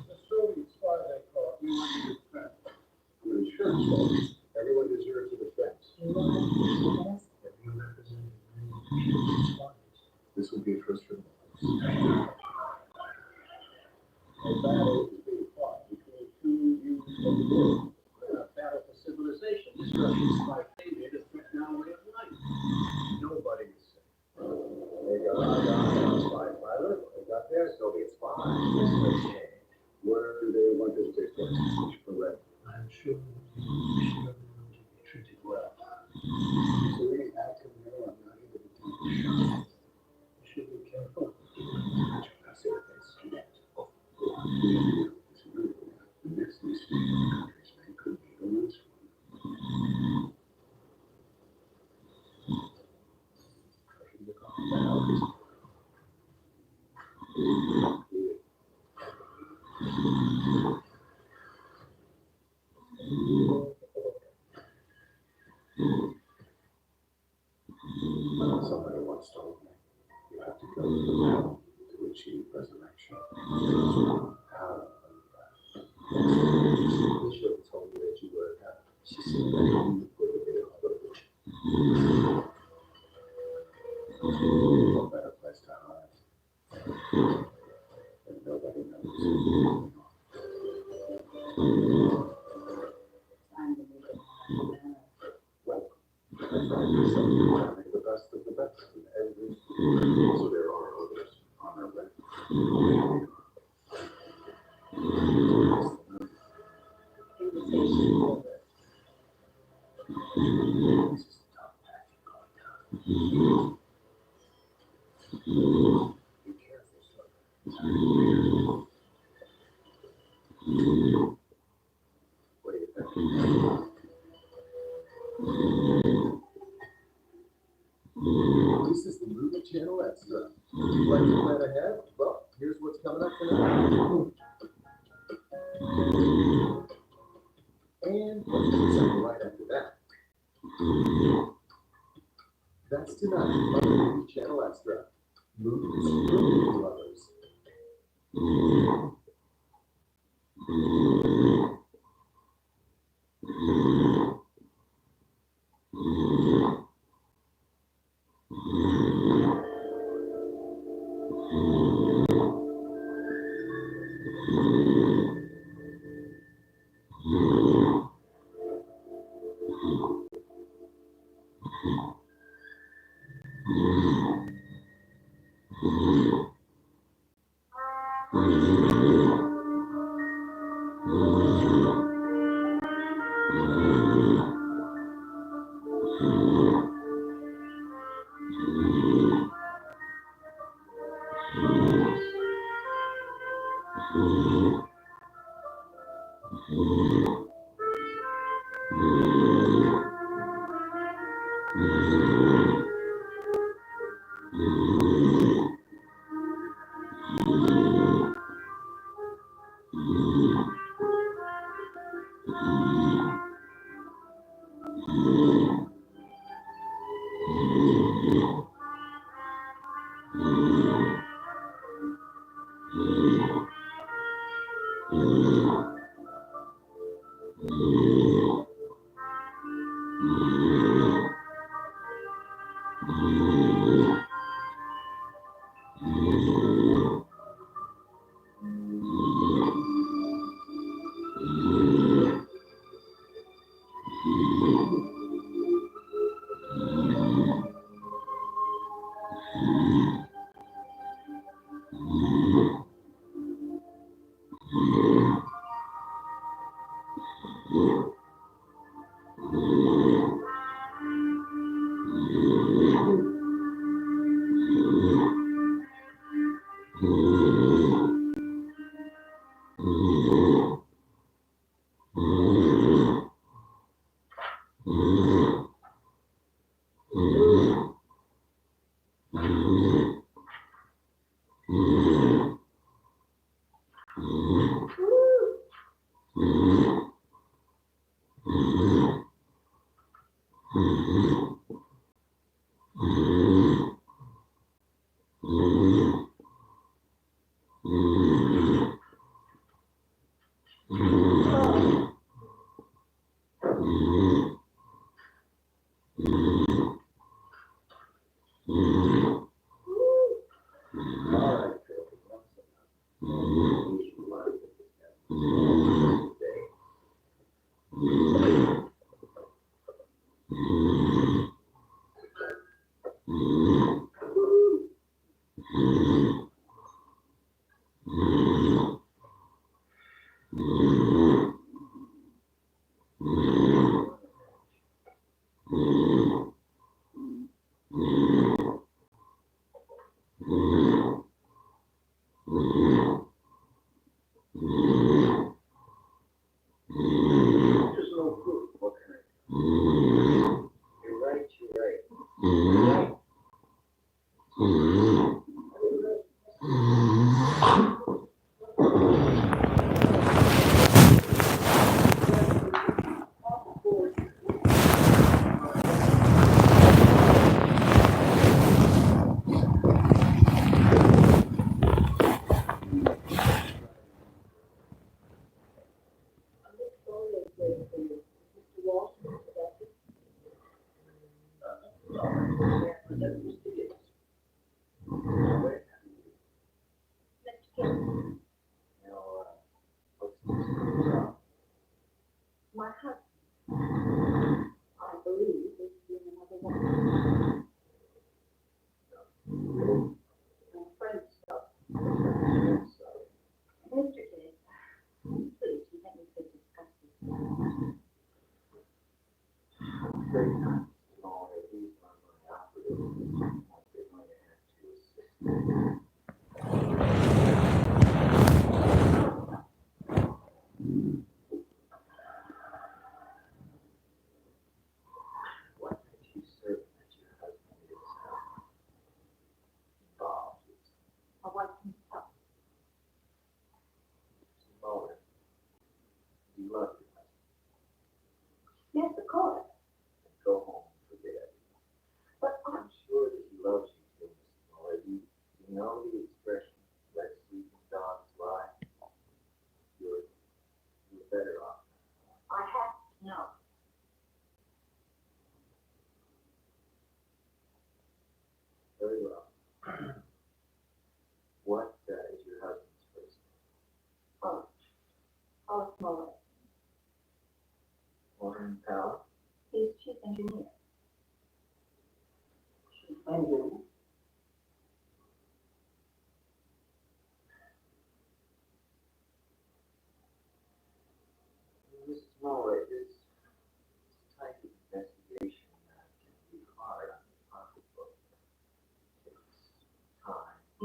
the Soviet spy they caught, we want to defend. I'm an insurance policy. Everyone deserves a defense. You want to do this? Have you represented many insurance spies? This would be a first for me. A battle is being fought between two views of the world. A battle for civilization. Destruction by failure to threaten our way of life. Nobody is safe. They got our spy pilot. They got their Soviet spy. Where do they want this to take place? Correct. I'm sure you should be treated well. So we act in there. I'm not able to do the shot. You should be careful. I say that's connect. The next least countries may could be the last one. Somebody once told me you have to go to the battle to achieve resurrection. How? She should have told me that you were a guy. She said that you put a bit of a bush. A better place to hide. And nobody knows. Time to make it happen. Welcome. The best of the best in every school. So there are others on our left. Invitation over. This is a tough patch going down. Be careful, son. What do you think? This is the movie channel extra. Would you like to plan ahead? Well, here's what's coming up tonight. And let's do something right after that. That's tonight on the movie channel extra. Movies for movie lovers.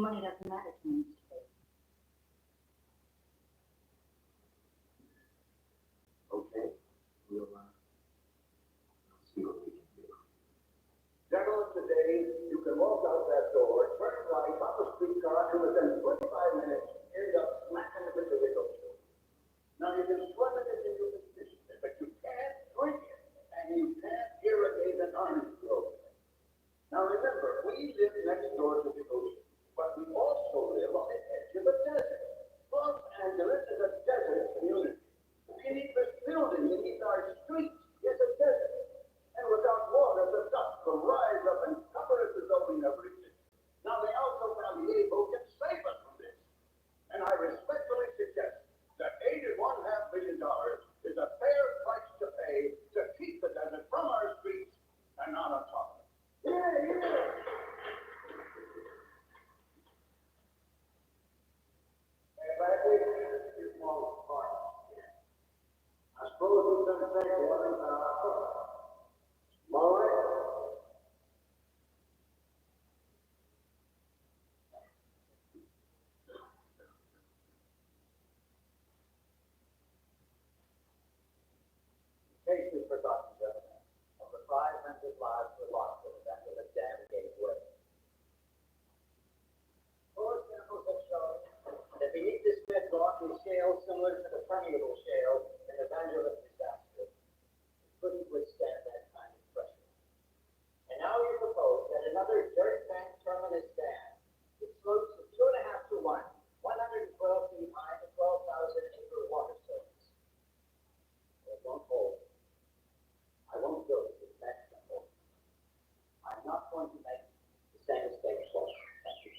Money doesn't matter to me, Mr. Bates. Okay, we'll see what we can do. Gentlemen, today you can walk out that door, turn right, up a streetcar, and within 25 minutes end up smack in the Pacific Ocean. Now you can swim it if you can fish it, but you can't drink it, and you can't irrigate an orange grove. Now remember, we live next door to the ocean, but we also live on the edge of a desert. Los Angeles is a desert community. Beneath this building, beneath our streets, is a desert. And without water, the dust will rise up and cover us as though we never existed. Now the Alto Valley can save us from this. And I respectfully suggest that $81.5 million is a fair price to pay to keep the desert from our streets and not on top of it. Yeah. Hey, Bradley, it's small part. I suppose we can take one all right. Case is forgotten, gentlemen. Over 500 lives were lost in the event of a dam gave way. Core samples have shown that beneath this bedrock is shale similar to the permeable shale in the Vanderlip disaster. It couldn't withstand that kind of pressure. And now you propose that another dirt bank terminus dam, which slopes of 2.5 to 1, 112 feet high to 12,000-acre water surface. It won't hold. I won't go to the next level. I'm not going to make the same mistake twice. Thank you.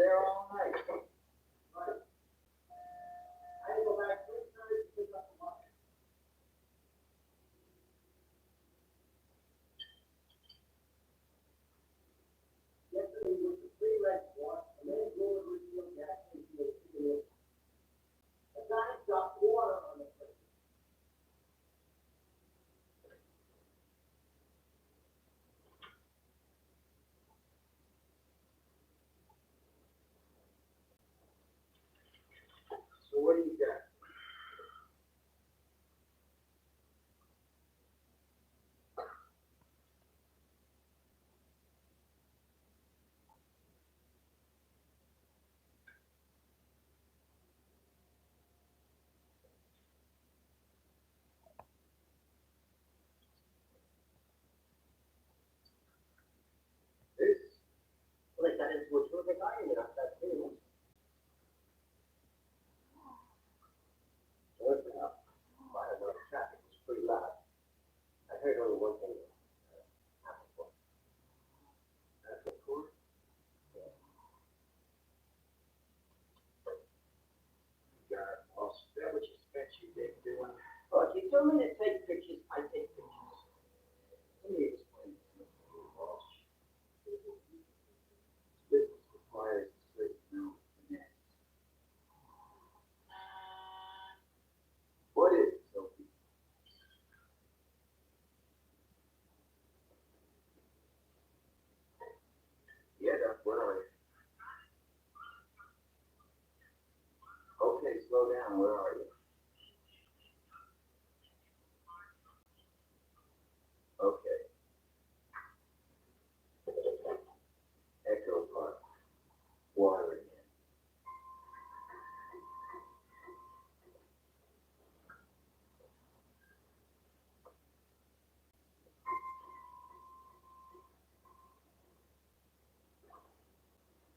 there all night. Right. I had to go back 3 times to pick up the money. Yesterday was the free rent one, and then go over to the gas station. A guy dropped water on the place. So what do you got? This? Well, they got into a terrific argument out that too. Listen up. I don't know, traffic was pretty loud. I heard only one thing. That's of course. God, boss, that what you spent your day doing? Look, you told me to take pictures, I take pictures. Let me explain this to you, boss. Business requires a certain amount of finesse. What is it, Sophie? Yeah, Doc, where are you? Okay, slow down, where are you? Okay. Echo Park. Water again.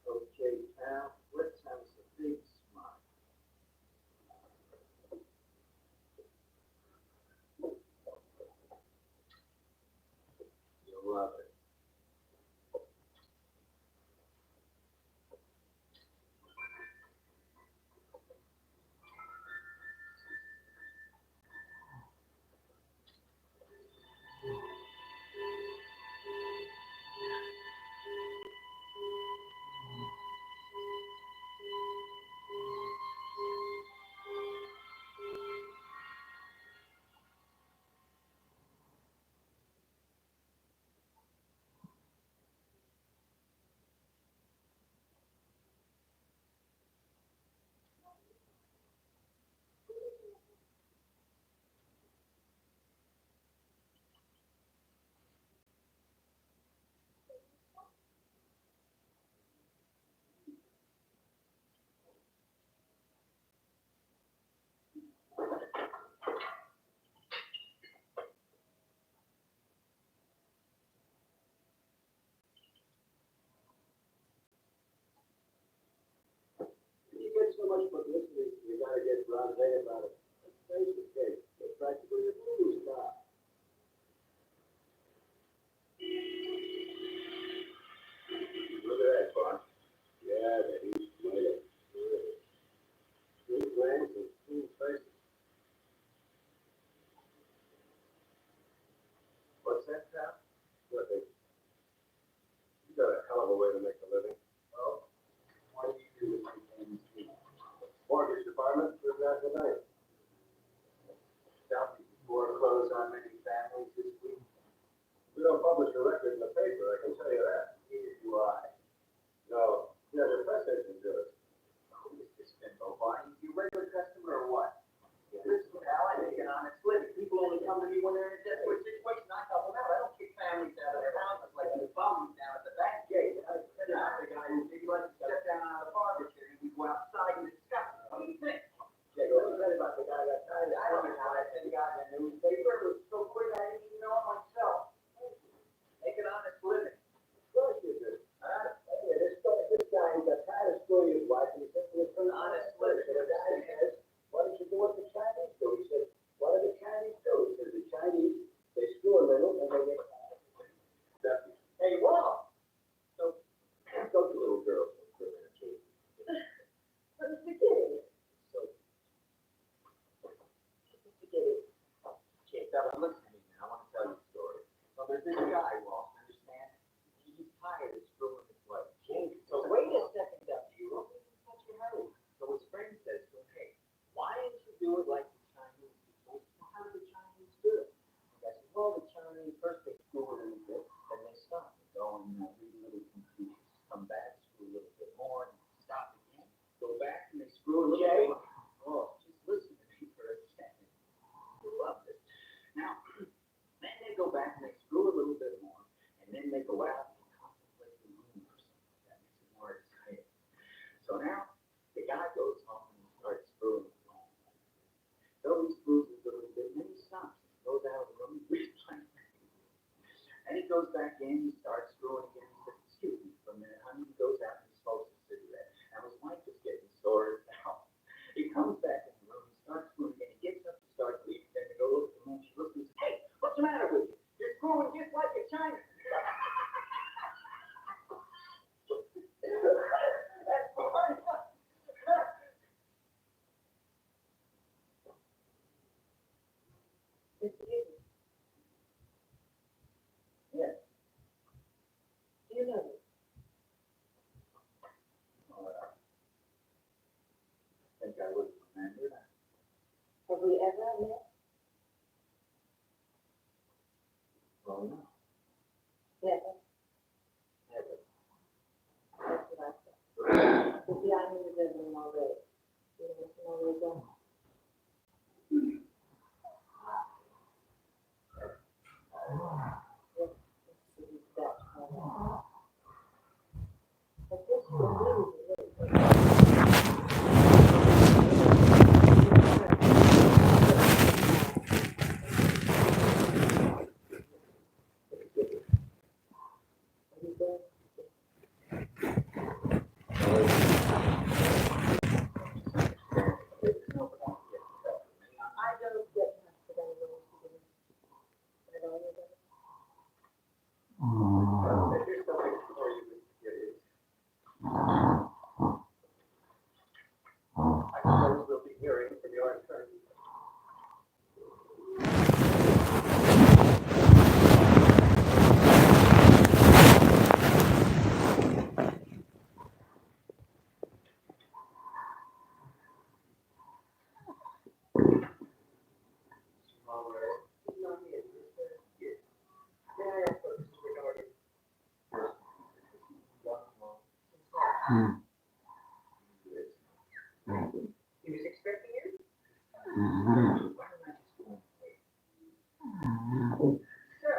Okay, pal, let's have us a big smile. You'll love it. You get so much publicity, you gotta get blasé about it. Let's face it, Kate, you're practically a movie star. Look at that, boss. Yeah, that he's made it. Good plans and cool faces. What's that, pal? Nothing. You got a hell of a way to make a living. Well, what do you do with your mortgage department? Where's that tonight? Southeast foreclosed on many families this week. We don't publish a record in the paper, I can tell you that. Neither do I. No. Yeah, the press agent do it. Who is this Finbo Barney? You regular customer or what? Yeah, listen, pal, I make an honest living. People only come to me when they're in a desperate situation. I help them out. I don't kick families out of their houses like the bums down at the back gate. I'm the guy who maybe like to step down on a barber chair and we go outside and discuss it. What do you think? Yeah, let me tell you about the guy that time. I don't know how I sent a guy in the newspaper. It was so quick I didn't even know it myself. Make an honest living. Of course you do. Hey, this guy, he's got tired of screwing his wife, and he said, "It's an honest living." So the guy says, "Why don't you do what the Chinese do?" He said, "What do the Chinese do?" He says, "The Chinese, they screw a this guy won't understand. He's tired of screwing his wife. So wait a second, W. You're in such a hurry. So his friend says to him, hey, why don't you do it like the Chinese people? How do the Chinese do it? The guy says, well, the Chinese first they screw a little bit, then they stop. They go and read a little Confucius. Come back, screw a little bit more, and stop again. Go back and they screw a little bit more. Oh, just listen to me for a second. You love this. Now, then they go back and they screw a little bit more, and then they go out and contemplate the moon or something. That makes it more exciting. So now the guy goes home and starts screwing along. So he screws a little bit, and then he stops. He goes out of the room, and he goes back in, he starts screwing again. He says, excuse me for a minute, honey. He goes out and he smokes a cigarette. Now his wife is getting sore now. He comes back in the room, he starts screwing again. He gets up and starts leaving. Then they go look at the moon. She looks and says, hey, what's the matter with you? You're screwing just like a China. That's funny. Yes. Do you know this? Oh, I think I would remember that. Have we ever met? Oh, no. Never. Never. That's what I said. But see, I knew them already. You know, it's already done. Yes, that's right. But this was I don't get much for them rules to do. I don't either. Here's something for you, Mr. Gideon. I suppose we'll be hearing from your attorney. He's not here. Yes. May I ask what this is regarding? He was expecting you? Why don't I just go and wait? Sir.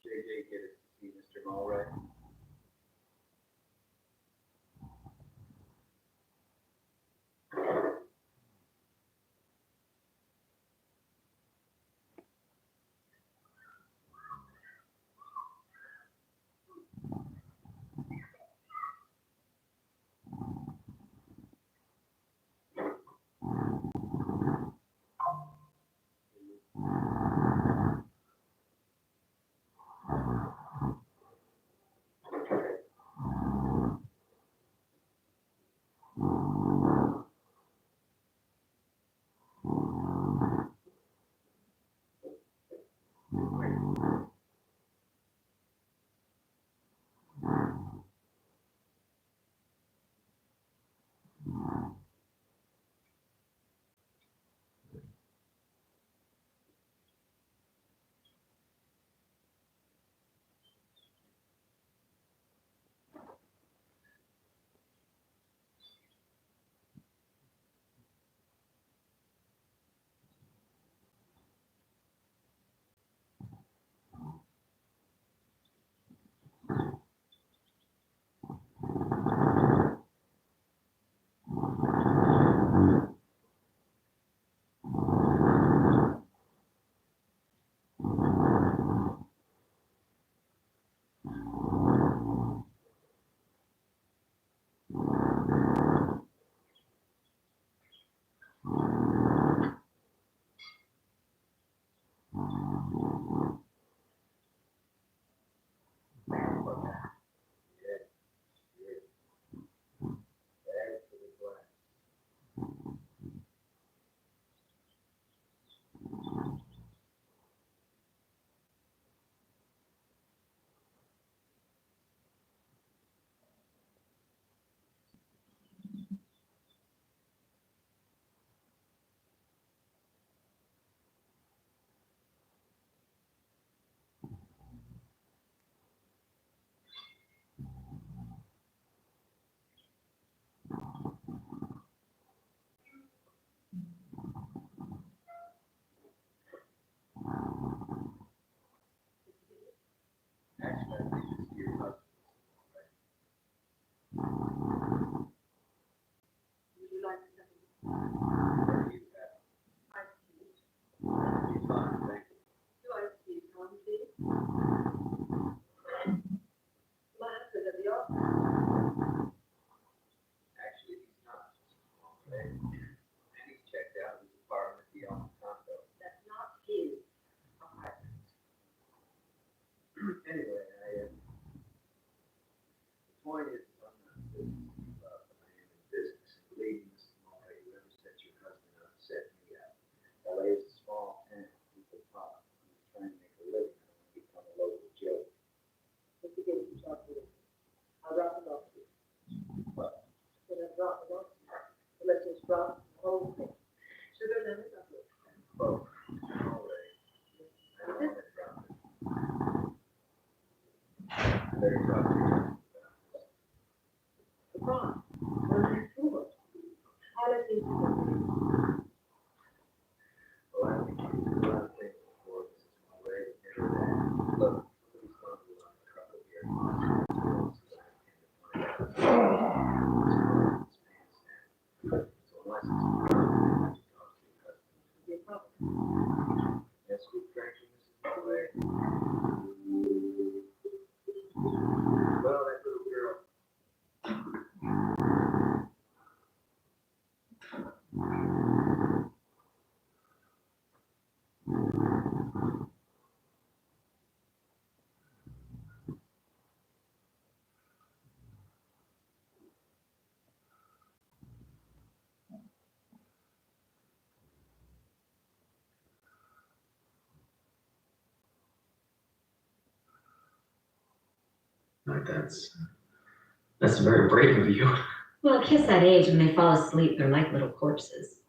JJ get us to see Mr. Mulray. Anyway, the point is, I'm not business about the man in business. And believe me, Mr. Mulray, whoever set your husband up set me up. LA is a small town. People talk. I'm just trying to make a living. I don't want to become a local joke. If you get to talk to them, I'll drop it off to you. What? Then I'll drop it off to you. Let's just drop the whole thing. Sugar, lemon, chocolate. Oh, Mulray. I don't want to drop it. I better talk to you. The bond. What are you doing? How does it do? Well, I think you do a lot of things before Mrs. Mulray. Never that. Look, please don't do a lot of trouble here. So unless it's a problem, you talk to your husband. Be a problem. Yes, we drinking, Mrs. Mulray. Well, that little girl. Like that's very brave of you. Well, kids that age, when they fall asleep, they're like little corpses.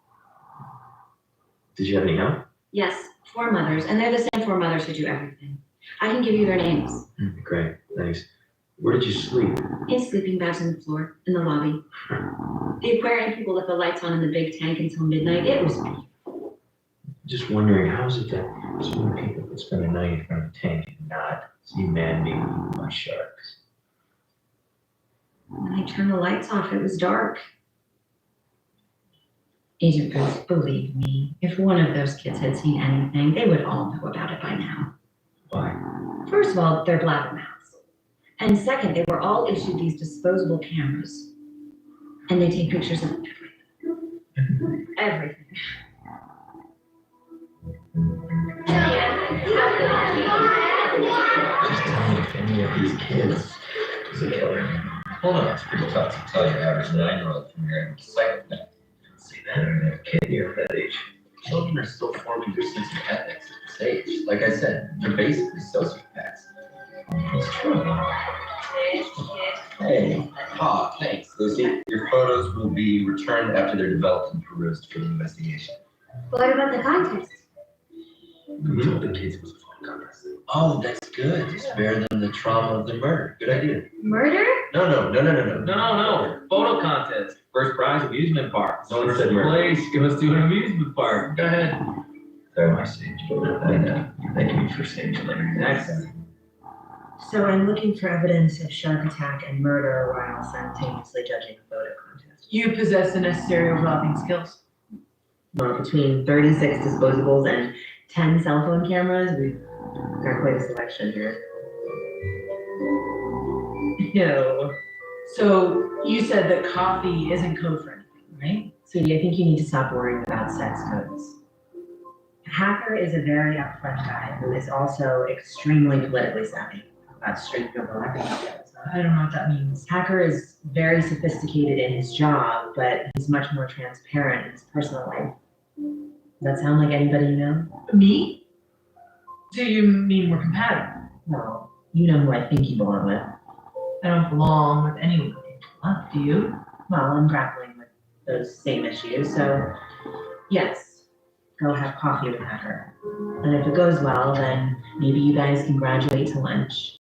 Did you have any help? Yes, 4 mothers, and they're the same 4 mothers who do everything. I can give you their names. Great, thanks. Where did you sleep? In sleeping bags on the floor, in the lobby. The aquarium people left the lights on in the big tank until midnight. It was beautiful. Just wondering, how is it that so many people could spend a night in front of a tank and not see man being eaten by sharks? When they turned the lights off, it was dark. Agent Bruce, believe me, if one of those kids had seen anything, they would all know about it by now. Why? First of all, they're blabbermouths. And second, they were all issued these disposable cameras. And they take pictures of everything. Everything. Just tell me if any of these kids is a killer. Hold on, it's pretty tough to tell your average 9-year-old from your average psychopath. See that in a kid near that age. Children are still forming their sense of ethics at this age. Like I said, they're basically sociopaths. It's true. Hey, thanks, Lucy. Your photos will be returned after they're developed and perused for the investigation. What about the contest? We told the kids it was a phone contest. Oh, that's good. It's better than the trauma of the murder. Good idea. Murder? No. No, photo contest. First prize, amusement park. No one said murder. Place goes to an amusement park. Go ahead. Sorry, my sage. Thank you for saving later. Next. So I'm looking for evidence of shark attack and murder while simultaneously judging a photo contest. You possess the necessary overlapping skills. Well, between 36 disposables and 10 cell phone cameras, we've got quite a selection here. No. So you said that coffee isn't code for anything, right? Sweetie, I think you need to stop worrying about sex codes. Hacker is a very upfront guy who is also extremely politically savvy. That's straight overlapping skills. I don't know what that means. Hacker is very sophisticated in his job, but he's much more transparent in his personal life. Does that sound like anybody you know? Me? Do you mean we're compatible? No, you know who I think you belong with. I don't belong with anyone. Huh? Do you? Well, I'm grappling with those same issues, so yes, go have coffee with Hacker. And if it goes well, then maybe you guys can graduate to lunch.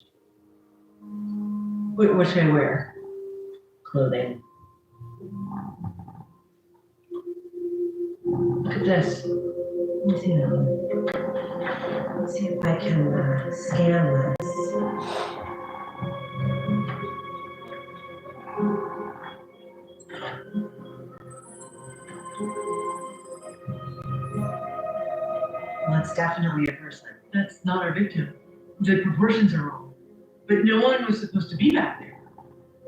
What should I wear? Clothing. Look at this. Let's see that. Let's see if I can scan this. Well, it's definitely a person. That's not our victim. The proportions are wrong. But no one was supposed to be back there.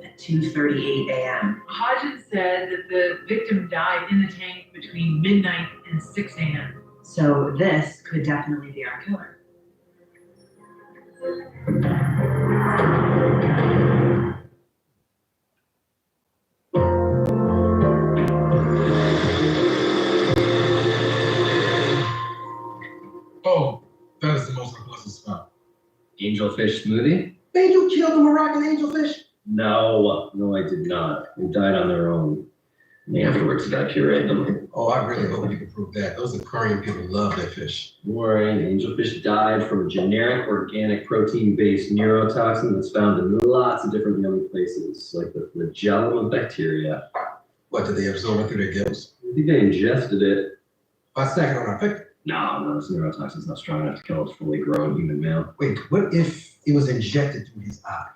At 2:38 a.m. Hodgins said that the victim died in the tank between midnight and 6 a.m. So this could definitely be our killer. Oh, that is the most unpleasant smell. Angelfish smoothie? Man, you killed the Moroccan angelfish? No, I did not. They died on their own. And afterwards, I pureed them. Oh, I really hope you can prove that. Those aquarium people love that fish. Don't worry, angelfish died from a generic organic protein-based neurotoxin that's found in lots of different yummy places, like the flagellum of bacteria. What, did they absorb it through their gills? I think they ingested it. By snacking on our picnic? No, this neurotoxin's not strong enough to kill a fully grown human male. Wait, what if it was injected through his eye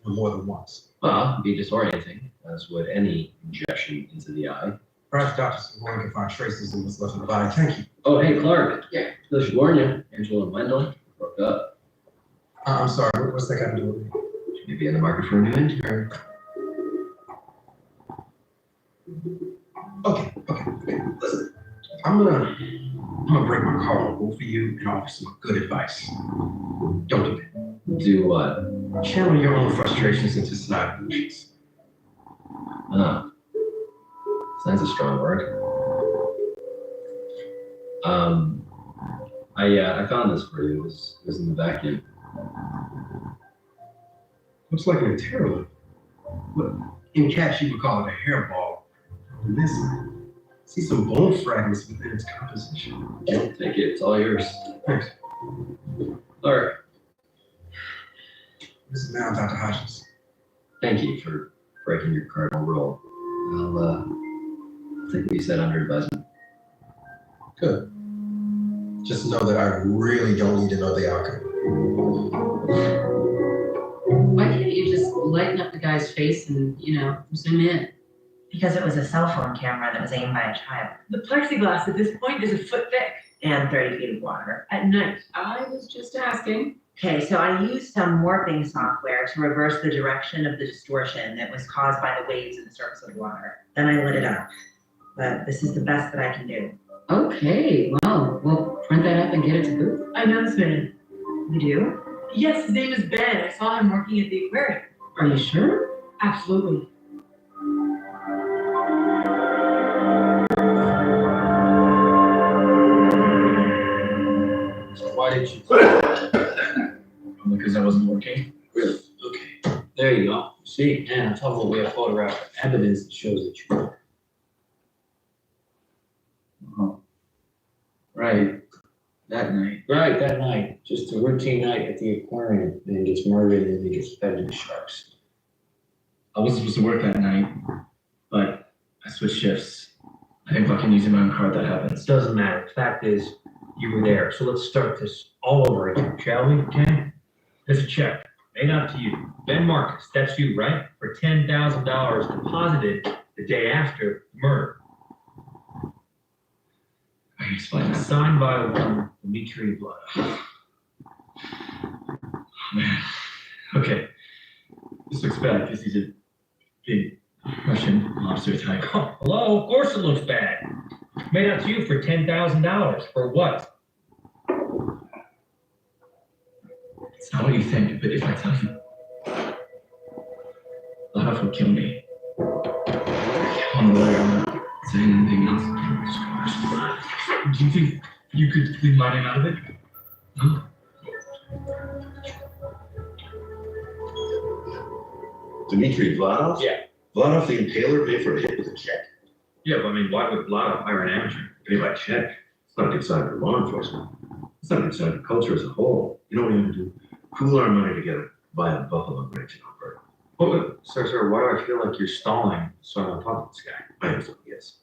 more than once? Well, it'd be disorienting, as would any injection into the eye. Perhaps Dr. Savoy can find traces in what's left of the body. Thank you. Oh, hey, Clark. Yeah. I should warn you, Angela and Wendell broke up. I'm sorry, what's that got to do with me? She may be in the market for a new intern. Okay. Listen, I'm gonna break my car on both of you and offer some good advice. Don't do that. Do what? Channel your own frustrations into side emotions. Oh. That's a strong word. I found this for you. This is in the vacuum. Looks like an Terrell. What in cats you would call it a hairball. And this See some bone fragments within its composition. Take it, it's all yours. Thanks. Larry, This is now Dr. Hodges. thank you for breaking your cardinal rule. I'll take what you said under advisement. Good. Just know that I really don't need to know the outcome. Why can't you just lighten up the guy's face and, zoom in? Because it was a cell phone camera that was aimed by a child. The plexiglass at this point is a foot thick And 30 feet of water. at night. I was just asking. Okay, so I used some warping software to reverse the direction of the distortion that was caused by the waves in the surface of the water. Then I lit it up. But this is the best that I can do. Okay, well, we'll print that up and get it to Booth. I know this man. You do? Yes, his name is Ben. I saw him working at the aquarium. Are you sure? Absolutely. So why did you? Because I wasn't working. Really? Okay. There you go. See, and on top of it, we have photographic evidence that shows that you were. Oh. Right. That night. Right, that night. Just a routine night at the aquarium. Then he gets murdered and then he gets fed to the sharks. I wasn't supposed to work that night, but I switched shifts. I think if I can use my own card, that happens. Doesn't matter. Fact is, you were there. So let's start this all over again, shall we, Ken? There's a check made out to you. Ben Marcus, that's you, right? For $10,000 deposited the day after the murder. I can explain that. Signed by one Dmitry Vladov. Man. Okay. This looks bad because he's a big Russian lobster type. Oh, hello, of course it looks bad. Made out to you for $10,000. For what? It's not what you think, but if I tell you, Vladov will kill me. I'm not saying anything else. Do you think you could leave my name out of it? No? Dmitry Vladov? Yeah. Vladov the Impaler paid for a hit with a check. Yeah, but I mean, why would Vladov hire an amateur? Pay by check. It's not a good sign for law enforcement. It's not a good sign for culture as a whole. You know what we have to do? Pool our money together, buy a buffalo ranch in Alberta. Oh, sir, why do I feel like you're stalling so I'm on top of this guy? I have some guess.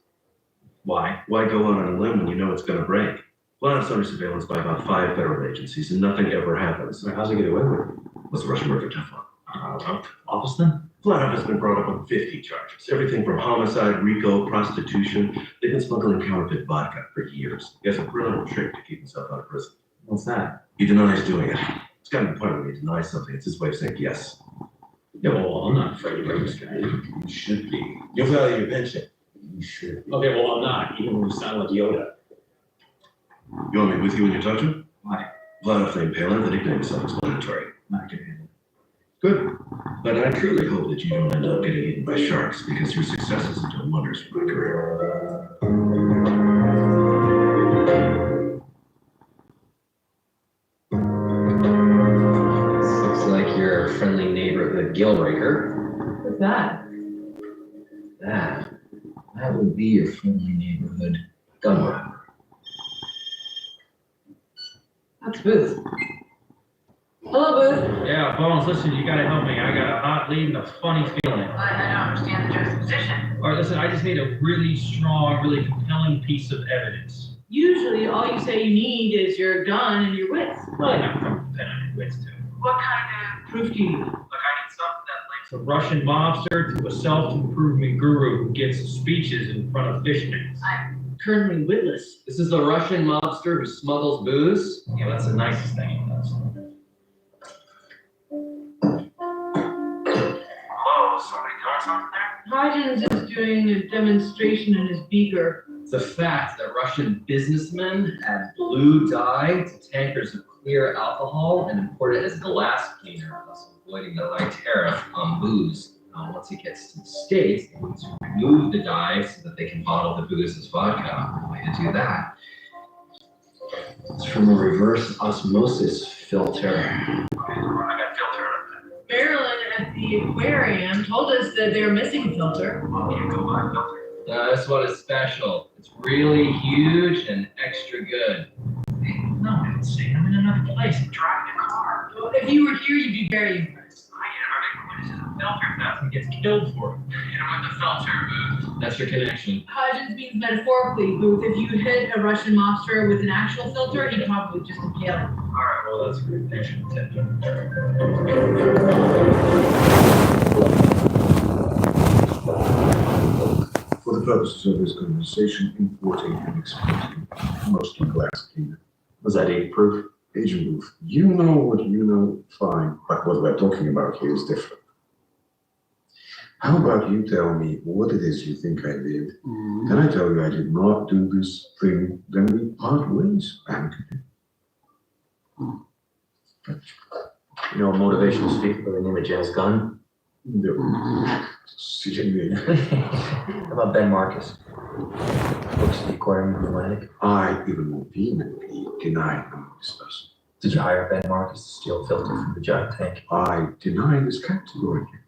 Why? Why go out on a limb when you know it's going to break? Vladov's under surveillance by about 5 federal agencies, and nothing ever happens. So how's he get away with it? What's the Russian word for Teflon? Office then? Vladov has been brought up on 50 charges. Everything from homicide, RICO, prostitution. They've been smuggling counterfeit vodka for years. He has a brilliant trick to keep himself out of prison. What's that? He denies doing it. It's gotten to the point where he denies something. It's his way of saying yes. Yeah, well, I'm not afraid to break this guy. You should be. You'll value your pension. You should be. Okay, well, I'm not, even when you sound like Yoda. You want me with you when you talk to him? Why? Vladov the Impaler, the nickname is self-explanatory. Not gonna handle it. Good. But I truly hope that you don't end up getting eaten by sharks because your successes have done wonders for my career. Looks like you're a friendly neighborhood gill raker. What's that? That would be your friendly neighborhood gun robber. That's Booth. Hello, Booth. Yeah, Bones, listen, you gotta help me. I got a hot lead and a funny feeling. I don't understand the juxtaposition. All right, listen, I just need a really strong, really compelling piece of evidence. Usually, all you say you need is your gun and your wits. Really not from pen on your wits, too. What kind of proof do you need? Look, I need something that links a Russian mobster to a self-improvement guru who gives speeches in front of fishmen. I'm currently witless. This is a Russian mobster who smuggles booze. Yeah, that's the nicest thing he does. Oh, somebody doing something there? Hodgins is doing a demonstration in his beaker. It's a fact that Russian businessmen add blue dye to tankers of clear alcohol and import it as glass cleaner, thus avoiding the high tariff on booze. Once it gets to the States, they need to remove the dye so that they can bottle the booze as vodka. The way to do that is from a reverse osmosis filter. I got filter. Marilyn at the aquarium told us that they're missing a filter. Well, you go buy a filter. This one is special. It's really huge and extra good. No, Sam, I'm in another place. I'm driving a car. Well, if you were here, you'd be very impressed. I am. What is it? A filter theft and gets killed for it. Hit him with the filter, Booth. That's your connection. Hodgins means metaphorically, Booth. If you hit a Russian mobster with an actual filter, he'd probably just impale it. All right, well, that's a great connection. For the purposes of this conversation, importing and exporting, mostly glass cleaner. Was that 8 proof? Agent Booth, you know what you know, fine, but what we're talking about here is different. How about you tell me what it is you think I did? Then I tell you I did not do this thing, then we part ways, amicably. You know a motivational speaker by the name of Jazz Gunn? No. Silly. How about Ben Marcus? Books at the Aquarium in Atlantic. I even more vehemently deny knowing this person. Did you hire Ben Marcus to steal a filter from the giant tank? I deny this categorically.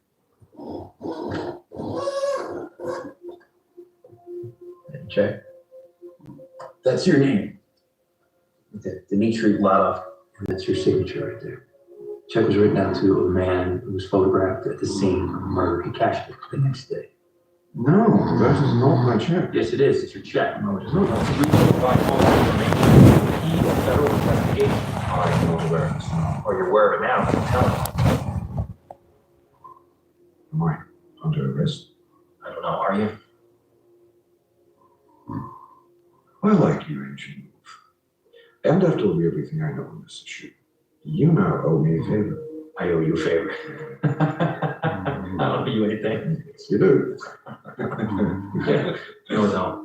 Check. That's your name. Dmitry Vladov, and that's your signature right there. Check was written out to a man who was photographed at the scene of the murder. He cashed it the next day. No, that is not my check. Yes, it is. It's your check. No, it is not. Key of federal investigation. I'm not aware of this now. Or you're aware of it now. Tell me. Am I under arrest? I don't know. Are you? I like you, Agent Wolf. And I've told you everything I know on this issue. You now owe me a favor. I owe you a favor. I don't owe you anything. Yes, you do. No, no.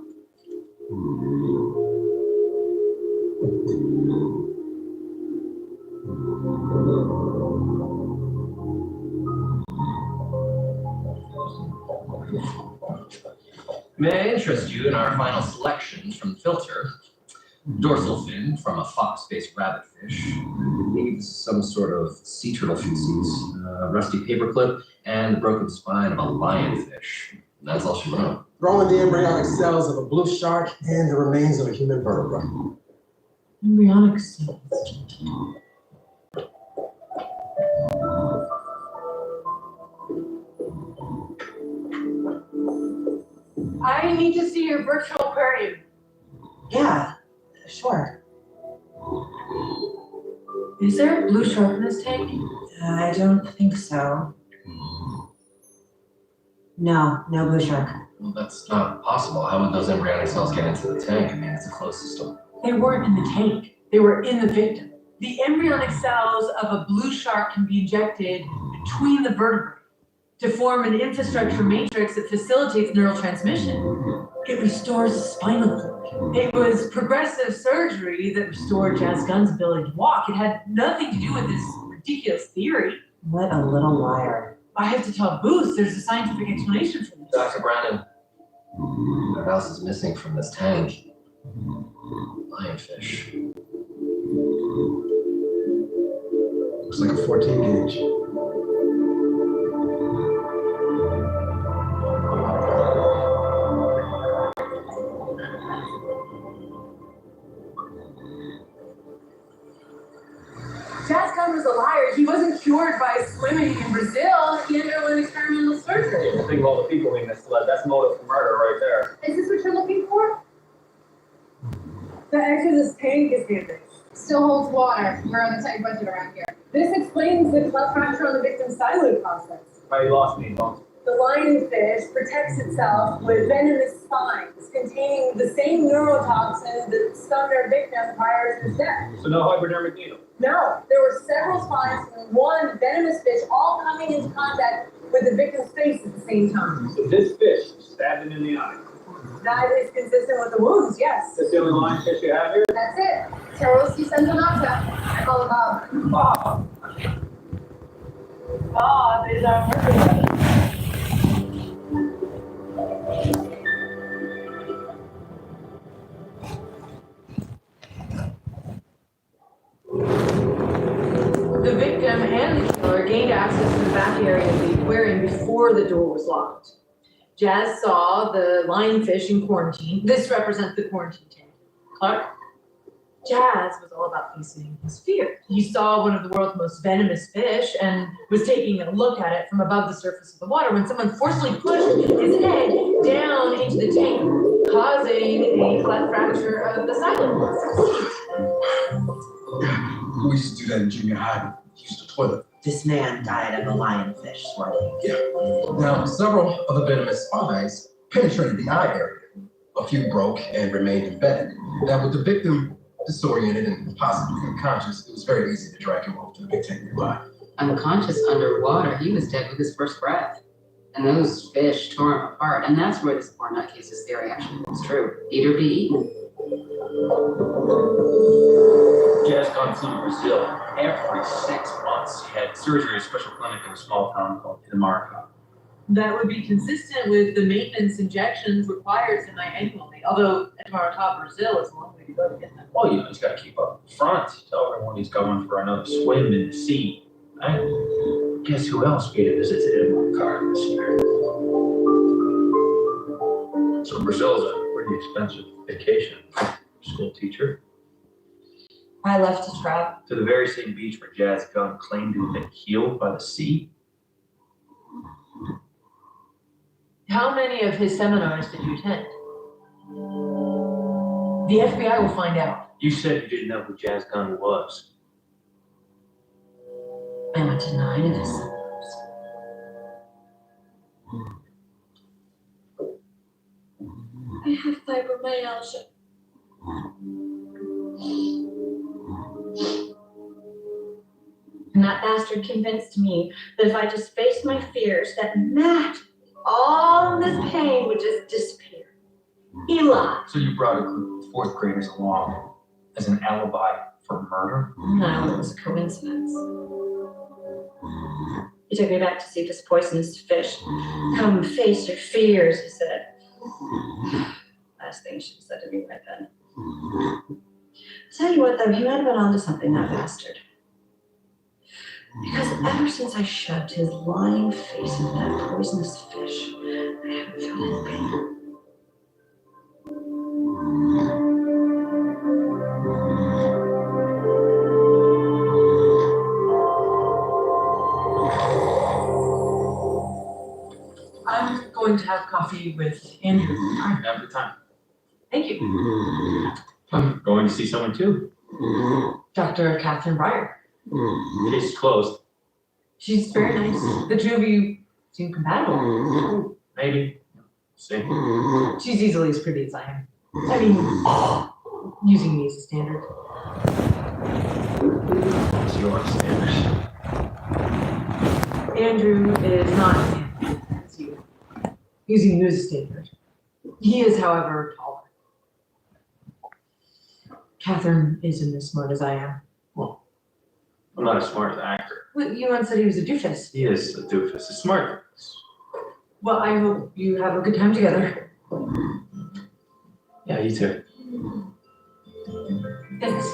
May I interest you in our final selections from the filter? Dorsal fin from a fox-based rabbitfish. I believe some sort of sea turtle feces. Rusty paperclip and the broken spine of a lionfish. That's all she wrote. Throw in the embryonic cells of a blue shark and the remains of a human vertebra. Embryonic cells. I need to see your virtual aquarium. Yeah, sure. Is there a blue shark in this tank? I don't think so. No blue shark. Well, that's not possible. How would those embryonic cells get into the tank? I mean, it's a closed system. They weren't in the tank. They were in the victim. The embryonic cells of a blue shark can be injected between the vertebrae to form an infrastructure matrix that facilitates neural transmission. It restores the spinal cord. It was progressive surgery that restored Jazz Gunn's ability to walk. It had nothing to do with this ridiculous theory. What a little liar. I have to tell Booth there's a scientific explanation for this. Dr. Brandon, what else is missing from this tank? Lionfish. Looks like a 14 gauge. Jazz Gunn was a liar. He wasn't cured by swimming in Brazil. He underwent experimental surgery. Think of all the people he misled. That's motive for murder right there. Is this what you're looking for? The edge of this tank is damaged. Still holds water. We're on a tight budget around here. This explains the cleft fracture on the victim's styloid process. Oh, you lost me, Bones. The lionfish protects itself with venomous spines containing the same neurotoxin that stung their victim prior to his death. So no hypodermic needle. No, there were several spines from one venomous fish all coming into contact with the victim's face at the same time. So this fish stabbed him in the eye. That is consistent with the wounds, yes. That's the only lionfish you have here? That's it. Terrorists sends a knockdown. I call it Bob. Bob is our murderer. The victim and the killer gained access to the back area of the aquarium before the door was locked. Jazz saw the lionfish in quarantine. This represents the quarantine tank. Clark? Jazz was all about facing his fear. He saw one of the world's most venomous fish and was taking a look at it from above the surface of the water when someone forcefully pushed his head down into the tank, causing a cleft fracture of the silent muscles. We used to do that in junior high. Used the toilet. This man died of a lionfish swirling. Yeah. Now, several of the venomous spines penetrated the eye area. A few broke and remained embedded. Now, with the victim disoriented and possibly unconscious, it was very easy to drag him over to the big tank nearby. Unconscious underwater, he was dead with his first breath. And those fish tore him apart. And that's where this poor nutcase's theory actually was true. Eat or be eaten. Jazz gone flew to Brazil every 6 months. He had surgery at a special clinic in a small town called Pinamarica. That would be consistent with the maintenance injections required semi-annually, although Maracá, Brazil is a long way to go to get them. Well, he's got to keep up front. Tell everyone he's going for another swim in the sea. Right? Guess who else paid a visit to Maracá this year? So Brazil's a pretty expensive vacation. School teacher. I left to travel. To the very same beach where Jazz Gunn claimed to have been killed by the sea. How many of his seminars did you attend? The FBI will find out. You said you didn't know who Jazz Gunn was. I went to 9 of his seminars. I have fibromyalgia. And that bastard convinced me that if I just faced my fears, that all of this pain would just disappear. He lied. So you brought a group of 4th graders along as an alibi for murder? No, it was a coincidence. He took me back to see this poisonous fish. Come face your fears, he said. Last thing she said to me right then. Tell you what, though, he might have been onto something, that bastard. Because ever since I shoved his lying face into that poisonous fish, I haven't felt any pain. I'm going to have coffee with Andrew. Have a good time. Thank you. I'm going to see someone too. Dr. Catherine Breyer. Case is closed. She's very nice. The two of you seem compatible. Maybe. See. She's easily as pretty as I am. I mean, using me as a standard. It's your standard. Andrew is not as handsome as you. Using you as a standard. He is, however, taller. Catherine isn't as smart as I am. Well, I'm not as smart as an actor. Well, you once said he was a doofus. He is a doofus. A smart doofus. Well, I hope you have a good time together. Yeah, you too. Thanks.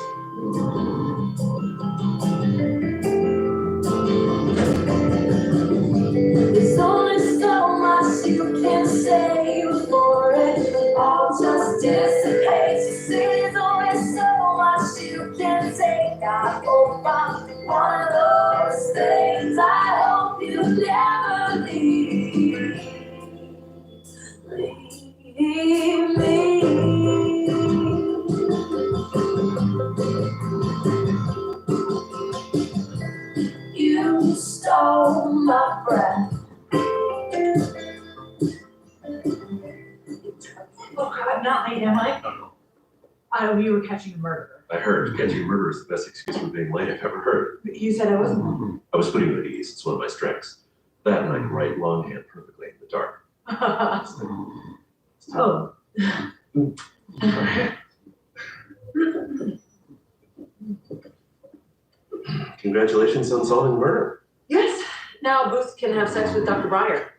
There's only so much you can say before it all just dissipates. You see, there's only so much you can take. I hope I'm one of those things. I hope you never leave me. You stole my breath. Oh, I'm not late, am I? We were catching a murderer. I heard catching murder is the best excuse for being late I've ever heard. You said I wasn't. I was putting you at ease. It's one of my strengths. That and I can write longhand perfectly in the dark. Oh. Congratulations on solving murder. Yes, now Booth can have sex with Dr. Breyer.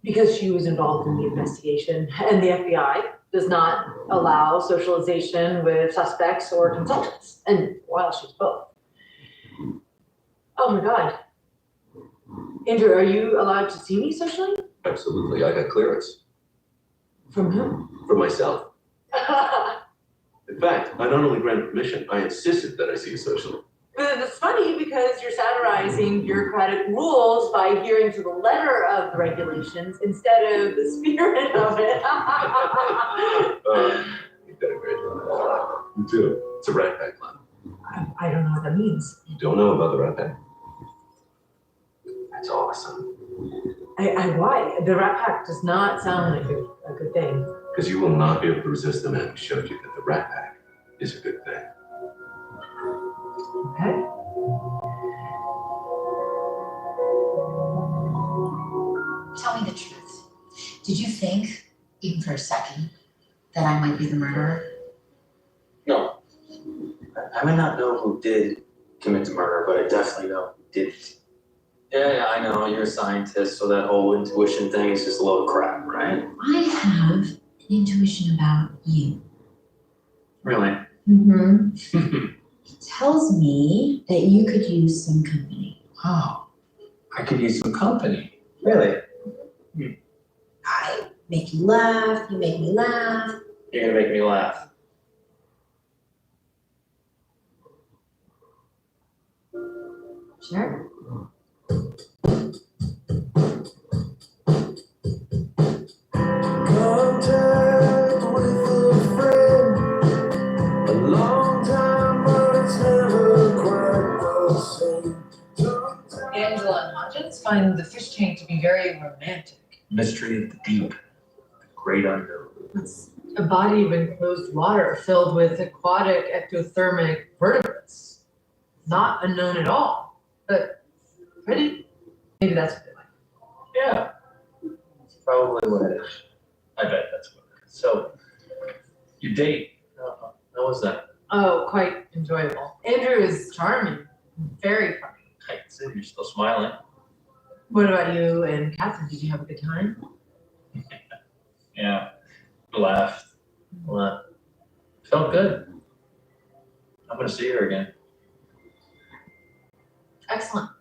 Because she was involved in the investigation, and the FBI does not allow socialization with suspects or consultants. And while she's both. Oh my God. Andrew, are you allowed to see me socially? Absolutely, I got clearance. From whom? For myself. In fact, I not only granted permission, I insisted that I see you socially. It's funny because you're satirizing bureaucratic rules by adhering to the letter of the regulations instead of the spirit of it. You did a great job. You too. It's a rat pack plan. I don't know what that means. You don't know about the rat pack? That's awesome. Why? The Rat Pack does not sound like a good thing. Because you will not be able to resist the man who showed you that the rat pack is a good thing. Okay. Tell me the truth. Did you think, even for a second, that I might be the murderer? No. I may not know who did commit the murder, but I definitely know who didn't. Yeah, I know, you're a scientist, so that whole intuition thing is just a load of crap, right? I have an intuition about you. Really? Mm-hmm. It tells me that you could use some company. Oh, I could use some company. Really? I make you laugh, you make me laugh. You're gonna make me laugh. Sure. Contact with a friend, a long time, but it's never quite the same. Angela and Hodgins find the fish tank to be very romantic. Mystery of the deep. The great unknown. It's a body of enclosed water filled with aquatic ectothermic vertebrates. Not unknown at all, but pretty. Maybe that's what they like. Yeah. That's probably what it is. I bet that's what it is. So, your date, how was that? Oh, quite enjoyable. Andrew is charming, very funny. I can see you're still smiling. What about you and Catherine? Did you have a good time? Yeah. Laughed. A lot. Felt good. I'm gonna see her again. Excellent.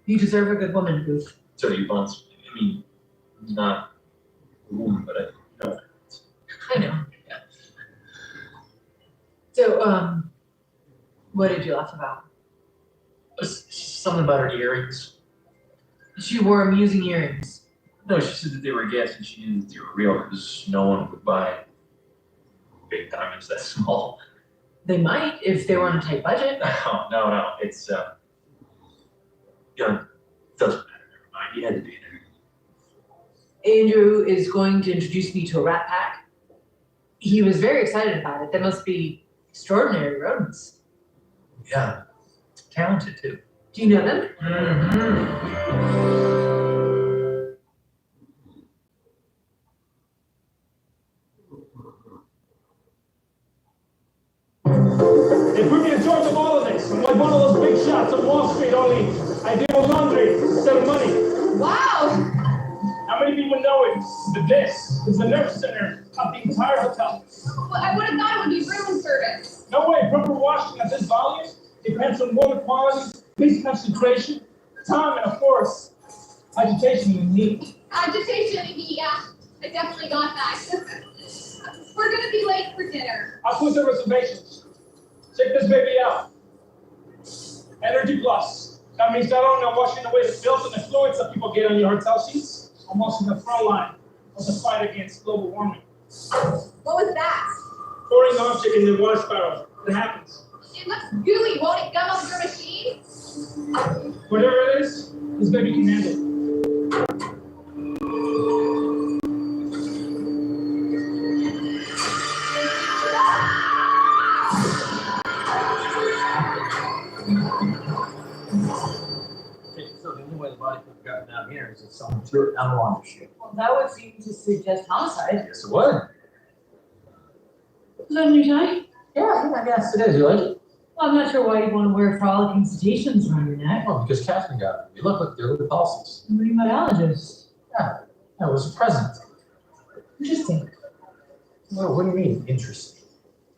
You deserve a good woman, Booth. So you once, I mean, not a woman, but I know. I know. Yeah. So, what did you laugh about? Something about her earrings. She wore amusing earrings. No, she said that they were a guess and she knew that they were real because no one would buy big diamonds that small. They might if they were on a tight budget. No. It's, yeah, it doesn't matter. Never mind. You had to be there. Andrew is going to introduce me to a rat pack. He was very excited about it. They must be extraordinary rodents. Yeah. Talented too. Do you know them? They put me in charge of all of this. I'm like one of those big shots on Wall Street, only I deal with laundry instead of money. Wow! How many people know it? But this is the nerve center of the entire hotel. Well, I would have thought it would be room service. No way, proper washing at this volume depends on water quality, police concentration, time, and of course, agitation and heat. Agitation and heat, yeah. I definitely got that. We're gonna be late for dinner. I'll put the reservations. Check this baby out. Energy Plus. That means not only washing away the filth and the fluids that people get on your hotel sheets, almost in the front line of the fight against global warming. What was that? Pouring object in the water spiral. It happens. It looks gooey. Won't it gum up your machine? Whatever it is, this baby can handle it. So the only way the body could have gotten down here is if someone threw it down the laundry chute. Well, that would seem to suggest homicide. Yes, it would. Is that a new tie? Yeah, I guess it is. You like it? Well, I'm not sure why you'd want to wear frolicking cetaceans around your neck. Well, because Catherine got it. You look like they're little pulses. I'm reading about allergists. Yeah, it was a present. Interesting. Well, what do you mean, interesting?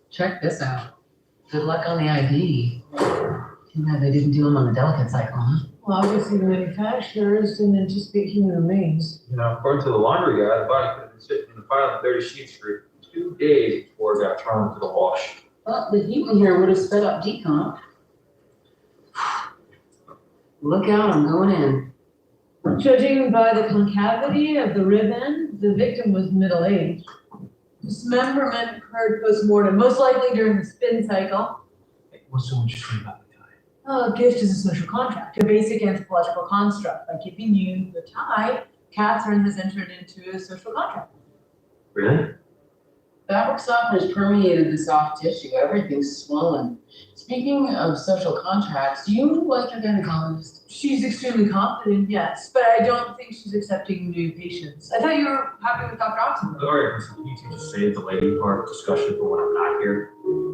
Check this out. Good luck on the ID. Too bad they didn't do them on the delicate cycle, huh? Well, obviously the manufacturers didn't anticipate human remains. You know, according to the laundry guy, the body could have been sitting in the pile of 30 sheets for 2 days before it got thrown into the wash. Well, the heat in here would have sped up decomp. Look out, I'm going in. Judging by the concavity of the rib end, the victim was middle-aged. Dismemberment occurred post-mortem, most likely during the spin cycle. What's so interesting about the tie? A gift is a social contract, a basic anthropological construct. By giving you the tie, Catherine has entered into a social contract. Really? Fabric softener has permeated the soft tissue. Everything's swollen. Speaking of social contracts, do you like your gynecologist? She's extremely competent, yes, but I don't think she's accepting new patients. I thought you were happy with Dr. Oxenberg. All right, listen, can you two just save the lady part discussion for when I'm not here?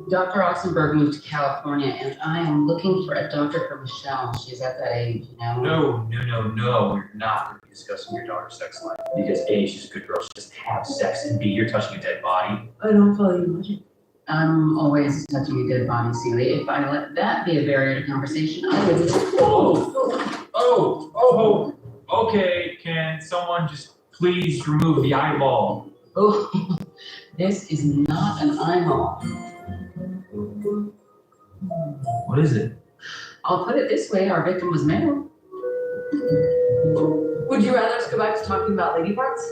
Dr. Oxenberg moved to California, and I am looking for a doctor for Michelle. She's at that age, you know? No. We're not going to be discussing your daughter's sex life. Because A, she's a good girl, she doesn't have sex, and B, you're touching a dead body. I don't follow you much. I'm always touching a dead body, Celie. If I let that be a barrier to conversation, I would. Oh, okay, can someone just please remove the eyeball? Oh, this is not an eyeball. What is it? I'll put it this way, our victim was male. Would you rather us go back to talking about lady parts?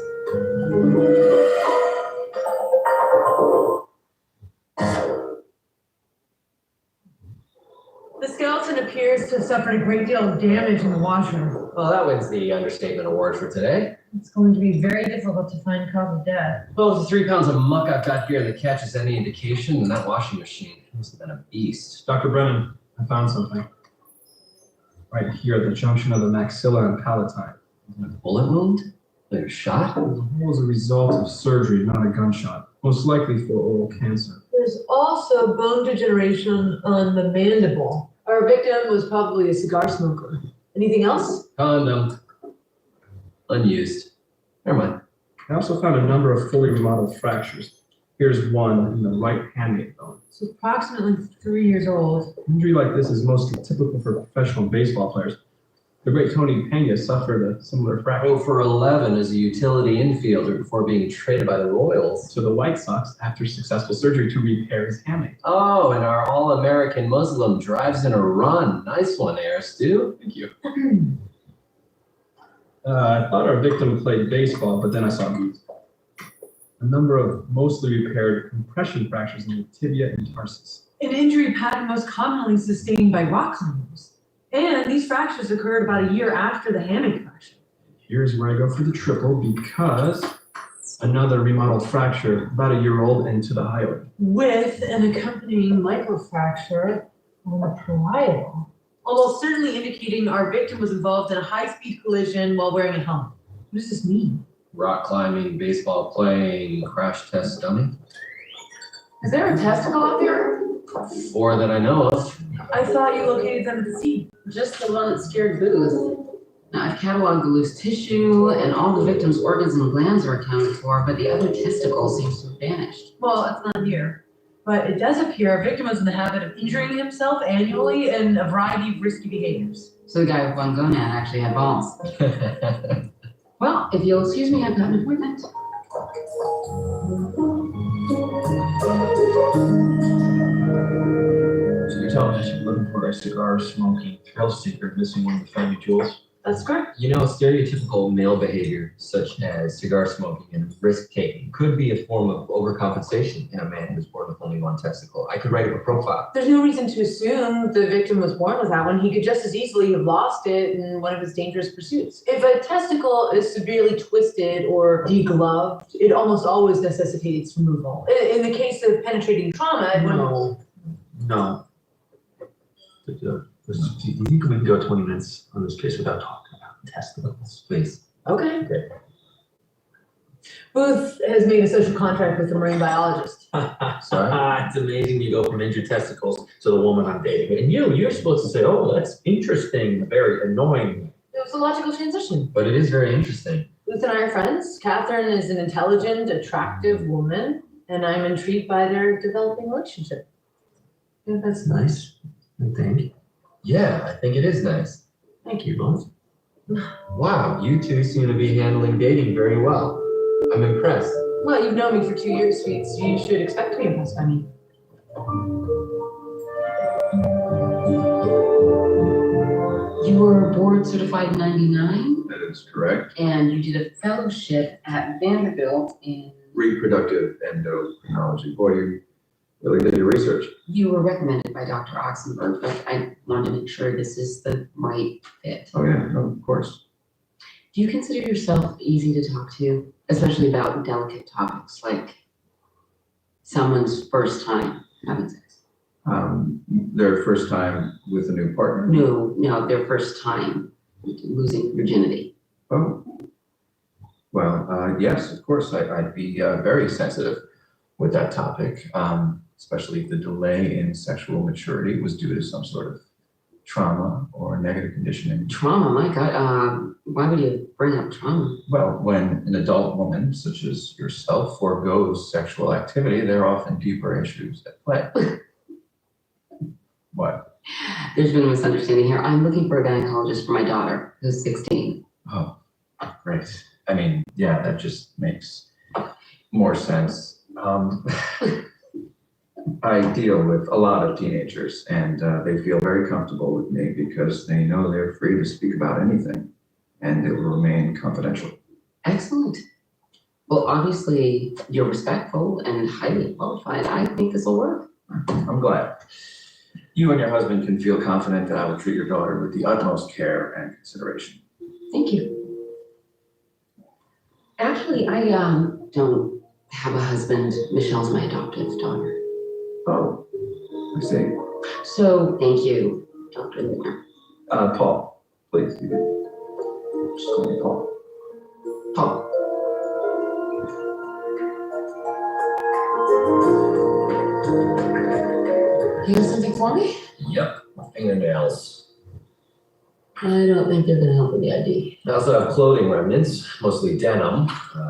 The skeleton appears to have suffered a great deal of damage in the washroom. Well, that wins the understatement award for today. It's going to be very difficult to find cause of death. Well, if the 3 pounds of muck I've got here that catches any indication, then that washing machine must have been a beast. Dr. Brennan, I found something. Right here at the junction of the maxilla and palatine. A bullet wound? Like a shot? The hole was a result of surgery, not a gunshot. Most likely for oral cancer. There's also bone degeneration on the mandible. Our victim was probably a cigar smoker. Anything else? Condom. Unused. Never mind. I also found a number of fully remodeled fractures. Here's one in the right hamate bone. It's approximately 3 years old. Injury like this is mostly typical for professional baseball players. The great Tony Pena suffered a similar fracture. 0 for 11 as a utility infielder before being traded by the Royals to the White Sox after successful surgery to repair his hamate. Oh, and our all-American Muslim drives in a run. Nice one there, Stu. Thank you. I thought our victim played baseball, but then I saw these. A number of mostly repaired compression fractures in the tibia and tarsus. An injury pattern most commonly sustained by rock climbers. And these fractures occurred about a year after the hamate fracture. Here's where I go for the triple because another remodeled fracture about a year old into the hyoid. With an accompanying microfracture on the parietal. Almost certainly indicating our victim was involved in a high-speed collision while wearing a helmet. What does this mean? Rock climbing, baseball playing, crash test dummy. Is there a testicle up here? 4 that I know of. I thought you located them at the scene. Just the one that scared Booth. Now, I've cataloged the loose tissue, and all the victim's organs and glands are accounted for, but the other testicle seems to have vanished. Well, it's not here. But it does appear our victim was in the habit of injuring himself annually in a variety of risky behaviors. So the guy with one gonad actually had balls. Well, if you'll excuse me, I've got an appointment. So you're telling us you're looking for a cigar-smoking thrill seeker missing one of the family jewels? That's correct. You know, stereotypical male behavior, such as cigar smoking and risk-taking, could be a form of overcompensation in a man who's born with only one testicle. I could write him a profile. There's no reason to assume the victim was born with that one. He could just as easily have lost it in one of his dangerous pursuits. If a testicle is severely twisted or degloved, it almost always necessitates removal. In the case of penetrating trauma, it No. You think we can go 20 minutes on this case without talking about testicles, please? Okay. Booth has made a social contract with a marine biologist. Sorry? It's amazing you go from injured testicles to the woman I'm dating. And you're supposed to say, oh, that's interesting, very annoying. It was a logical transition. But it is very interesting. Booth and I are friends. Catherine is an intelligent, attractive woman, and I'm intrigued by their developing relationship. Yeah, that's nice. I think. Yeah, I think it is nice. Thank you, Bones. Wow, you two seem to be handling dating very well. I'm impressed. Well, you've known me for 2 years, Sweets. You should expect to be impressed by me. You were board certified in 99 That is correct. and you did a fellowship at Vanderbilt in. Reproductive endocrinology. Boy, you really did your research. You were recommended by Dr. Oxenberg, but I wanted to make sure this is the right fit. Oh, yeah, no, of course. Do you consider yourself easy to talk to, especially about delicate topics like someone's first time having sex? Their first time with a new partner? No, their first time losing virginity. Oh. Well, yes, of course, I'd be very sensitive with that topic, especially if the delay in sexual maturity was due to some sort of trauma or negative conditioning. Trauma, my God, why would you bring up trauma? Well, when an adult woman, such as yourself, forgoes sexual activity, there are often deeper issues at play. What? There's been a misunderstanding here. I'm looking for a gynecologist for my daughter, who's 16. Oh, great. I mean, yeah, that just makes more sense. I deal with a lot of teenagers, and they feel very comfortable with me because they know they're free to speak about anything, and it will remain confidential. Excellent. Well, obviously, you're respectful and highly qualified. I think this will work. I'm glad. You and your husband can feel confident that I will treat your daughter with the utmost care and consideration. Thank you. Actually, I don't have a husband. Michelle's my adoptive daughter. Oh, I see. So, thank you, Dr. Lindner. Paul, please. You can just call me Paul. Paul. You have something for me? Yep, my fingernails. I don't think they're gonna help with the ID. I also have clothing remnants, mostly denim,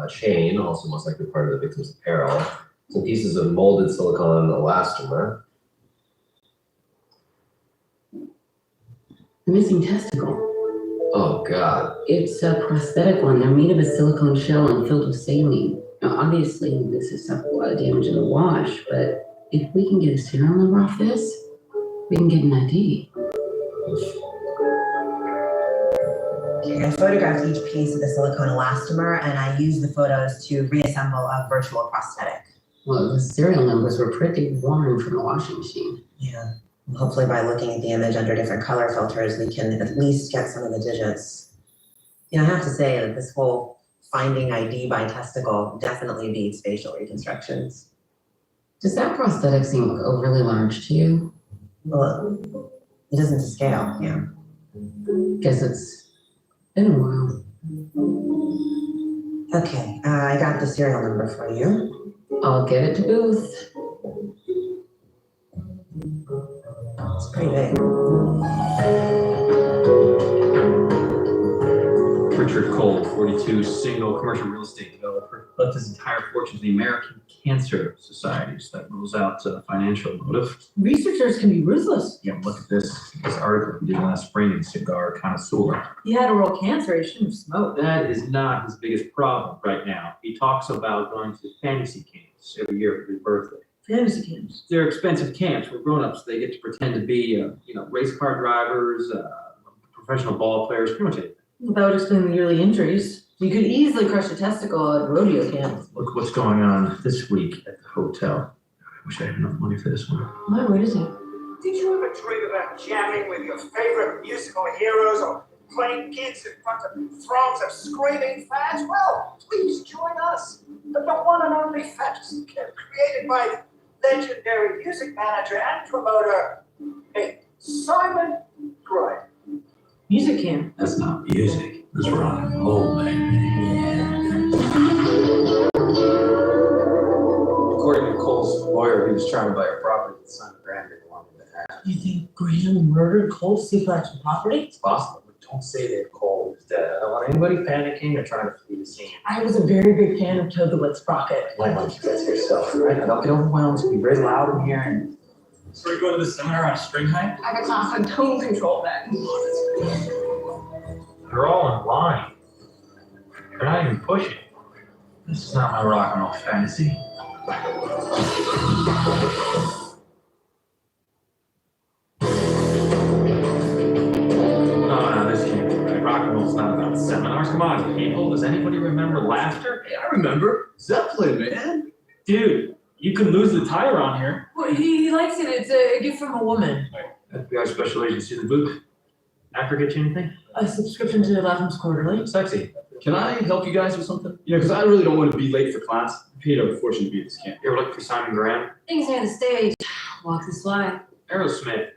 chain, also most likely part of the victim's apparel, some pieces of molded silicone elastomer. The missing testicle. Oh, God. It's a prosthetic one. They're made of a silicone shell and filled with saline. Now, obviously, this has suffered a lot of damage in the wash, but if we can get a serial number off this, we can get an ID. Okay, I photographed each piece of the silicone elastomer, and I used the photos to reassemble a virtual prosthetic. Well, the serial numbers were pretty worn from the washing machine. Yeah. Hopefully by looking at the image under different color filters, we can at least get some of the digits. You know, I have to say that this whole finding ID by testicle definitely beats facial reconstructions. Does that prosthetic seem overly large to you? Well, it doesn't to scale, yeah. Guess it's been a while. Okay, I got the serial number for you. I'll get it to Booth. It's pretty big. Richard Cole, 42, single commercial real estate developer, left his entire fortune to the American Cancer Society, so that rules out financial motive. Researchers can be ruthless. Yeah, look at this article he did last spring in Cigar Connoisseur. He had oral cancer, he shouldn't have smoked. That is not his biggest problem right now. He talks about going to fantasy camps every year for his birthday. Fantasy camps. They're expensive camps where grown-ups, they get to pretend to be, race car drivers, professional ball players, pretty much anything. Well, that would explain the yearly injuries. You could easily crush a testicle at rodeo camp. Look what's going on this week at the hotel. I wish I had enough money for this one. Why, what is it? Did you ever dream about jamming with your favorite musical heroes or playing gigs in front of throngs of screaming fans? Well, please join us. The one and only fantasy camp created by legendary music manager and promoter, Simon Gray. Music camp? That's not music. That's rock and roll, baby. According to Cole's lawyer, he was trying to buy a property that Simon Graham didn't want him to have. You think Graham murdered Cole to seek collection property? It's possible, but don't say that Cole is dead. I don't want anybody panicking or trying to flee the scene. I was a very big fan of Toad the Wet Sprocket. Why don't you get to yourself, right? Don't get overwhelmed. It's gonna be very loud in here. And So we're going to the seminar on string height? I have a class on tone control then. They're all in line. They're not even pushing. This is not my rock and roll fantasy. No, this can't be right. Rock and roll's not about seminars. Come on, people. Does anybody remember laughter? Hey, I remember. Zeppelin, man. Dude, you can lose the tie around here. Well, he likes it. It's a gift from a woman. FBI Special Agency in the booth. After get you anything? A subscription to Latham's Quarterly. Sexy. Can I help you guys with something? You know, because I really don't want to be late for class. I paid a fortune to be at this camp. You ever look for Simon Graham? Things near the stage. Walk this way. Aerosmith.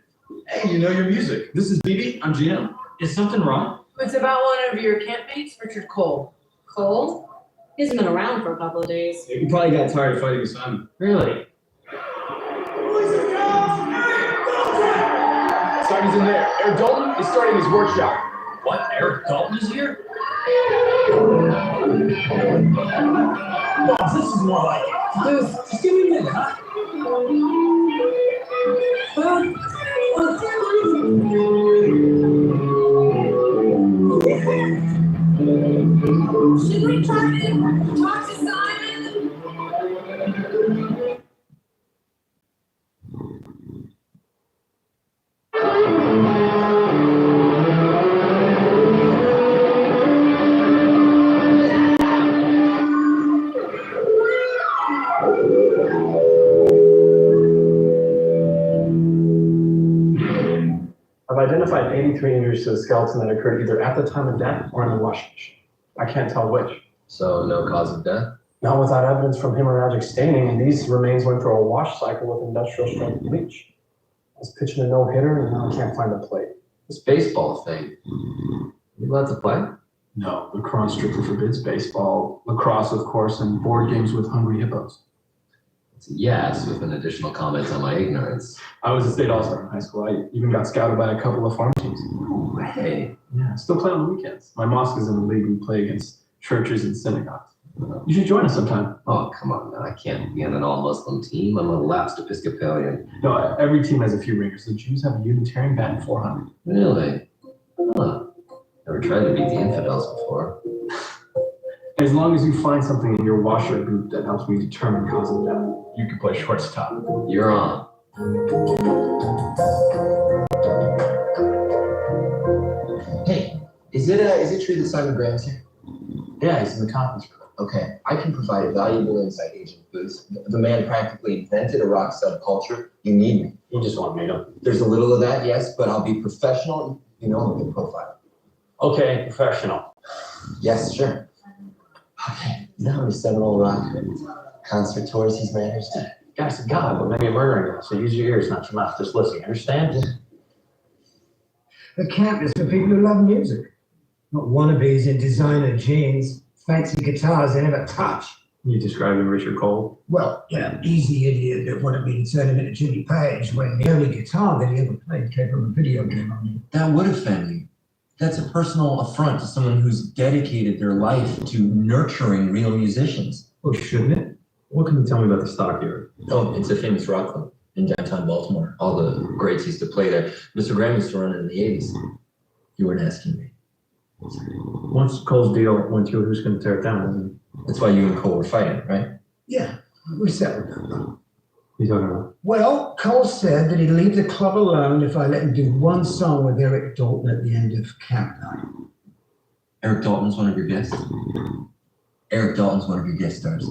Hey, you know your music. This is BB. I'm GM. Is something wrong? It's about one of your campmates, Richard Cole. Cole? He hasn't been around for a couple of days. You probably got tired of fighting with Simon. Really? Simon's in there. Eric Dalton is starting his workshop. What? Eric Dalton is here? Boss, this is more like it. Dude, just give me a minute, huh? Should we try to talk to Simon? I've identified 83 injuries to the skeleton that occurred either at the time of death or in the washing machine. I can't tell which. So no cause of death? Not without evidence from hemorrhagic staining, and these remains went through a wash cycle with industrial strength bleach. I was pitching a no-hitter, and now I can't find the plate. This baseball thing. You allowed to play? No, lacrosse strictly forbids baseball, lacrosse, of course, and board games with hungry hippos. It's a yes, with an additional comment on my ignorance. I was a state all-star in high school. I even got scouted by a couple of farm teams. Hey. Yeah, I still play on the weekends. My mosque is in the league. We play against churches and synagogues. You should join us sometime. Oh, come on, man. I can't be on an all-Muslim team. I'm a lapsed Episcopalian. No, every team has a few ringers. The Jews have a Unitarian batting 400. Really? Huh. Never tried to beat the infidels before. As long as you find something in your washer group that helps me determine cause of death, you can play shortstop. You're on. Hey, is it true that Simon Graham's here? Yeah, he's in the conference room. Okay, I can provide a valuable insight, Agent Booth. The man practically invented a rock subculture. You need me. You just want me to. There's a little of that, yes, but I'll be professional. You know, with the profile. Okay, professional. Yes, sure. Okay, you know how many Seminole Rock concert tours he's managed? Guy's a god, but maybe a murdering guy, so use your ears, not your mouth. Just listen, you understand? The camp is for people who love music. Not wannabes in designer jeans, fancy guitars they never touch. You describing Richard Cole? Well, yeah, easy idiot that wanted me to turn him into Jimmy Page when the only guitar that he ever played came from a video game on me. That would offend you. That's a personal affront to someone who's dedicated their life to nurturing real musicians. Oh, shouldn't it? What can you tell me about the stockyard? Oh, it's a famous rock club in downtown Baltimore. All the greats used to play there. Mr. Graham used to run it in the 80s. You weren't asking me. Once Cole's deal went through, who's going to tear it down? That's why you and Cole were fighting, right? Yeah, we settled that. You talking about? Well, Cole said that he'd leave the club alone if I let him do one song with Eric Dalton at the end of camp night. Eric Dalton's one of your guests? Eric Dalton's one of your guest stars.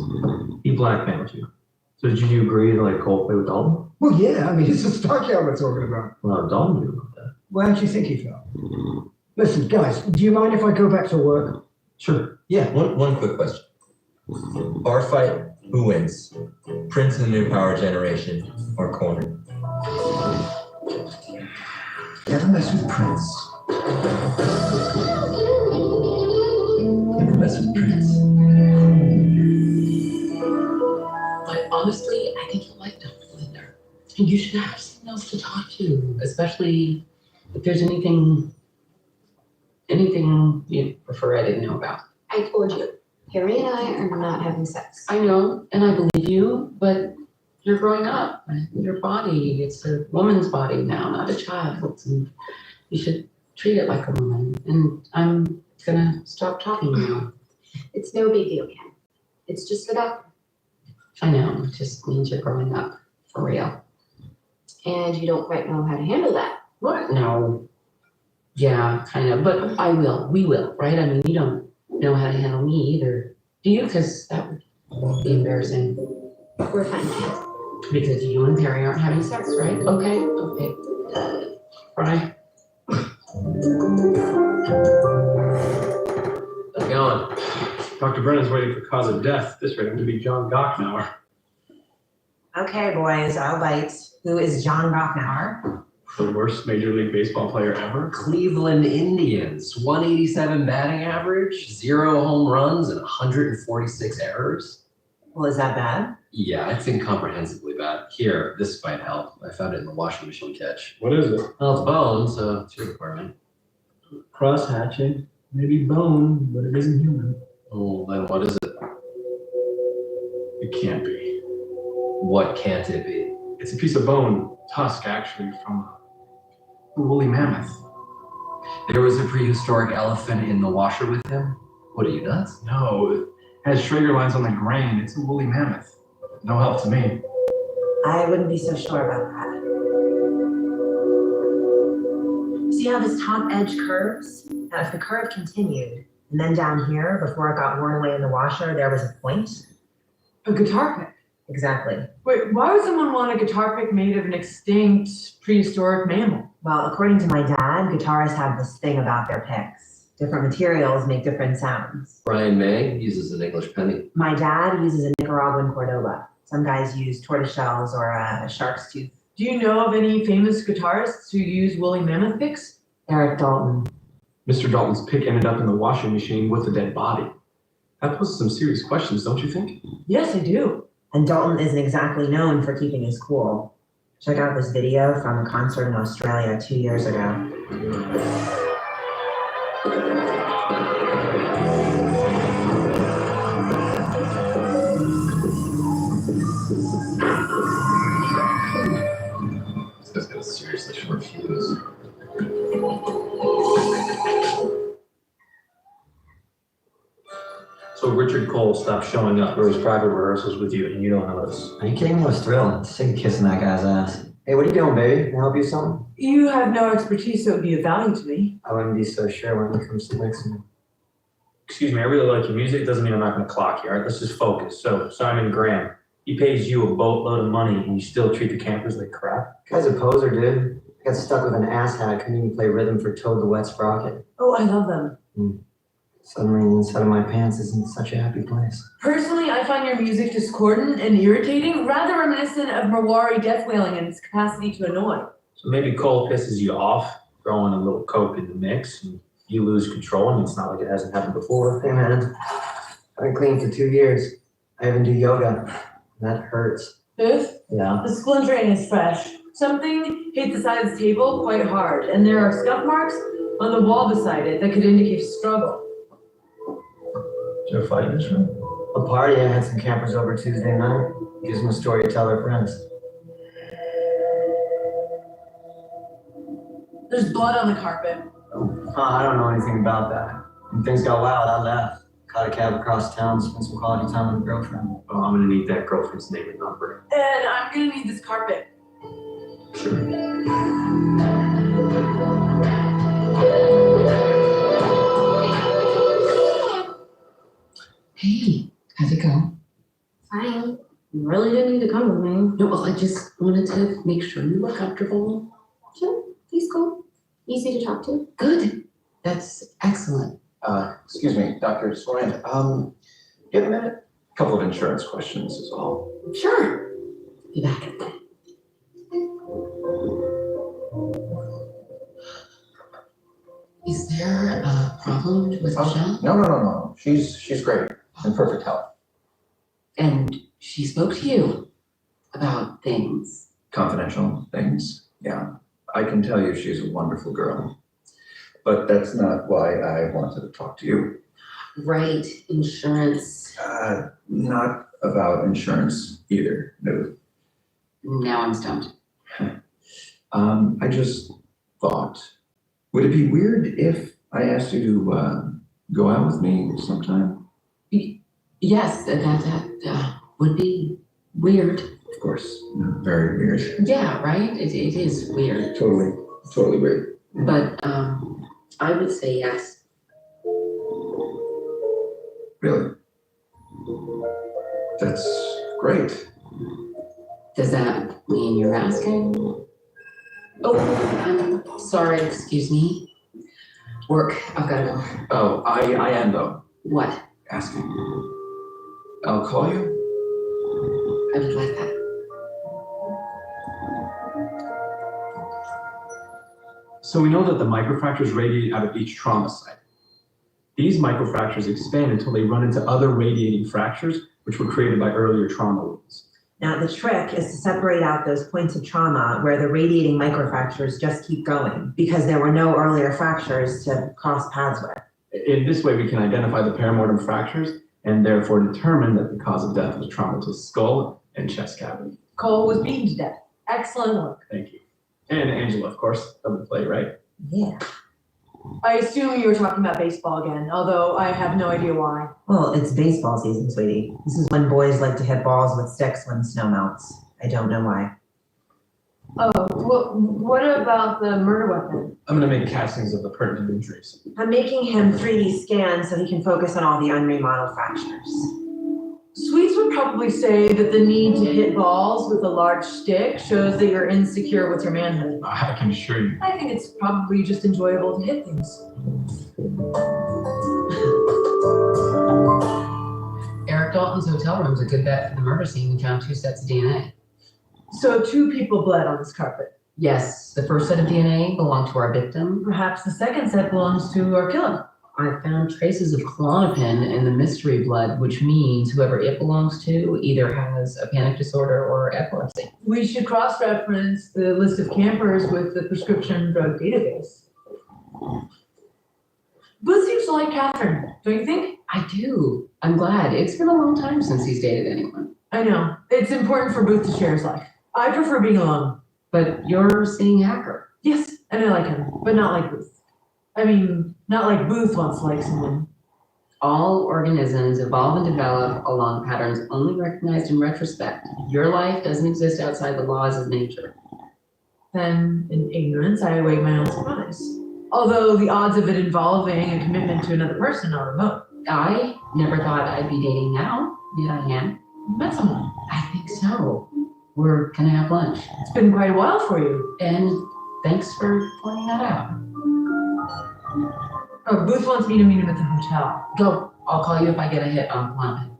He blackmailed you. So did you agree to let Cole play with Dalton? Well, yeah, I mean, it's the stockyard we're talking about. Well, Dalton knew about that. Why don't you think he felt? Listen, guys, do you mind if I go back to work? Sure. Yeah, one quick question. Bar fight, who wins? Prince and the New Power Generation or Corner? Never mess with Prince. Never mess with Prince. But honestly, I think you'll like Dalton in there. And you should have someone else to talk to, especially if there's anything you prefer I didn't know about. I told you, Harry and I are not having sex. I know, and I believe you, but you're growing up. Your body, it's a woman's body now, not a child's. And you should treat it like a woman, and I'm gonna stop talking now. It's no big deal, Ken. It's just the doctor. I know, it just means you're growing up, for real. And you don't quite know how to handle that. What? No. Yeah, kind of, but I will, we will, right? I mean, you don't know how to handle me either, do you? Because that would be embarrassing. We're fine, Ken. Because you and Perry aren't having sex, right? Okay. Right. How's it going? Dr. Brennan's waiting for cause of death. This rate, I'm gonna be John Gocknauer. Okay, boys, I'll bite. Who is John Gocknauer? The worst Major League Baseball player ever. Cleveland Indians, 187 batting average, 0 home runs, and 146 errors. Well, is that bad? Yeah, it's incomprehensibly bad. Here, this might help. I found it in the washing machine catch. What is it? Well, it's bone, so it's your department. Cross-hatching. Maybe bone, but it isn't human. Oh, then what is it? It can't be. What can't it be? It's a piece of bone, tusk actually, from a woolly mammoth. There was a prehistoric elephant in the washer with him? What are you, nuts? No, it has Schrager lines on the grain. It's a woolly mammoth. No help to me. I wouldn't be so sure about that. See how this top edge curves? Now, if the curve continued, and then down here, before it got worn away in the washer, there was a point. A guitar pick. Exactly. Wait, why would someone want a guitar pick made of an extinct prehistoric mammal? Well, according to my dad, guitarists have this thing about their picks. Different materials make different sounds. Brian May uses an English penny. My dad uses a Nicaraguan Cordoba. Some guys use tortoiseshells or a shark's tooth. Do you know of any famous guitarists who use woolly mammoth picks? Eric Dalton. Mr. Dalton's pick ended up in the washing machine with a dead body. That poses some serious questions, don't you think? Yes, I do. And Dalton isn't exactly known for keeping his cool. Check out this video from a concert in Australia 2 years ago. This guy's got a seriously short fuse. So Richard Cole stopped showing up for his private rehearsals with you, and you don't notice. Are you kidding me? I was thrilled. Sick of kissing that guy's ass. Hey, what are you doing, baby? Can I help you with something? You have no expertise that would be of value to me. I wouldn't be so sure when it comes to mixing. Excuse me, I really like your music. It doesn't mean I'm not going to clock you, all right? Let's just focus. So, Simon Graham, he pays you a boatload of money, and you still treat the campers like crap? Guy's a poser, dude. I got stuck with an ass hat. Couldn't even play rhythm for Toad the Wet Sprocket. Oh, I love them. Suddenly, the inside of my pants isn't such a happy place. Personally, I find your music discordant and irritating, rather reminiscent of Mawari death wailing in its capacity to annoy. So maybe Cole pisses you off, throwing a little coke in the mix, and you lose control, and it's not like it hasn't happened before. Hey, man. I've been clean for 2 years. I even do yoga. That hurts. This? Yeah. The splintering is fresh. Something hit the side of the table quite hard, and there are scuff marks on the wall beside it that could indicate struggle. Did you have a fight in this room? A party. I had some campers over Tuesday night. Gives them a story to tell their friends. There's blood on the carpet. I don't know anything about that. When things got loud, I left. Caught a cab across town, spent some quality time with a girlfriend. Oh, I'm going to need that girlfriend's name and number. And I'm gonna need this carpet. Hey, how'd it go? Fine. You really didn't need to come with me. No, well, I just wanted to make sure you were comfortable. Sure, he's cool. Easy to talk to. Good. That's excellent. Excuse me, Dr. Soren, do you have a minute? A couple of insurance questions is all. Sure. Be back in a minute. Is there a problem with Michelle? No. She's great, in perfect health. And she spoke to you about things. Confidential things, yeah. I can tell you she's a wonderful girl. But that's not why I wanted to talk to you. Right, insurance. Not about insurance either, no. Now I'm stumped. I just thought Would it be weird if I asked you to go out with me sometime? Yes, that would be weird. Of course, very weird. Yeah, right? It is weird. Totally weird. But I would say yes. Really? That's great. Does that mean you're asking? Oh, I'm sorry, excuse me. Work, I've gotta go. Oh, I am though. What? Asking. I'll call you. I would like that. So we know that the microfractures radiate out of each trauma site. These microfractures expand until they run into other radiating fractures, which were created by earlier trauma wounds. Now, the trick is to separate out those points of trauma where the radiating microfractures just keep going because there were no earlier fractures to cross paths with. In this way, we can identify the perimortem fractures and therefore determine that the cause of death was trauma to skull and chest cavity. Cole was beaten to death. Excellent work. Thank you. And Angela, of course, of the play, right? Yeah. I assume you were talking about baseball again, although I have no idea why. Well, it's baseball season, sweetie. This is when boys like to hit balls with sticks when the snow melts. I don't know why. Oh, what about the murder weapon? I'm gonna make castings of the pertinent injuries. I'm making him 3D scans so he can focus on all the unremodeled fractures. Sweets would probably say that the need to hit balls with a large stick shows that you're insecure with your manhood. I can assure you. I think it's probably just enjoyable to hit things. Eric Dalton's hotel room's a good bet for the murder scene. We found 2 sets of DNA. So 2 people bled on this carpet. Yes, the first set of DNA belonged to our victim. Perhaps the second set belongs to our killer. I found traces of Klonopin in the mystery blood, which means whoever it belongs to either has a panic disorder or epilepsy. We should cross-reference the list of campers with the prescription drug database. Booth seems to like Catherine, don't you think? I do. I'm glad. It's been a long time since he's dated anyone. I know. It's important for Booth to share his life. I prefer being alone. But you're seeing Hacker. Yes, and I like him, but not like Booth. I mean, not like Booth wants to like someone. All organisms evolve and develop along patterns only recognized in retrospect. Your life doesn't exist outside the laws of nature. Then, in ignorance, I await my own surprise. Although the odds of it involving a commitment to another person are remote. I never thought I'd be dating now, yet I am. You met someone? I think so. We're gonna have lunch. It's been quite a while for you. And thanks for pointing that out. Oh, Booth wants me to meet him at the hotel. Go. I'll call you if I get a hit on Klonopin.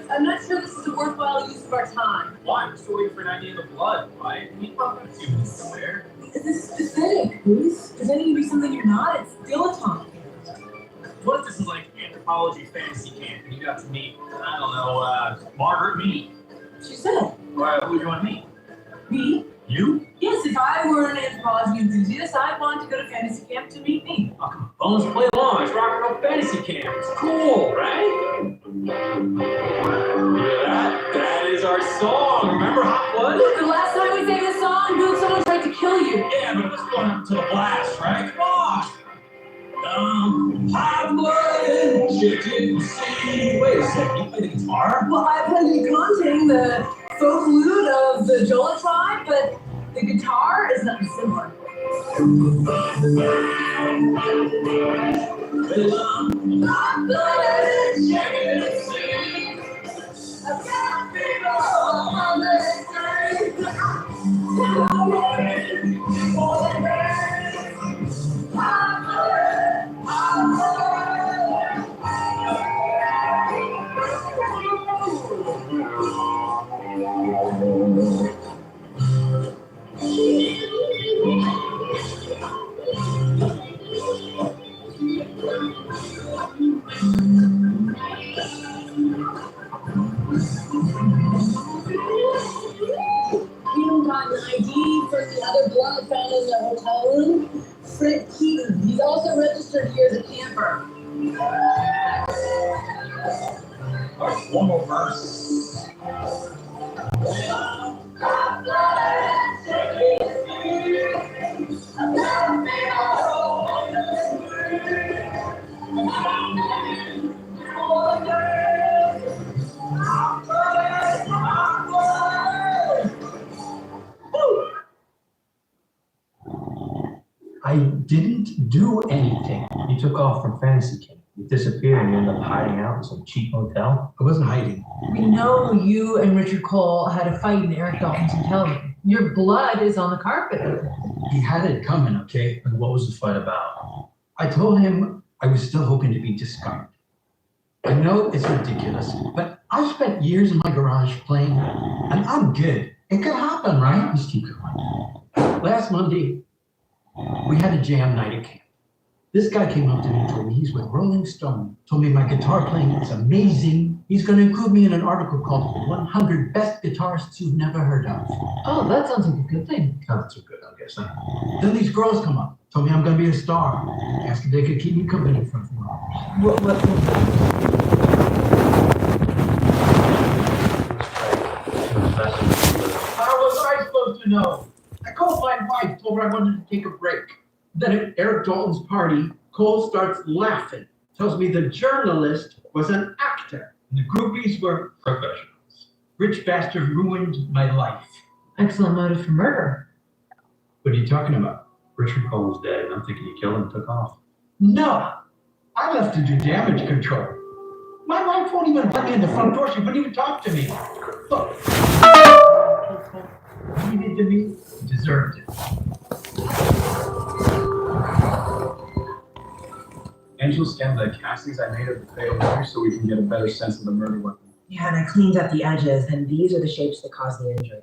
I'm not sure this is a worthwhile use of our time. Why? I'm still waiting for an idea of the blood, right? I mean, I'm a few minutes somewhere. This is pathetic, Bruce. Pretending to be something you're not, it's dilettante. What if this is like anthropology fantasy camp and you got to meet, I don't know, Margaret Mead? She said. Who do you want to meet? Me? You? Yes, if I were an anthropology enthusiast, I'd want to go to fantasy camp to meet me. Oh, come on, let's play along. It's rock and roll fantasy camp. It's cool, right? Yeah, that is our song. Remember Hot Blood? Look, the last time we sang this song, Bruce, someone tried to kill you. Yeah, but it was going to the blast, right? Come on. Hot Blood and Chicken Sea. Wait a second, you play the guitar? Well, I play the conting, the folk flute of the Jola tribe, but the guitar is nothing similar. Hot blood and chicken sea. I've got fever on the street. I'm running for the rain. Hot blood, hot blood. One more verse. I didn't do anything. You took off from Fantasy Camp. You disappeared and you ended up hiding out in some cheap hotel. I wasn't hiding. We know you and Richard Cole had a fight in Eric Dalton's hotel room. Your blood is on the carpet. He had it coming, okay? And what was the fight about? I told him I was still hoping to be discovered. I know it's ridiculous, but I spent years in my garage playing, and I'm good. It could happen, right? Just keep going. Last Monday, we had a jam night at camp. This guy came up to me and told me he's with Rolling Stone. Told me my guitar playing is amazing. He's going to include me in an article called 100 Best Guitarists You've Never Heard of. Oh, that sounds like a good thing. Not so good, I guess. Huh? Then these girls come up. Told me I'm going to be a star. Asked if they could keep me company for 4 hours. What How was I supposed to know? I called my wife, told her I wanted to take a break. Then at Eric Dalton's party, Cole starts laughing. Tells me the journalist was an actor. And the groupies were professionals. Rich bastard ruined my life. Excellent motive for murder. What are you talking about? Richard Cole's dead, and I'm thinking you killed him and took off. No! I left to do damage control. My wife won't even let me in the front door. She wouldn't even talk to me. Look. What you did to me, you deserved it. Angela scanned the castings I made of the fatal murder so we can get a better sense of the murder weapon. Yeah, and I cleaned up the edges, and these are the shapes that caused the injury.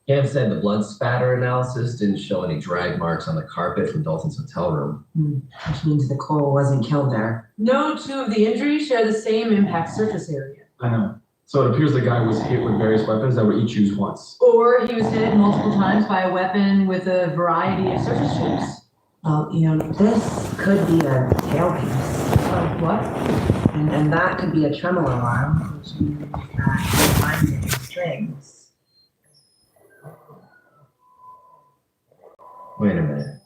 Cam said the blood spatter analysis didn't show any drag marks on the carpet from Dalton's hotel room. Which means the Cole wasn't killed there. No two of the injuries share the same impact surface area. I know. So it appears the guy was hit with various weapons that were each used once. Or he was hit multiple times by a weapon with a variety of surface shapes. Well, this could be a tailpiece. What? And that could be a tremolo arm, which means that it binds it in strings. Wait a minute.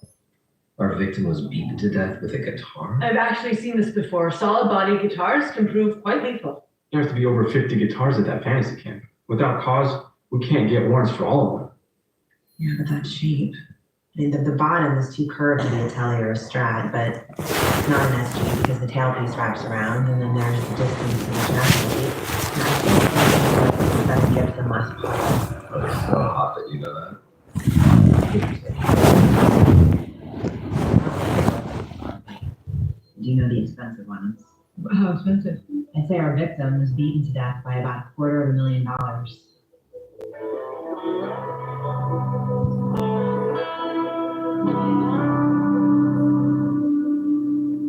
Our victim was beaten to death with a guitar? I've actually seen this before. Solid body guitars can prove quite lethal. There have to be over 50 guitars at that fantasy camp. Without cause, we can't get warrants for all of them. Yeah, but that's cheap. I mean, the bottom is too curved to be a telly or a strat, but it's not an SG because the tailpiece wraps around, and then there's the distance to the chassis. And I think the best gift and less possible. It's so hot that you know that. Do you know the expensive ones? How expensive? I'd say our victim was beaten to death by about $250,000.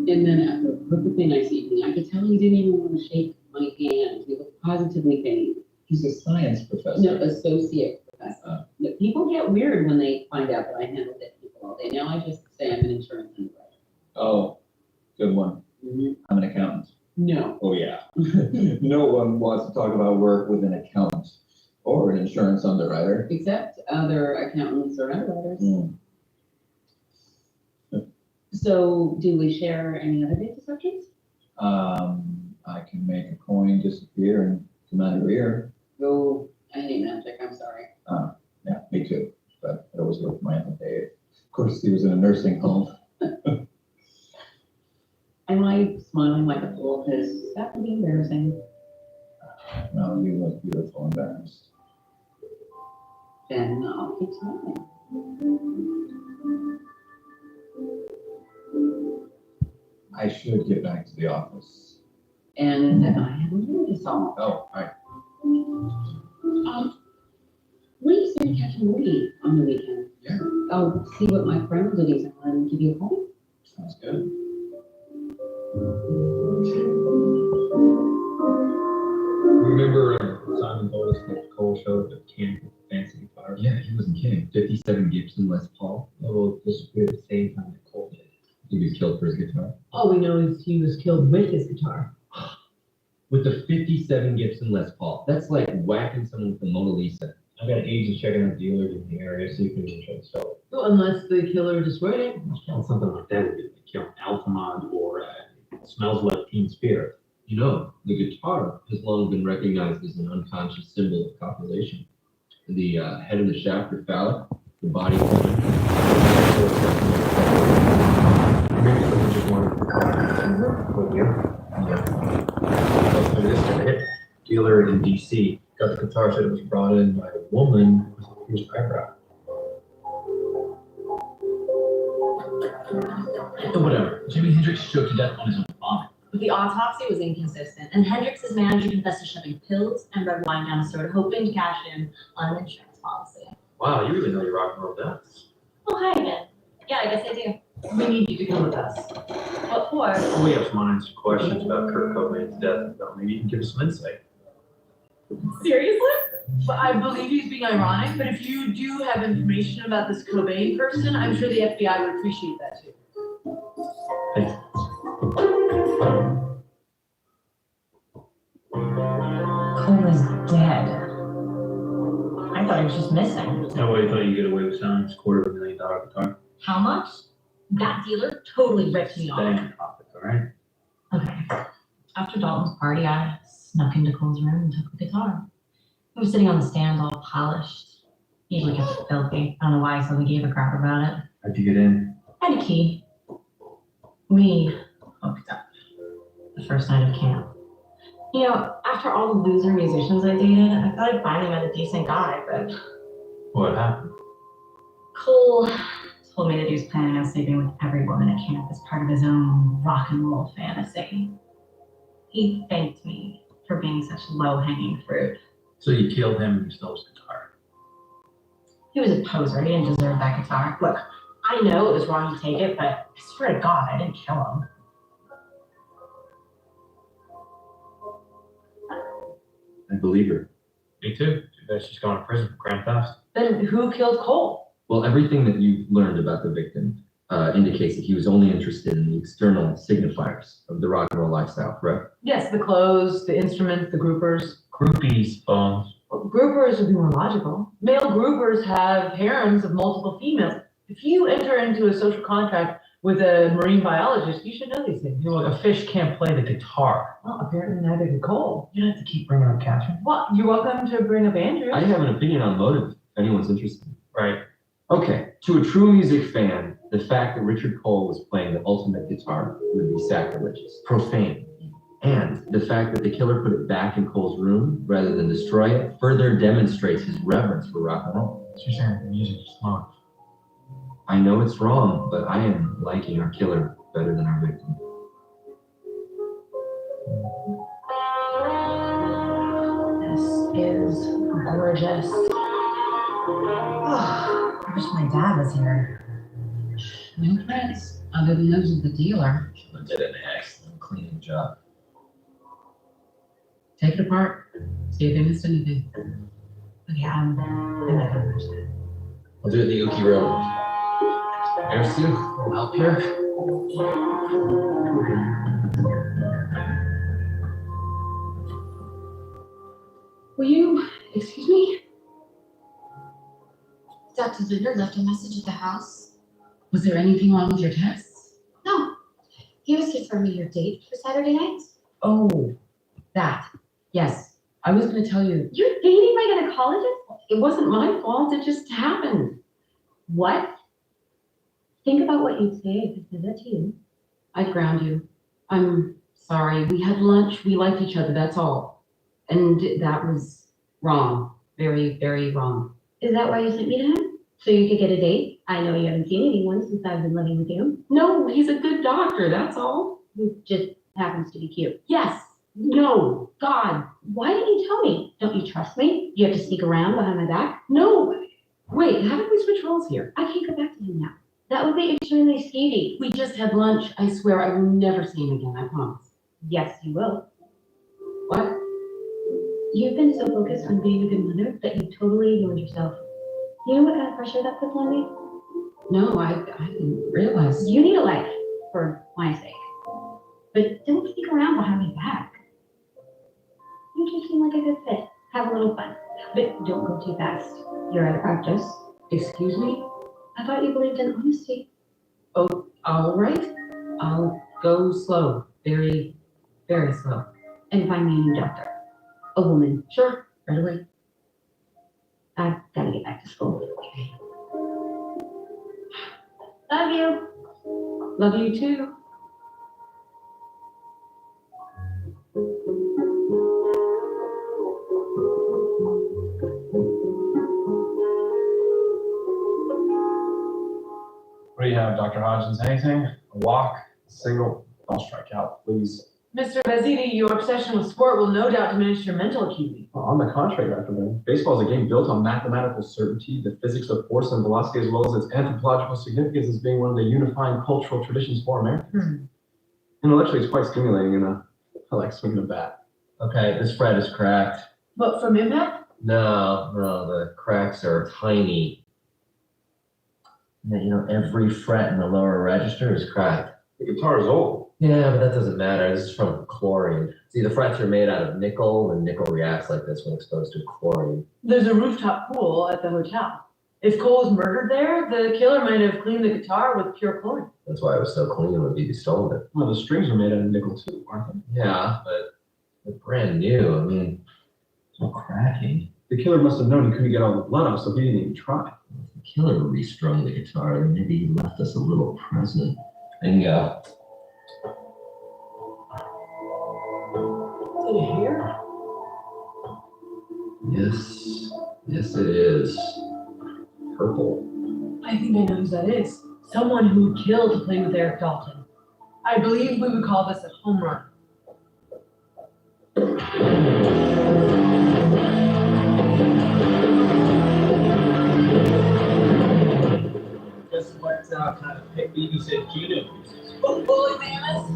And then after a perfectly nice evening, I could tell he didn't even want to shake my hand. He looked positively pained. He's a science professor. No, associate professor. No, people get weird when they find out that I handle dead people all day. Now I just say I'm an insurance underwriter. Oh, good one. Mm-hmm. I'm an accountant. No. Oh, yeah. No one wants to talk about work with an accountant or an insurance underwriter. Except other accountants or underwriters. Mm. So do we share any other data subjects? I can make a coin disappear and come out of your ear. Oh, I hate magic, I'm sorry. Yeah, me too. But it always worked for my Uncle Dave. Of course, he was in a nursing home. Am I smiling like a fool? Because that would be embarrassing. No, you look beautiful, embarrassed. Then I'll keep smiling. I should get back to the office. And then I have a movie song. Oh, all right. What do you say to catch a movie on the weekend? Yeah. I'll see what my friend Liddy's on and give you a call. Sounds good. Remember Simon told us that Cole showed the camp with fancy guitars? Yeah, he wasn't kidding. 57 Gibson Les Paul. Well, disappeared at the same time that Cole did. He was killed for his guitar. All we know is he was killed with his guitar. with the 57 Gibson Les Paul. That's like whacking someone with the Mona Lisa. I got agents checking out dealers in the area, so you can try to sell it. Well, unless the killer destroyed it. Killing something like that would be like killing Altamont or Smells Like Teen Spirit. You know, the guitar has long been recognized as an unconscious symbol of copulation. The head of the shaft are phallic, the body covered. Maybe someone just wanted to with you. Yeah. This hit dealer in DC got the guitar, said it was brought in by a woman with a pierced eyebrow. Whatever. Jimi Hendrix choked to death on his own vomit. But the autopsy was inconsistent, and Hendrix's manager confessed to shoving pills and red wine down his throat, hoping to cash in on an insurance policy. Wow, you really know your rock and roll dance. Oh, hi again. Yeah, I guess I do. We need you to come with us. What for? Well, we have some unanswered questions about Kurt Cobain's death, and maybe you can give us some insight. Seriously? Well, I believe he's being ironic, but if you do have information about this Cobain person, I'm sure the FBI would appreciate that too. Thanks. Cole is dead. I thought he was just missing. No way you thought you'd get away with selling this $250,000 guitar. How much? That dealer totally ripped me off. Stay on topic, all right? Okay. After Dalton's party, I snuck into Cole's room and took the guitar. He was sitting on the stand all polished. He usually gets filthy. I don't know why he suddenly gave a crap about it. How'd you get in? I had a key. We hooked up the first night of camp. You know, after all the loser musicians I dated, I thought I'd finally met a decent guy, but What happened? Cole told me that he was planning on sleeping with every woman at camp as part of his own rock and roll fantasy. He thanked me for being such low-hanging fruit. So you killed him and you stole his guitar. He was a poser. He didn't deserve that guitar. Look, I know it was wrong to take it, but I swear to God, I didn't kill him. I believe her. Me too. Too bad she's going to prison for grand theft. Then who killed Cole? Well, everything that you've learned about the victim indicates that he was only interested in the external signifiers of the rock and roll lifestyle, correct? Yes, the clothes, the instruments, the groupers. Groupies, Bones. Well, groupers would be more logical. Male groupers have harems of multiple females. If you enter into a social contract with a marine biologist, you should know these things. You know, like a fish can't play the guitar. Well, apparently neither did Cole. You don't have to keep bringing up Catherine. Well, you're welcome to bring up Andrew. I have an opinion on motive, if anyone's interested. Right. Okay, to a true music fan, the fact that Richard Cole was playing the ultimate guitar would be sacrilegious, profane. And the fact that the killer put it back in Cole's room rather than destroy it further demonstrates his reverence for rock and roll. So you're saying the music is wrong. I know it's wrong, but I am liking our killer better than our victim. This is gorgeous. Oh, I wish my dad was here. No prints, other than those of the dealer. Killer did an excellent cleaning job. Take it apart, see if they missed anything. Okay, I'm not gonna touch that. I'll do it in the Uki room. There's Sue. I'll help here. Will you, excuse me? Dr. Linder left a message at the house. Was there anything wrong with your tests? No. He was confirming your date for Saturday night. Oh, that. Yes. I was going to tell you. You're dating my gynecologist? It wasn't my fault. It just happened. What? Think about what you'd say if I said that to you. I'd ground you. I'm sorry. We had lunch. We liked each other. That's all. And that was wrong. Very, very wrong. Is that why you sent me to him? So you could get a date? I know you haven't seen anyone since I've been living with you. No, he's a good doctor. That's all. Who just happens to be cute. Yes. No. God. Why didn't you tell me? Don't you trust me? You have to sneak around behind my back? No. Wait, how did we switch roles here? I can't go back to him now. That would be extremely skeevy. We just had lunch. I swear I will never see him again. I promise. Yes, you will. What? You've been so focused on being a good mother that you totally ignored yourself. You know what kind of pressure that puts on me? No, I didn't realize. You need a life, for my sake. But don't sneak around behind my back. think you seem like a good fit. Have a little fun. But don't go too fast. You're out of practice. Excuse me? I thought you believed in honesty. Oh, all right. I'll go slow. Very, very slow. And find me a new doctor. A woman. Sure. Right away. I've got to get back to school. Love you. Love you too. What do you have, Dr. Hodgins? Anything? A walk? A single? Don't strike out, please. Mr. Vezidi, your obsession with sport will no doubt diminish your mental acuity. Well, on the contrary, Dr. Lynn, baseball is a game built on mathematical certainty, the physics of force and velocity, as well as its anthropological significance as being one of the unifying cultural traditions for Americans. Intellectually, it's quite stimulating, and I like swinging a bat. Okay, this fret is cracked. But from impact? No, the cracks are tiny. Every fret in the lower register is cracked. The guitar is old. Yeah, but that doesn't matter. This is from chlorine. See, the frets are made out of nickel, and nickel reacts like this when exposed to chlorine. There's a rooftop pool at the hotel. If Cole was murdered there, the killer might have cleaned the guitar with pure chlorine. That's why it was so clean when BB stole it. Well, the strings are made out of nickel too, aren't they? Yeah, but they're brand new. I mean, it's no cracking. The killer must have known he couldn't get all the blood off, so he didn't even try. The killer restrung the guitar, then maybe he left us a little present. And Is it a hair? Yes it is. Purple. I think I know who that is. Someone who would kill to play with Eric Dalton. I believe we would call this a home run. Guess what kind of pick BB said Gino uses? Holy mammoth!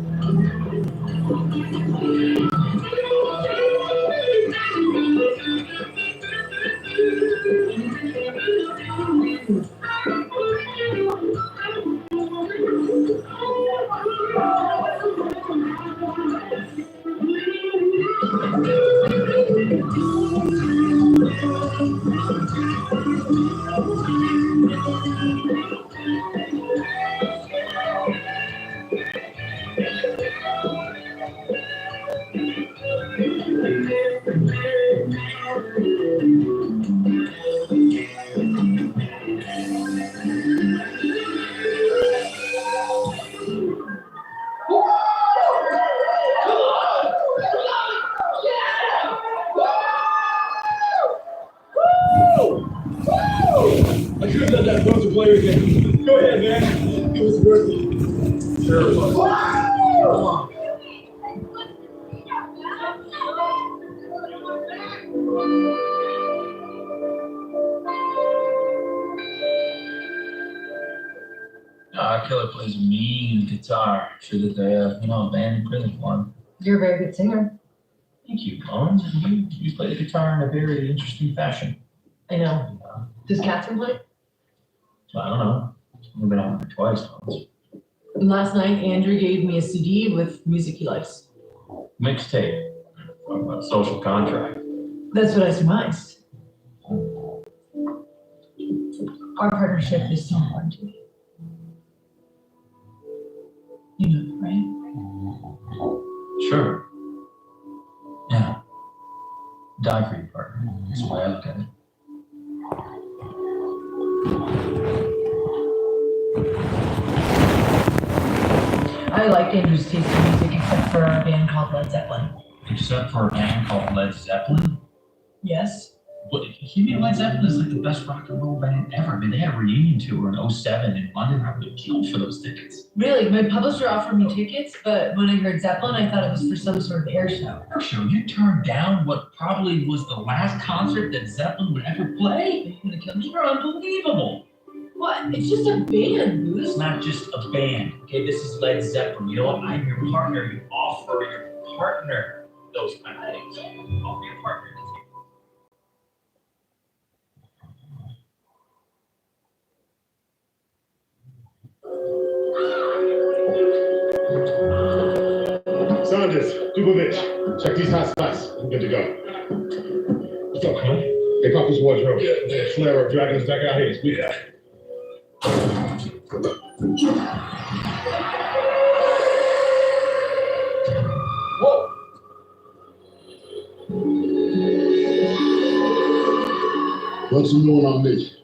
I should have let that go to player again. Go ahead, man. It was worth it. Sure it was. Come on. Killer plays a mean guitar. Sure that they a band in prison for him. You're a very good singer. Thank you, Collins. You play the guitar in a very interesting fashion. I know. Does Catherine play? I don't know. We've been on it twice once. Last night, Andrew gave me a CD with music he likes. Mixtape. Talking about social contract. That's what I surmised. Our partnership is so important to me. You know, right? Sure. Yeah. Die for your partner. That's the way I look at it. I like Andrew's taste in music except for a band called Led Zeppelin. Except for a band called Led Zeppelin? Yes? But you mean Led Zeppelin is like the best rock and roll band ever? I mean, they had a reunion tour in 2007 in London. I would have killed for those tickets. Really? My publisher offered me tickets, but when I heard Zeppelin, I thought it was for some sort of air show. Air show? You turned down what probably was the last concert that Zeppelin would ever play? Are you gonna kill me? You're unbelievable. What? It's just a band, Bruce. It's not just a band, okay? This is Led Zeppelin. You know what? I'm your partner. You offer your partner those kind of things. Offer your partner. Sanders, Dubovich, check these hot spots. I'm good to go. What's up, huh? Take off this wardrobe. Yeah. Flare up, dragging us back out here. Speak that. Whoa! What's going on this?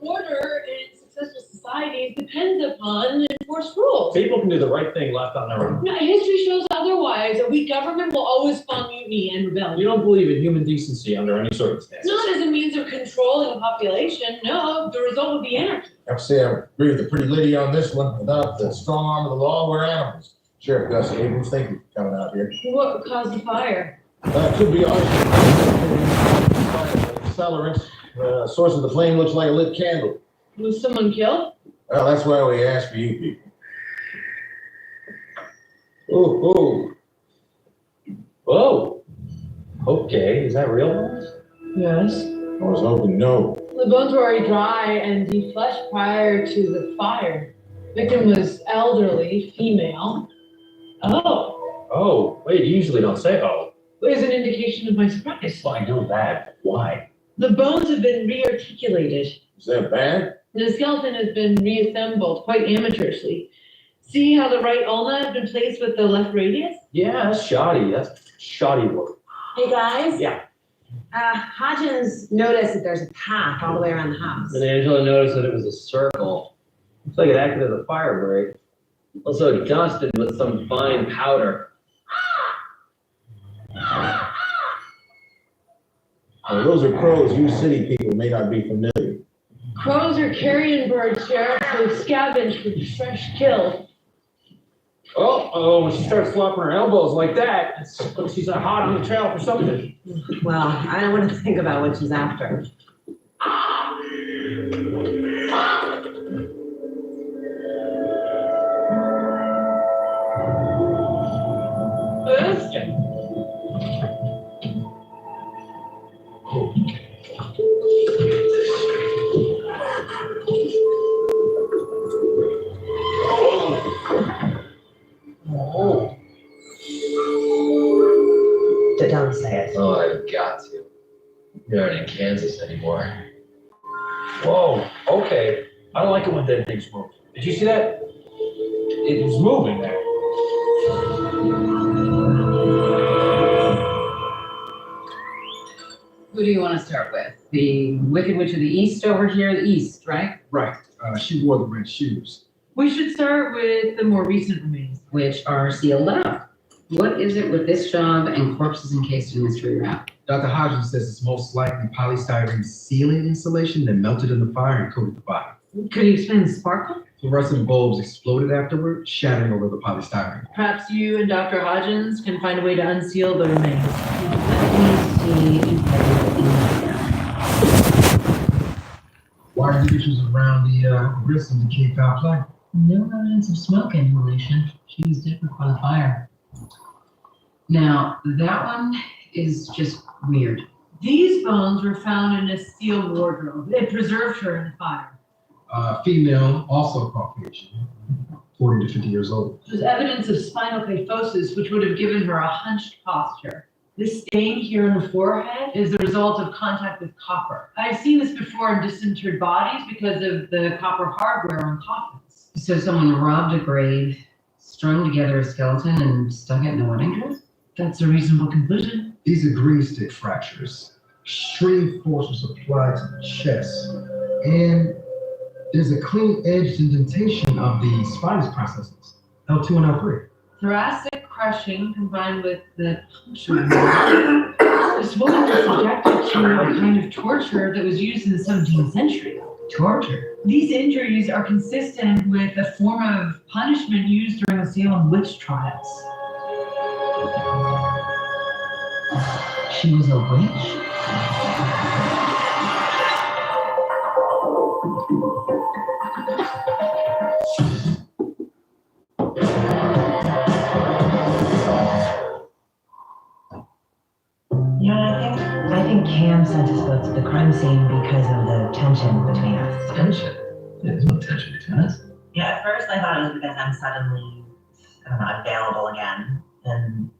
Order in successful societies depends upon enforced rules. People can do the right thing left on their own. No, history shows otherwise. A weak government will always spawn mutiny and rebellion. You don't believe in human decency under any circumstances. Not as a means of controlling a population. No, the result would be anarchy. I have to say, I agree with the pretty lady on this one. Without the strong arm of the law, we're animals. Sheriff Gus Abrams, thank you for coming out here. What caused the fire? Could be arson. Accelerants. Source of the flame looks like a lit candle. Was someone killed? Well, that's why we ask for you people. Oh. Whoa. Okay, is that real? Yes. I was hoping no. The bones were already dry and defleshed prior to the fire. Victim was elderly, female. Oh, wait, you usually don't say oh. Is an indication of my surprise. Well, I know that. Why? The bones have been rearticulated. Is that bad? The skeleton has been reassembled quite amateurishly. See how the right ulna has been placed with the left radius? Yeah, that's shoddy. That's shoddy work. Hey guys. Yeah. Hodgins noticed that there's a path all the way around the house. And Angela noticed that it was a circle. Looks like it acted as a fire break. Also dusted with some fine powder. Well, those are crows you city people may not be familiar. Crows are carrion birds, Sheriff, who scavenge for fresh kill. Oh, when she starts flopping her elbows like that, it's when she's hot on the trail for something. Well, I don't want to think about what she's after. Don't say it. Oh, I've got to. We aren't in Kansas anymore. Whoa, okay. I don't like it when dead things move. Did you see that? It was moving there. Who do you want to start with? The Wicked Witch of the East over here, the East, right? Right. She wore the red shoes. We should start with the more recent remains. Which are sealed up. What is it with this job and corpses encased in mystery wrap? Dr. Hodgins says it's most likely polystyrene sealing insulation that melted in the fire and coated the body. Could you explain the sparkle? Fluorescent bulbs exploded afterward, shattering over the polystyrene. Perhaps you and Dr. Hodgins can find a way to unseal the remains. Let me see if Why are the issues around the wrist and the decayed foul play? no evidence of smoke inhalation. She was different by the fire. Now, that one is just weird. These bones were found in a steel wardrobe. It preserved her in the fire. Female, also Caucasian, 40 to 50 years old. There's evidence of spinal kyphosis, which would have given her a hunched posture. This stain here on the forehead is the result of contact with copper. I've seen this before in disinterred bodies because of the copper hardware on coffins. So someone robbed a grave, strung together a skeleton, and stuck it in a wedding dress? That's a reasonable conclusion. These are green stick fractures. Extreme force was applied to the chest. And there's a clean-edged indentation of the spinous processes, L2 and L3. Thoracic crushing combined with the puncture wound. This woman was subjected to a kind of torture that was used in the 17th century. Torture? These injuries are consistent with a form of punishment used during the Salem witch trials. She was a witch? You know what I think? I think Cam I'm sent to go to the crime scene because of the tension between us. Tension? There's no tension between us. Yeah, at first I thought it was because I'm suddenly, I don't know, available again. And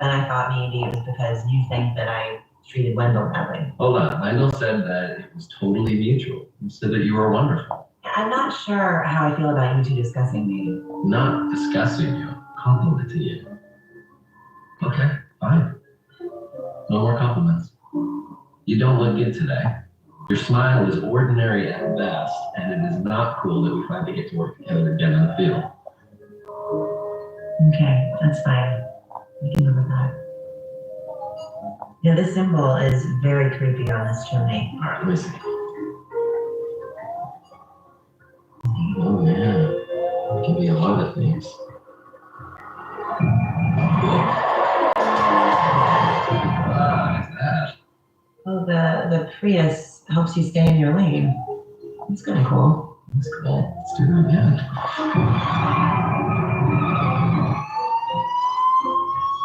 then I thought maybe it was because you think that I treated Wendell badly. Hold on, Wendell said that it was totally mutual. He said that you were wonderful. I'm not sure how I feel about you two discussing me. Not discussing you, complimenting you. Okay, fine. No more compliments. You don't look good today. Your smile is ordinary at best, and it is not cool that we finally get to work together again in the field. Okay, that's fine. We can live with that. Yeah, this symbol is very creepy on this chimney. All right, let me see. Oh, yeah. It can be a lot of things. What is that? Oh, the Prius helps you stay in your lane. It's kind of cool. That's cool. Let's do that again.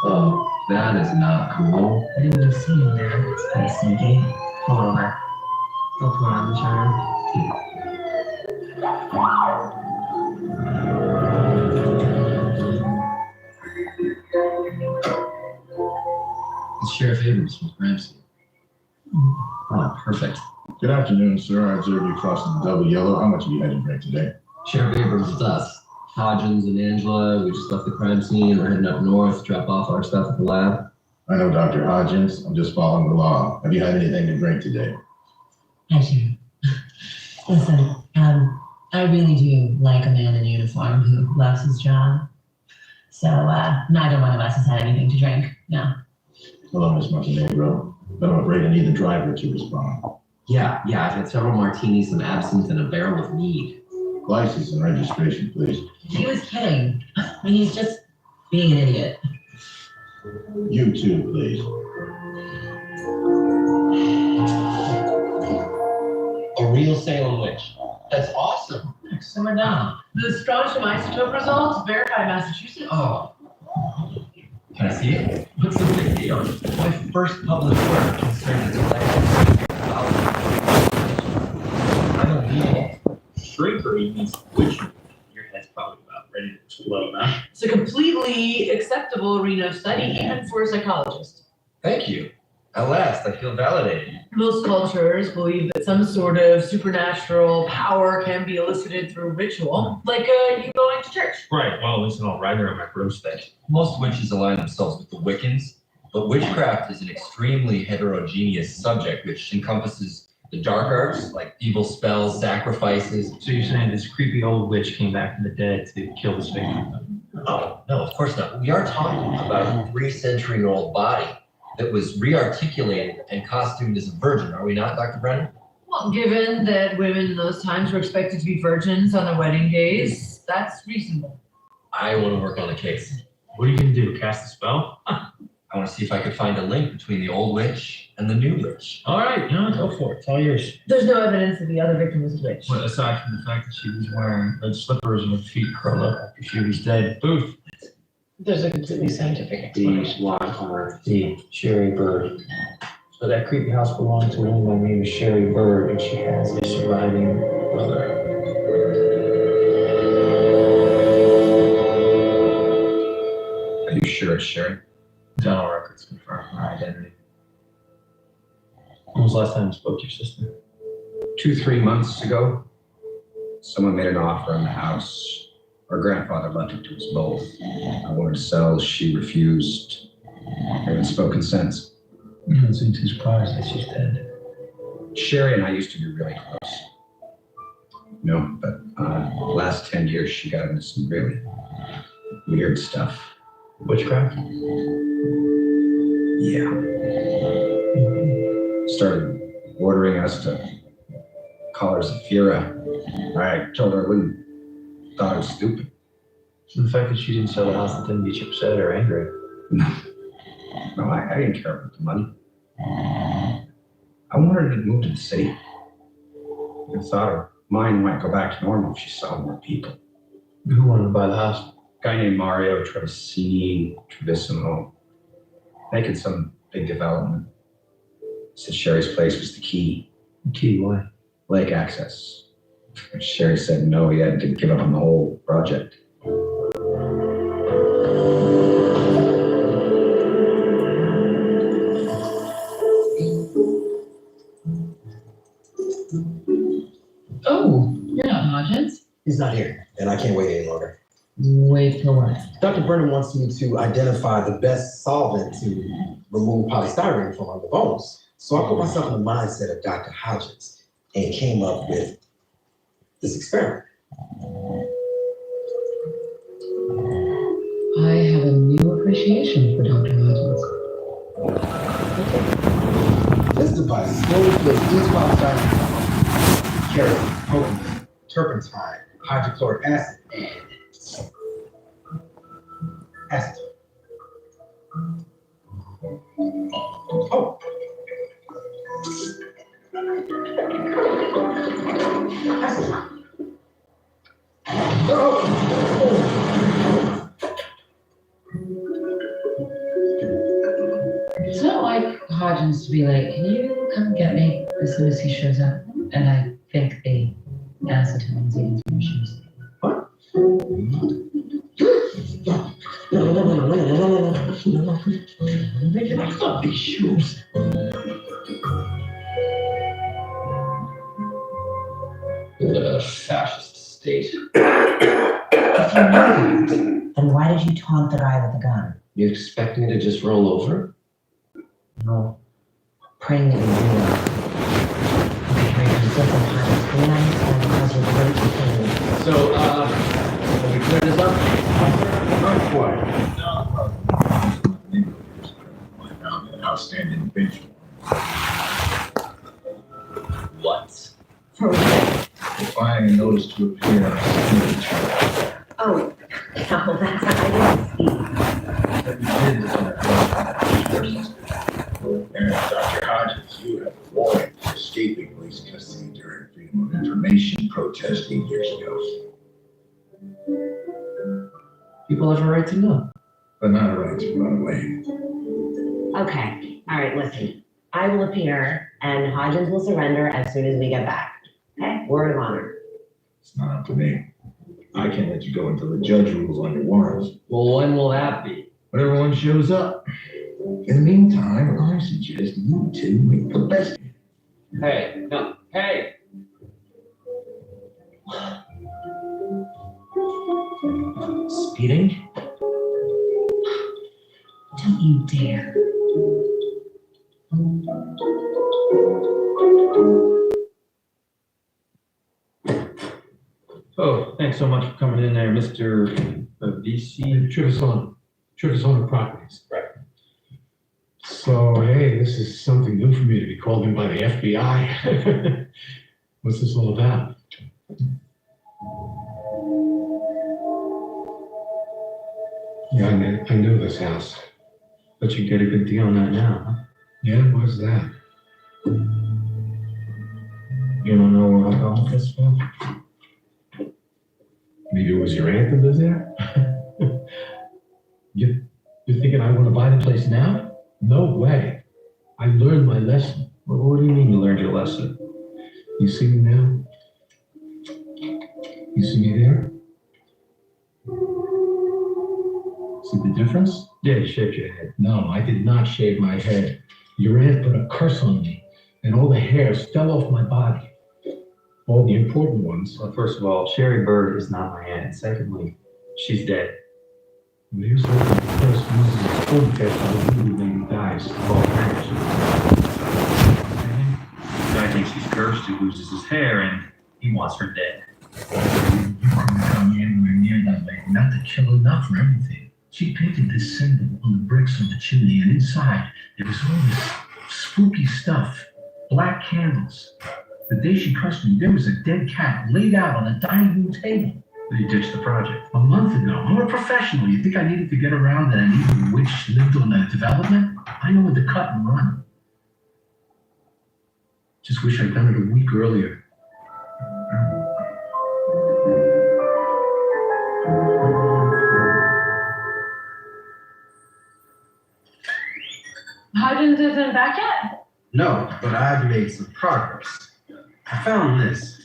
Oh, that is not cool. I didn't even see you there. It's kind of sneaky. Pull over. Don't pull on the charm. It's Sheriff Abrams from Ramsey. Oh, perfect. Good afternoon, sir. I observed you crossing the double yellow. How much have you had to drink today? Sheriff Abrams, it's us. Hodgins and Angela, we just left the crime scene. We're heading up north, drop off our stuff at the lab. I know Dr. Hodgins. I'm just following the law. Have you had anything to drink today? Hi, Sharon. Listen, I really do like a man in uniform who loves his job. So, neither one of us has had anything to drink, no. Hello, Miss Montenegro. But I'm afraid I need the driver to respond. Yeah, I've had several martinis, some absinthe, and a barrel of mead. License and registration, please. He was kidding. I mean, he's just being an idiot. You too, please. A real Salem witch. That's awesome. Simmer down. The strontium isotope results verified Massachusetts. Oh, Can I see it? What's the big deal? my first published work concerned its I don't know. Shrinkery means witch. Your head's probably about ready to explode, huh? It's a completely acceptable arena of study, even for a psychologist. Thank you. At last, I feel validated. Most cultures believe that some sort of supernatural power can be elicited through ritual, like you going to church. Right, well, at least I don't ride there on my broomstick. Most witches align themselves with the Wiccans, but witchcraft is an extremely heterogeneous subject which encompasses the dark arts, like evil spells, sacrifices. So you're saying this creepy old witch came back from the dead to kill this victim? Oh, no, of course not. We are talking about a 3-century-old body that was rearticulated and costumed as a virgin, are we not, Dr. Brennan? Well, given that women in those times were expected to be virgins on their wedding days, that's reasonable. I want to work on the case. What are you gonna do, cast a spell? I want to see if I could find a link between the old witch and the new witch. All right, go for it. It's all yours. There's no evidence that the other victim was a witch. Well, aside from the fact that she was wearing red slippers and her feet curled up after she was dead. Booth. There's a completely scientific explanation. The Sherry Bird. So that creepy house belonged to a woman by the name of Sherry Bird, and she has a surviving brother. Are you sure it's Sherry? Dental records confirm her identity. When was the last time you spoke to your sister? 2-3 months ago, someone made an offer on the house. Our grandfather left it to us both. I wanted to sell, she refused. I haven't spoken since. You don't seem too surprised that she's dead. Sherry and I used to be really close. No, but the last 10 years she got into some really weird stuff. Witchcraft? Yeah. Started ordering us to call her Zafira. I told her I wouldn't. Thought it was stupid. So the fact that she didn't sell the house that didn't get you upset or angry. No, I didn't care about the money. I wanted her to move to the city. I thought her mind might go back to normal if she saw more people. Who wanted to buy the house? A guy named Mario Trevisini, Trevisimo, making some big development. Said Sherry's place was the key. Key, why? Lake access. But Sherry said no, he had to give up on the whole project. Oh, you're not Hodgins? He's not here, and I can't wait any longer. Wait till what? Dr. Brennan wants me to identify the best solvent to remove polystyrene from the bones. So I put myself in the mindset of Dr. Hodgins and came up with this experiment. I have a new appreciation for Dr. Hodgins. This device slowly fills each polystyrene carries potent turpentine, hydrochloric acid, and acetone. Oh. Acetone. It's not like Hodgins to be like, can you come get me as soon as he shows up? And I think the acetone's eating through my shoes. What? These shoes. Fascist state. If you knew that, then why did you taunt the guy with the gun? You expect me to just roll over? No. Praying that you do. So, can we clear this up? Not quite. I found an outstanding bench. What? Defying notice to appear on a signature. Oh, no, that's I didn't see. What you did is an and Dr. Hodges, you have a warrant for escaping police custody during Freedom of Information protest 8 years ago. People have a right to know. But not a right to run away. Okay, all right, listen. I will appear and Hodgins will surrender as soon as we get back. Okay, word of honor. It's not up to me. I can't let you go until the judge rules on your warrants. Well, when will that be? When everyone shows up. In the meantime, I suggest you two make the best. Hey, no, hey! Speeding? Don't you dare. Oh, thanks so much for coming in there, Mr. VC. Trivisona Properties. Right. So, hey, this is something new for me to be called in by the FBI. What's this all about? Yeah, I know this house. But you get a good deal on that now, huh? Yeah, what's that? You don't know where I'm going with this one? Maybe it was your aunt that lives there? You're thinking I want to buy the place now? No way. I learned my lesson. Well, what do you mean you learned your lesson? You see me now? You see me there? See the difference? Yeah, you shaved your head. No, I did not shave my head. Your aunt put a curse on me, and all the hairs fell off my body. All the important ones. Well, first of all, Sherry Bird is not my aunt. Secondly, she's dead. Well, here's hoping the curse loses its full effect on the movie when he dies. Oh, the guy thinks he's cursed, he loses his hair, and he wants her dead. You couldn't come anywhere near that lady, not to kill enough for everything. She painted this symbol on the bricks on the chimney, and inside there was all this spooky stuff, black candles. The day she cursed me, there was a dead cat laid out on the dining room table. You ditched the project. A month ago. I'm a professional. You think I needed to get around that an evil witch lived on the development? I know when to cut and run. Just wish I'd done it a week earlier. Hodgins isn't back yet? No, but I've made some progress. I found this.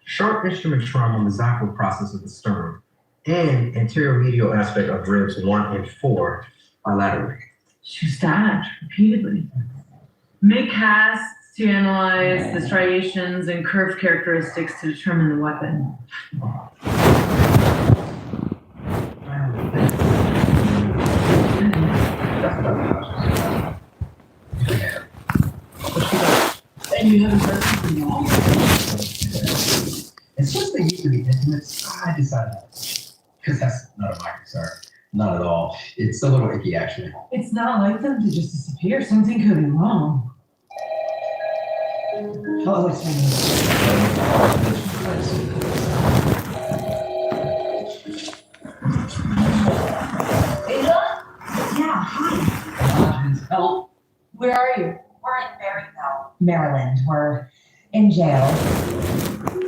Sharp instrument trauma on the xiphoid process of the sternum and anterior medial aspect of ribs 1 and 4 bilaterally. She was stabbed repeatedly. Make casts to analyze the striations and curve characteristics to determine the weapon. And you haven't heard from them all? And since they used to be intimate, I decided not to. Because that's none of my concern. Not at all. It's a little icky, actually. It's not like them to just disappear. Something could be wrong. Hello, it's me. Ada? Yeah, hi. Help. Where are you? We're in PremiereHell, Maryland. We're in jail.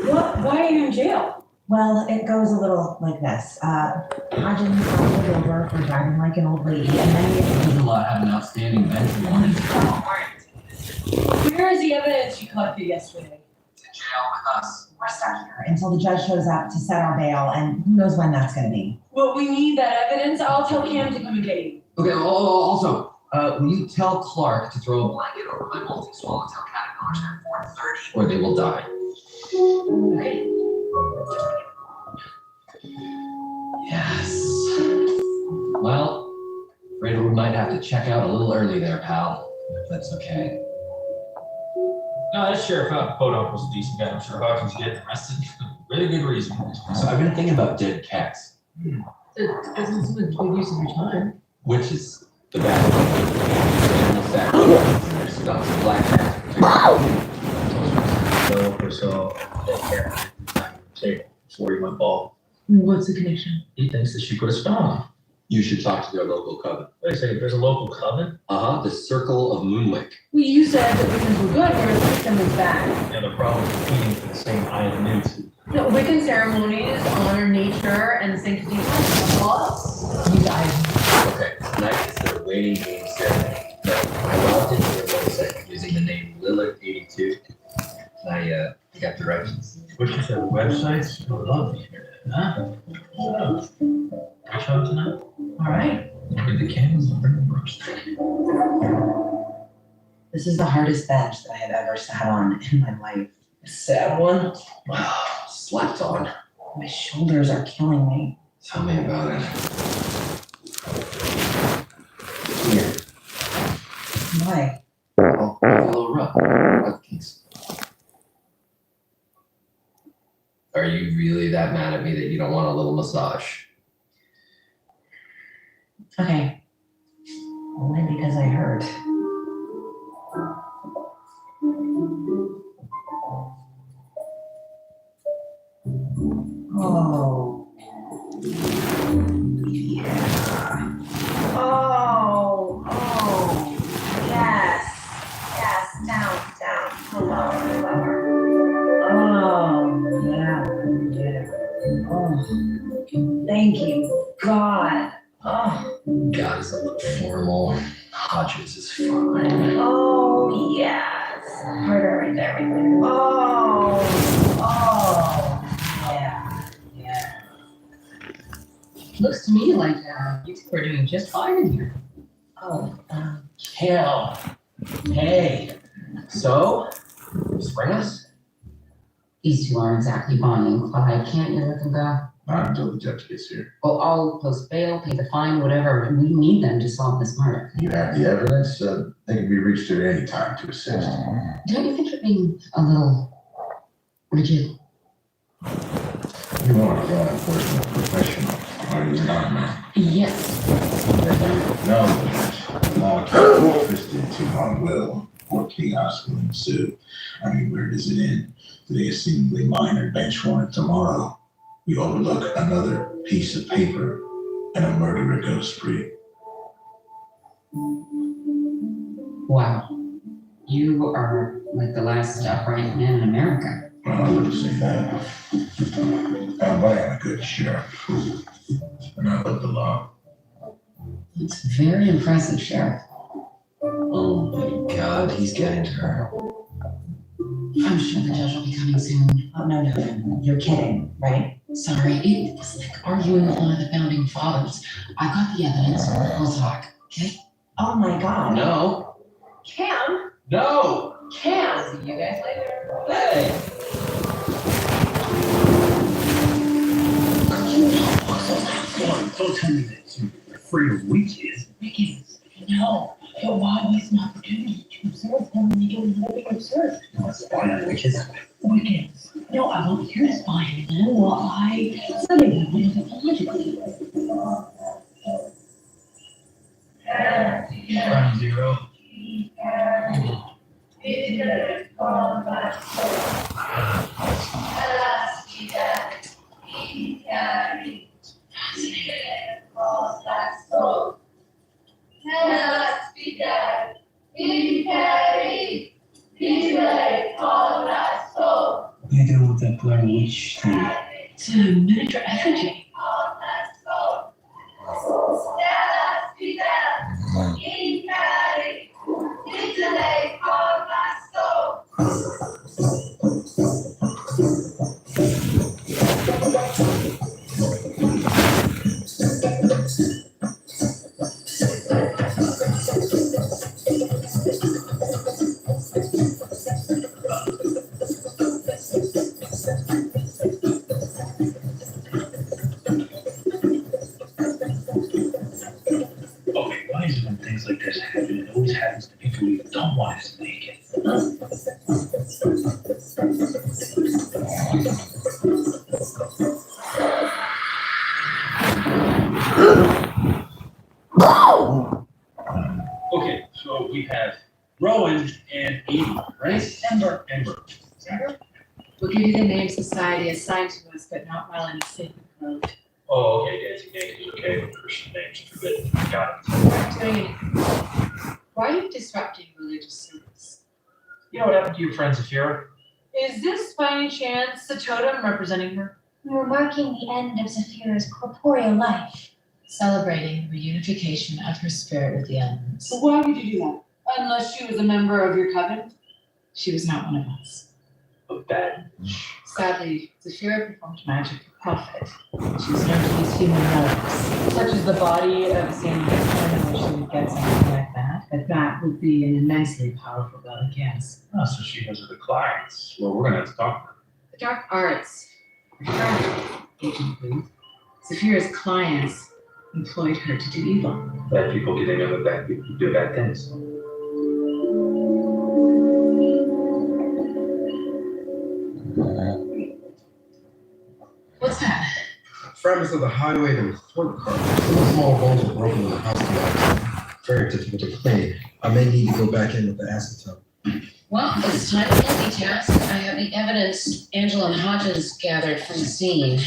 What? Why are you in jail? Well, it goes a little like this. Hodgins got pulled over for driving like an old lady, and then Angela had an outstanding bench warrant. Where is the evidence you collected yesterday? In jail with us. we're stuck here until the judge shows up to set our bail, and who knows when that's going to be. Well, we need that evidence. I'll tell Cam to come and get you. Okay, also, will you tell Clark to throw a blanket over my multi-swallowtail caterpillars at 4:30, or they will die? Okay. Yes. Well, afraid we might have to check out a little early there, pal, if that's okay. No, that sheriff out in Podunk was a decent guy. I'm sure Hawkins getting arrested. Really good reason. So I've been thinking about dead cats. It doesn't seem like a good use of your time. Which is the bad one? There's stuff in black cats. So for so that cat on the table before he went bald. What's the connection? He thinks that she put a spell on him. You should talk to their local coven. Wait a second, there's a local coven? The Circle of Moonwick. Well, you said that Wiccans were good, whereas Wiccan is bad. Yeah, the problem is competing for the same eye of the news. No, Wiccan ceremonies honor nature and the sanctity of laws. You guys. Okay, tonight is their waiting game ceremony. Now, I logged into their website using the name Lillard82. I got directions. What you said, websites? I love the internet, huh? Oh. Watch out tonight? All right. With the candles and bring the brush. This is the hardest bench that I have ever sat on in my life. A sad one? Wow, slept on. My shoulders are killing me. Tell me about it. Here. Why? Oh, fellow rough. Are you really that mad at me that you don't want a little massage? Okay. Only because I hurt. Oh. Yeah. Oh. Oh. Yes. Yes. Down. Lower. Oh. Yeah. Oh. Thank you, God. Oh. God is a little formal. Hodges is fine. Oh, yes. Harder right there. Oh. Yeah. Looks to me like you two are doing just fine in here. Oh, Hell. Hey. So, spring us? These two aren't exactly Bonnie and Clyde. Can't you let them go? Not until the judge gets here. Well, I'll post bail, pay the fine, whatever. We need them to solve this murder. You have the evidence. They can be reached at any time to assist. Don't you think you're being a little rigid? You are a law enforcement professional, are you not, man? Yes. No, Judge. Law can't be twisted to our will, or chaos will ensue. I mean, where does it end? Today is seemingly minor bench warrant tomorrow. We overlook another piece of paper, and a murderer goes free. Wow. You are like the last upright man in America. Well, I wouldn't say that. But I am a good sheriff, and I love the law. It's very impressive, Sheriff. Oh my God, he's getting to her. I'm sure the judge will be coming soon. Oh, no. You're kidding, right? Sorry, it was like arguing with one of the founding fathers. I got the evidence. We'll talk, okay? Oh my God. No. Cam? No. Cam? See you guys later. Hey. Don't tell me that you're afraid of witches. Wiggins, no. But why waste an opportunity to observe them when they don't know being observed? You want to spy on witches? Wiggins, no, I want you to spy on them while I study them methodologically. Ground zero. What are you doing with that Blair Witch thing? It's a miniature effigy. Okay, why is it when things like this happen, it always happens to people you don't want us to make it? Okay, so we have Rowan and Amy, right? Ember. Ember. We'll give you the name society assigned to us, but not while in a sacred code. Oh, okay, dancing names is okay, but Christian names are forbidden. Got it. We're not doing anything. Why are you disrupting religious service? You know what happened to your friend Zafira? Is this by any chance the totem representing her? We were marking the end of Zafira's corporeal life. Celebrating the reunification of her spirit with the elements. So why would you do that? Unless she was a member of your coven? She was not one of us. A bad. Sadly, Zafira performed magic for profit. She was known to use human relics. Such as the body of Saint I wish she would get something like that, but that would be an immensely powerful relic, yes. Oh, so she has other clients. Well, we're gonna have to talk to her. The dark arts, Agent Booth. Zafira's clients employed her to do evil. Bad people getting other bad people to do bad things. What's that? Fragments of the highway and throat car. Some small bones were broken in the house. Very difficult to clean. I may need to go back in with the acetone. Well, it's time to multitask. I have the evidence Angela and Hodges gathered from the scene.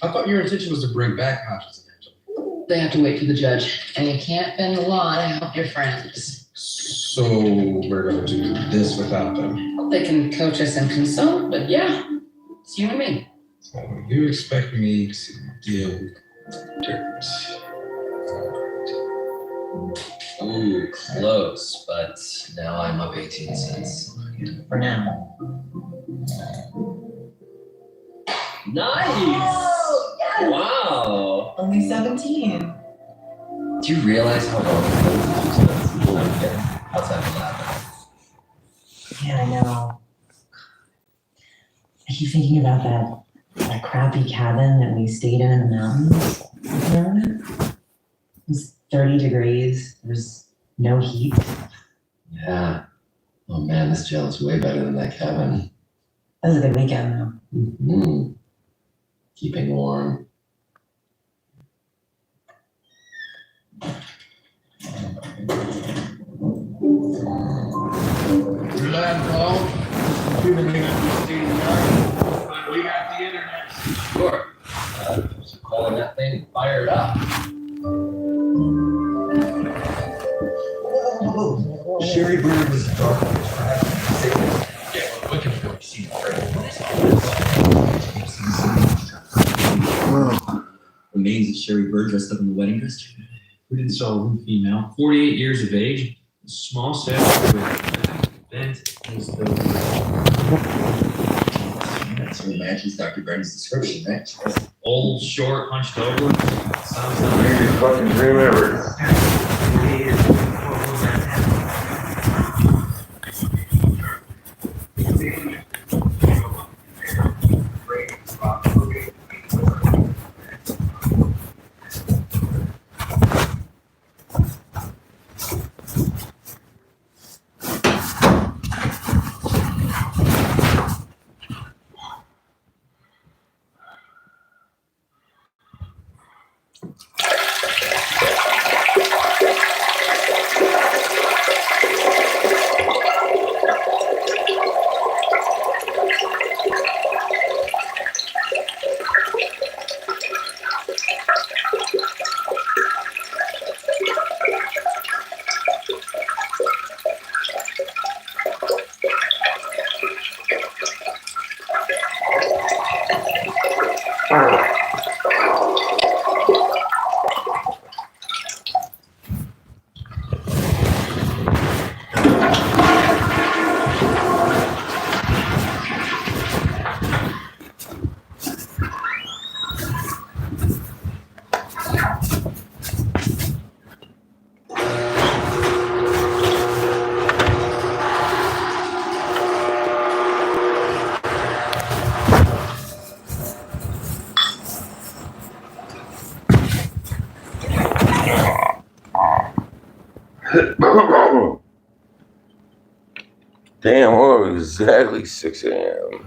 I thought your intention was to bring back Hodges and Angela. They have to wait for the judge, and you can't bend the law to help your friends. So we're going to do this without them. They can coach us and consult, but yeah, it's you and me. So you expect me to deal with dirt. Ooh, close, but now I'm up 18 cents. For now. Nice! Oh, yes! Wow! Only 17. Do you realize how long I'm getting outside the lab? Yeah, I know. I keep thinking about that crappy cabin that we stayed in the mountains. Remember that? It was 30 degrees. There was no heat. Yeah. Oh man, this jail is way better than that cabin. That was a good weekend, though. Mm-hmm. Keeping warm. Glad, Paul. Computer may not be state of the art, but we got the internet. Sure. So calling that thing fired up. Sherry Bird was dark. Yeah, well, we can go see the Remains of Sherry Bird dressed up in the wedding dress. Pretty solid female, 48 years of age, small stature with bent as though. That sort of matches Dr. Burns' description, right? Old, short, hunched over. Sounds like Maybe fucking dream ever. Damn, well, it was exactly 6 a.m.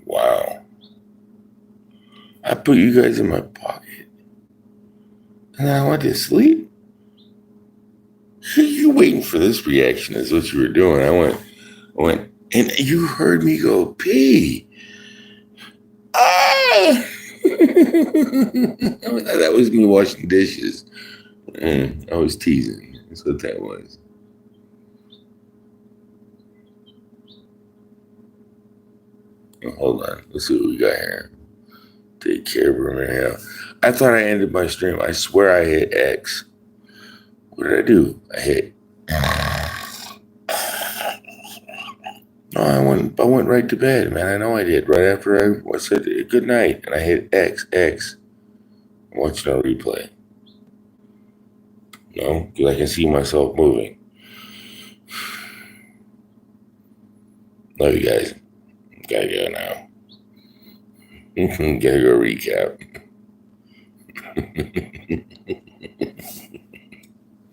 Wow. I put you guys in my pocket. And I went to sleep? You waiting for this reaction is what you were doing. I went, and you heard me go, pee. Ah! That was me washing dishes. I was teasing. That's what that was. Oh, hold on. Let's see what we got here. Take care of PremiereHell. I thought I ended my stream. I swear I hit X. What did I do? I hit. No, I went right to bed, man. I know I did. Right after I said good night, and I hit X. I'm watching a replay. No, because I can see myself moving. Love you guys. Gotta go now. Gotta go recap.